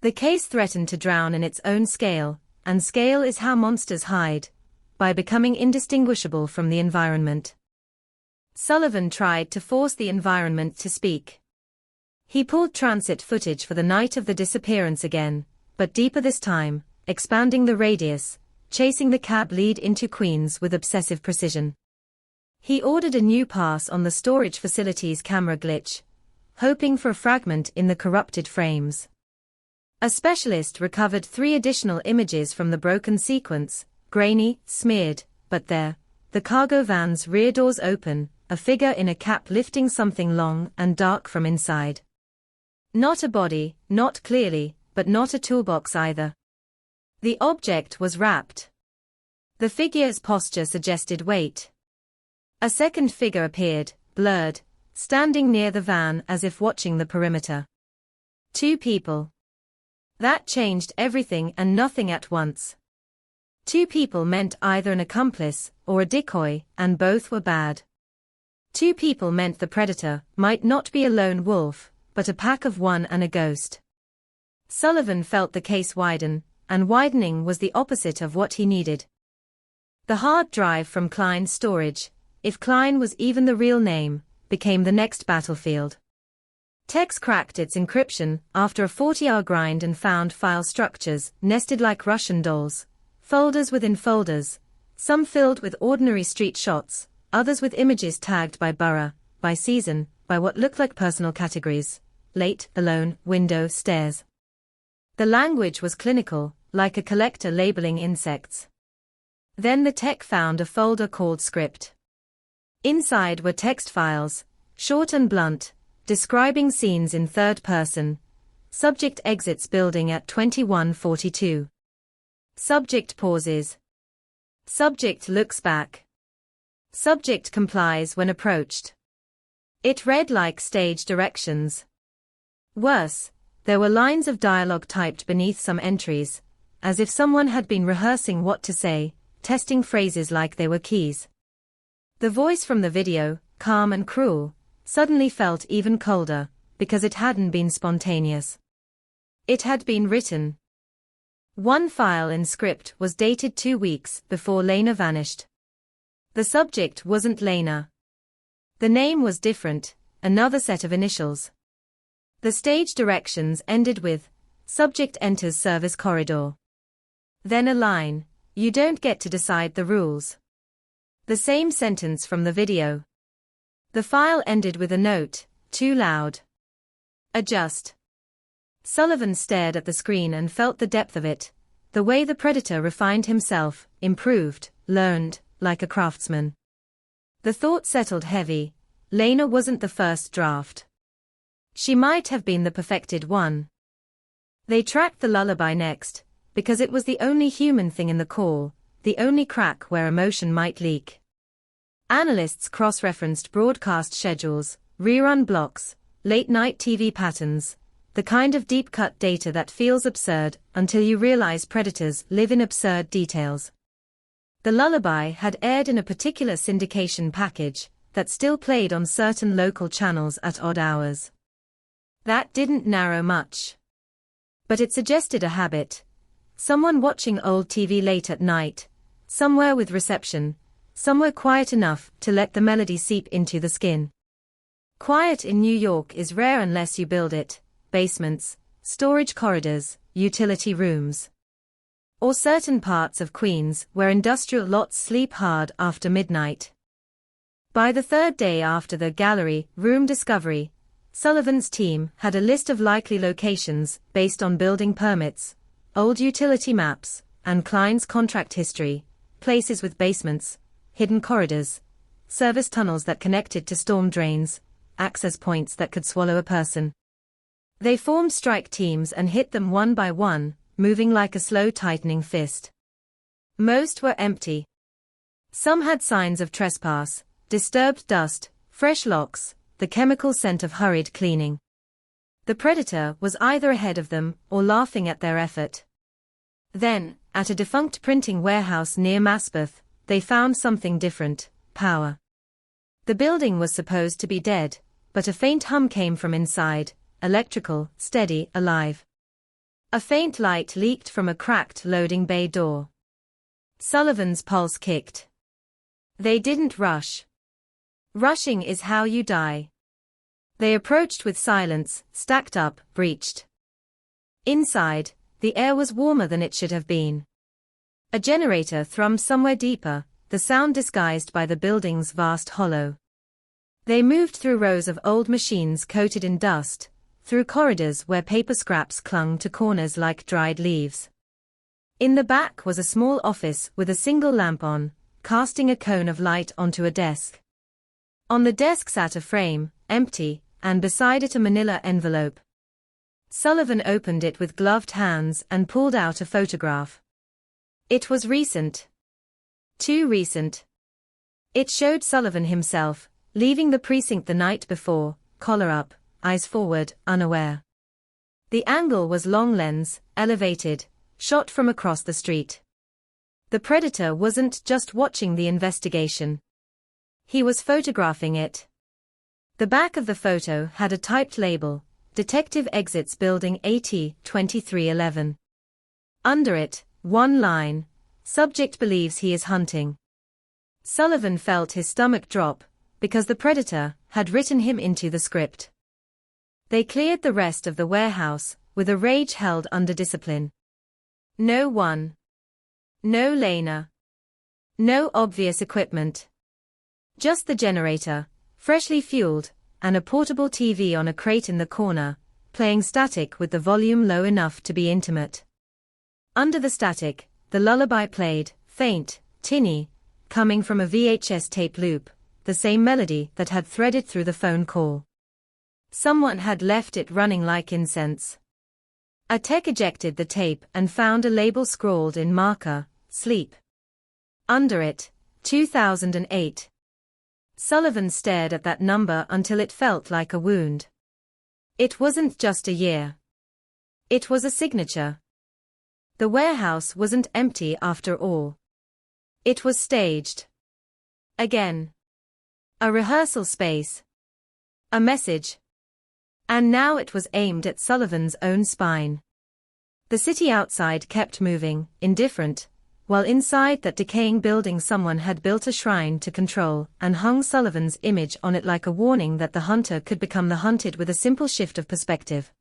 The case threatened to drown in its own scale, and scale is how monsters hide, by becoming indistinguishable from the environment. Sullivan tried to force the environment to speak. He pulled transit footage for the night of the disappearance again, but deeper this time, expanding the radius, chasing the cab lead into Queens with obsessive precision. He ordered a new pass on the storage facility's camera glitch, hoping for a fragment in the corrupted frames. A specialist recovered 3 additional images from the broken sequence, grainy, smeared, but there, the cargo van's rear doors open, a figure in a cap lifting something long and dark from inside. Not a body, not clearly, but not a toolbox either. The object was wrapped. The figure's posture suggested weight. A second figure appeared, blurred, standing near the van as if watching the perimeter. 2 people. That changed everything and nothing at once. 2 people meant either an accomplice or a decoy, and both were bad. Two people meant the predator might not be a lone wolf, but a pack of one and a ghost. Sullivan felt the case widen, and widening was the opposite of what he needed. The hard drive from Klein's storage, if Klein was even the real name, became the next battlefield. Tex cracked its encryption after a 40-hour grind and found file structures nested like Russian dolls, folders within folders, some filled with ordinary street shots, others with images tagged by borough, by season, by what looked like personal categories: late, alone, window, stairs. The language was clinical, like a collector labeling insects. Then the tech found a folder called script. Inside were text files, short and blunt, describing scenes in third person. Subject exits building at 2142. Subject pauses. Subject looks back. Subject complies when approached. It read like stage directions. Worse, there were lines of dialogue typed beneath some entries, as if someone had been rehearsing what to say, testing phrases like they were keys. The voice from the video, calm and cruel, suddenly felt even colder, because it hadn't been spontaneous. It had been written. One file in script was dated 2 weeks before Lena vanished. The subject wasn't Lena. The name was different, another set of initials. The stage directions ended with, "Subject enters service corridor." Then a line, "You don't get to decide the rules." The same sentence from the video. The file ended with a note, "Too loud. Adjust." Sullivan stared at the screen and felt the depth of it, the way the predator refined himself, improved, learned, like a craftsman. The thought settled heavy. Lena wasn't the first draft. She might have been the perfected one. They tracked the lullaby next, because it was the only human thing in the call, the only crack where emotion might leak. Analysts cross-referenced broadcast schedules, rerun blocks, late-night TV patterns, the kind of deep-cut data that feels absurd until you realize predators live in absurd details. The lullaby had aired in a particular syndication package that still played on certain local channels at odd hours. That didn't narrow much. But it suggested a habit. Someone watching old TV late at night, somewhere with reception, somewhere quiet enough to let the melody seep into the skin. Quiet in New York is rare unless you build it: basements, storage corridors, utility rooms. Or certain parts of Queens where industrial lots sleep hard after midnight. By the third day after the gallery room discovery, Sullivan's team had a list of likely locations based on building permits, old utility maps, and Klein's contract history: places with basements, hidden corridors, service tunnels that connected to storm drains, access points that could swallow a person. They formed strike teams and hit them one by one, moving like a slow tightening fist. Most were empty. Some had signs of trespass, disturbed dust, fresh locks, the chemical scent of hurried cleaning. The predator was either ahead of them or laughing at their effort. Then, at a defunct printing warehouse near Maspeth, they found something different: power. The building was supposed to be dead, but a faint hum came from inside, electrical, steady, alive. A faint light leaked from a cracked loading bay door. Sullivan's pulse kicked. They didn't rush. Rushing is how you die. They approached with silence, stacked up, breached. Inside, the air was warmer than it should have been. A generator thrummed somewhere deeper, the sound disguised by the building's vast hollow. They moved through rows of old machines coated in dust, through corridors where paper scraps clung to corners like dried leaves. In the back was a small office with a single lamp on, casting a cone of light onto a desk. On the desk sat a frame, empty, and beside it a manila envelope. Sullivan opened it with gloved hands and pulled out a photograph. It was recent. Too recent. It showed Sullivan himself, leaving the precinct the night before, collar up, eyes forward, unaware. The angle was long lens, elevated, shot from across the street. The predator wasn't just watching the investigation. He was photographing it. The back of the photo had a typed label, Detective Exits Building AT 2311. Under it, one line, Subject believes he is hunting. Sullivan felt his stomach drop, because the predator had written him into the script. They cleared the rest of the warehouse, with a rage held under discipline. No one. No laner. No obvious equipment. Just the generator, freshly fueled, and a portable TV on a crate in the corner, playing static with the volume low enough to be intimate. Under the static, the lullaby played, faint, tinny, coming from a VHS tape loop, the same melody that had threaded through the phone call. Someone had left it running like incense. A tech ejected the tape and found a label scrawled in marker, Sleep. Under it, 2008. Sullivan stared at that number until it felt like a wound. It wasn't just a year. It was a signature. The warehouse wasn't empty after all. It was staged. Again. A rehearsal space. A message. And now it was aimed at Sullivan's own spine. The city outside kept moving, indifferent, while inside that decaying building someone had built a shrine to control and hung Sullivan's image on it like a warning that the hunter could become the hunted with a simple shift of perspective.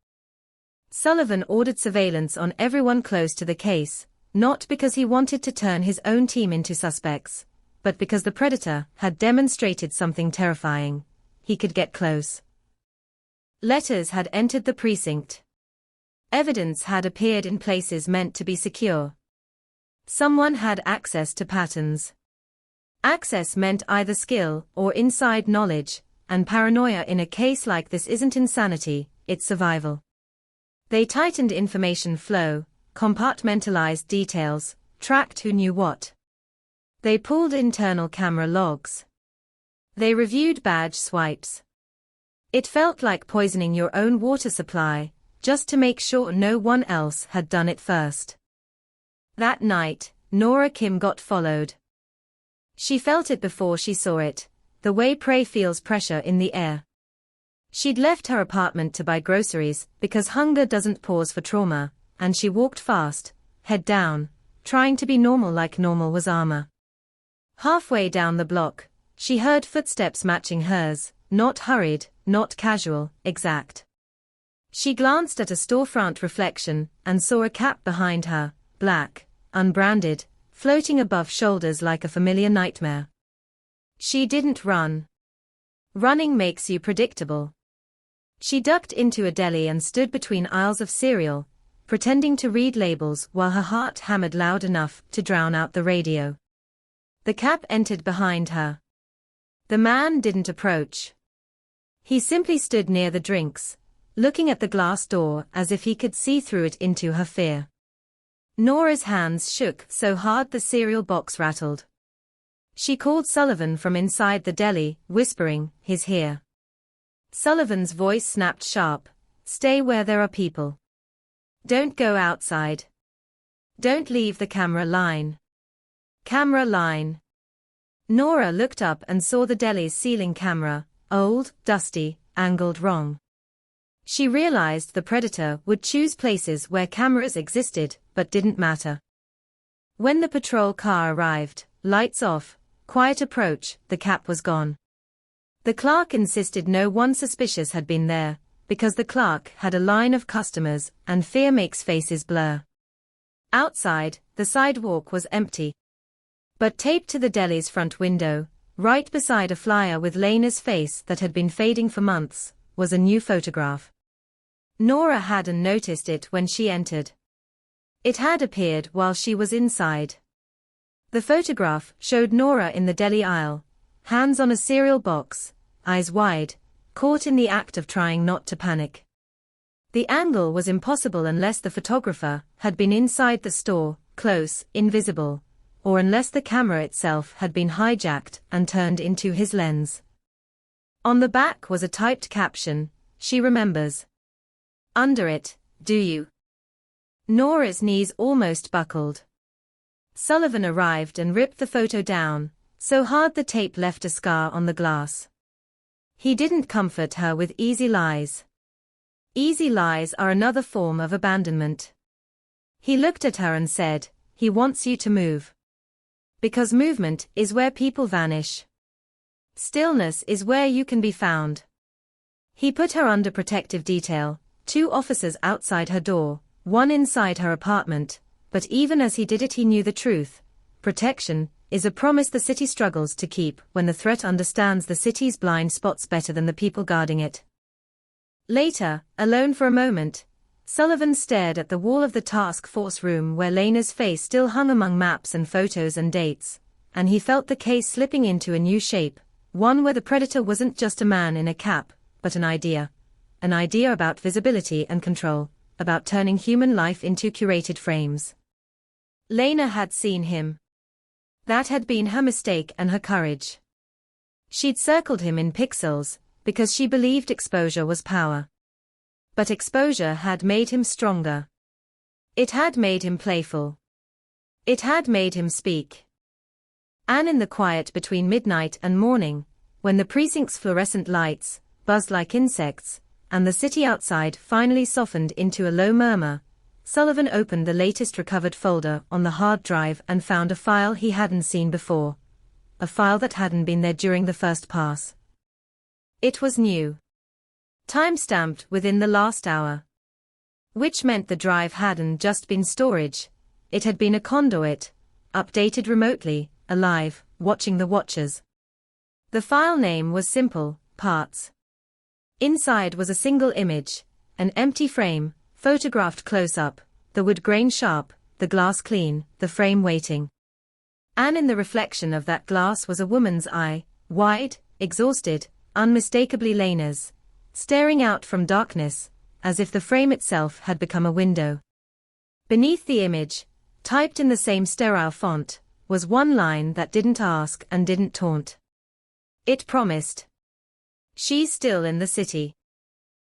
Sullivan ordered surveillance on everyone close to the case, not because he wanted to turn his own team into suspects, but because the predator had demonstrated something terrifying. He could get close. Letters had entered the precinct. Evidence had appeared in places meant to be secure. Someone had access to patterns. Access meant either skill or inside knowledge, and paranoia in a case like this isn't insanity, it's survival. They tightened information flow, compartmentalized details, tracked who knew what. They pulled internal camera logs. They reviewed badge swipes. It felt like poisoning your own water supply, just to make sure no one else had done it first. That night, Nora Kim got followed. She felt it before she saw it, the way prey feels pressure in the air. She'd left her apartment to buy groceries because hunger doesn't pause for trauma, and she walked fast, head down, trying to be normal like normal was armor. Halfway down the block, she heard footsteps matching hers, not hurried, not casual, exact. She glanced at a storefront reflection and saw a cap behind her, black, unbranded, floating above shoulders like a familiar nightmare. She didn't run. Running makes you predictable. She ducked into a deli and stood between aisles of cereal, pretending to read labels while her heart hammered loud enough to drown out the radio. The cab entered behind her. The man didn't approach. He simply stood near the drinks, looking at the glass door as if he could see through it into her fear. Nora's hands shook so hard the cereal box rattled. She called Sullivan from inside the deli, whispering, "He's here." Sullivan's voice snapped sharp, "Stay where there are people. Don't go outside. Don't leave the camera line." Camera line. Nora looked up and saw the deli's ceiling camera, old, dusty, angled wrong. She realized the predator would choose places where cameras existed but didn't matter. When the patrol car arrived, lights off, quiet approach, the cap was gone. The clerk insisted no one suspicious had been there, because the clerk had a line of customers and fear makes faces blur. Outside, the sidewalk was empty. But taped to the deli's front window, right beside a flyer with Lena's face that had been fading for months, was a new photograph. Nora hadn't noticed it when she entered. It had appeared while she was inside. The photograph showed Nora in the deli aisle, hands on a cereal box, eyes wide, caught in the act of trying not to panic. The angle was impossible unless the photographer had been inside the store, close, invisible, or unless the camera itself had been hijacked and turned into his lens. On the back was a typed caption, "She remembers." Under it, "Do you?" Nora's knees almost buckled. Sullivan arrived and ripped the photo down, so hard the tape left a scar on the glass. He didn't comfort her with easy lies. Easy lies are another form of abandonment. He looked at her and said, "He wants you to move. Because movement is where people vanish. Stillness is where you can be found." He put her under protective detail, 2 officers outside her door, 1 inside her apartment, but even as he did it he knew the truth. Protection is a promise the city struggles to keep when the threat understands the city's blind spots better than the people guarding it. Later, alone for a moment, Sullivan stared at the wall of the task force room where Lena's face still hung among maps and photos and dates, and he felt the case slipping into a new shape, one where the predator wasn't just a man in a cap, but an idea. An idea about visibility and control, about turning human life into curated frames. Lena had seen him. That had been her mistake and her courage. She'd circled him in pixels, because she believed exposure was power. But exposure had made him stronger. It had made him playful. It had made him speak. And in the quiet between midnight and morning, when the precinct's fluorescent lights buzzed like insects, and the city outside finally softened into a low murmur, Sullivan opened the latest recovered folder on the hard drive and found a file he hadn't seen before. A file that hadn't been there during the first pass. It was new. Time-stamped within the last hour. Which meant the drive hadn't just been storage, it had been a conduit, updated remotely, alive, watching the watchers. The file name was simple, Parts. Inside was a single image, an empty frame, photographed close-up, the wood grain sharp, the glass clean, the frame waiting. And in the reflection of that glass was a woman's eye, wide, exhausted, unmistakably Lena's, staring out from darkness, as if the frame itself had become a window. Beneath the image, typed in the same sterile font, was one line that didn't ask and didn't taunt. It promised. "She's still in the city."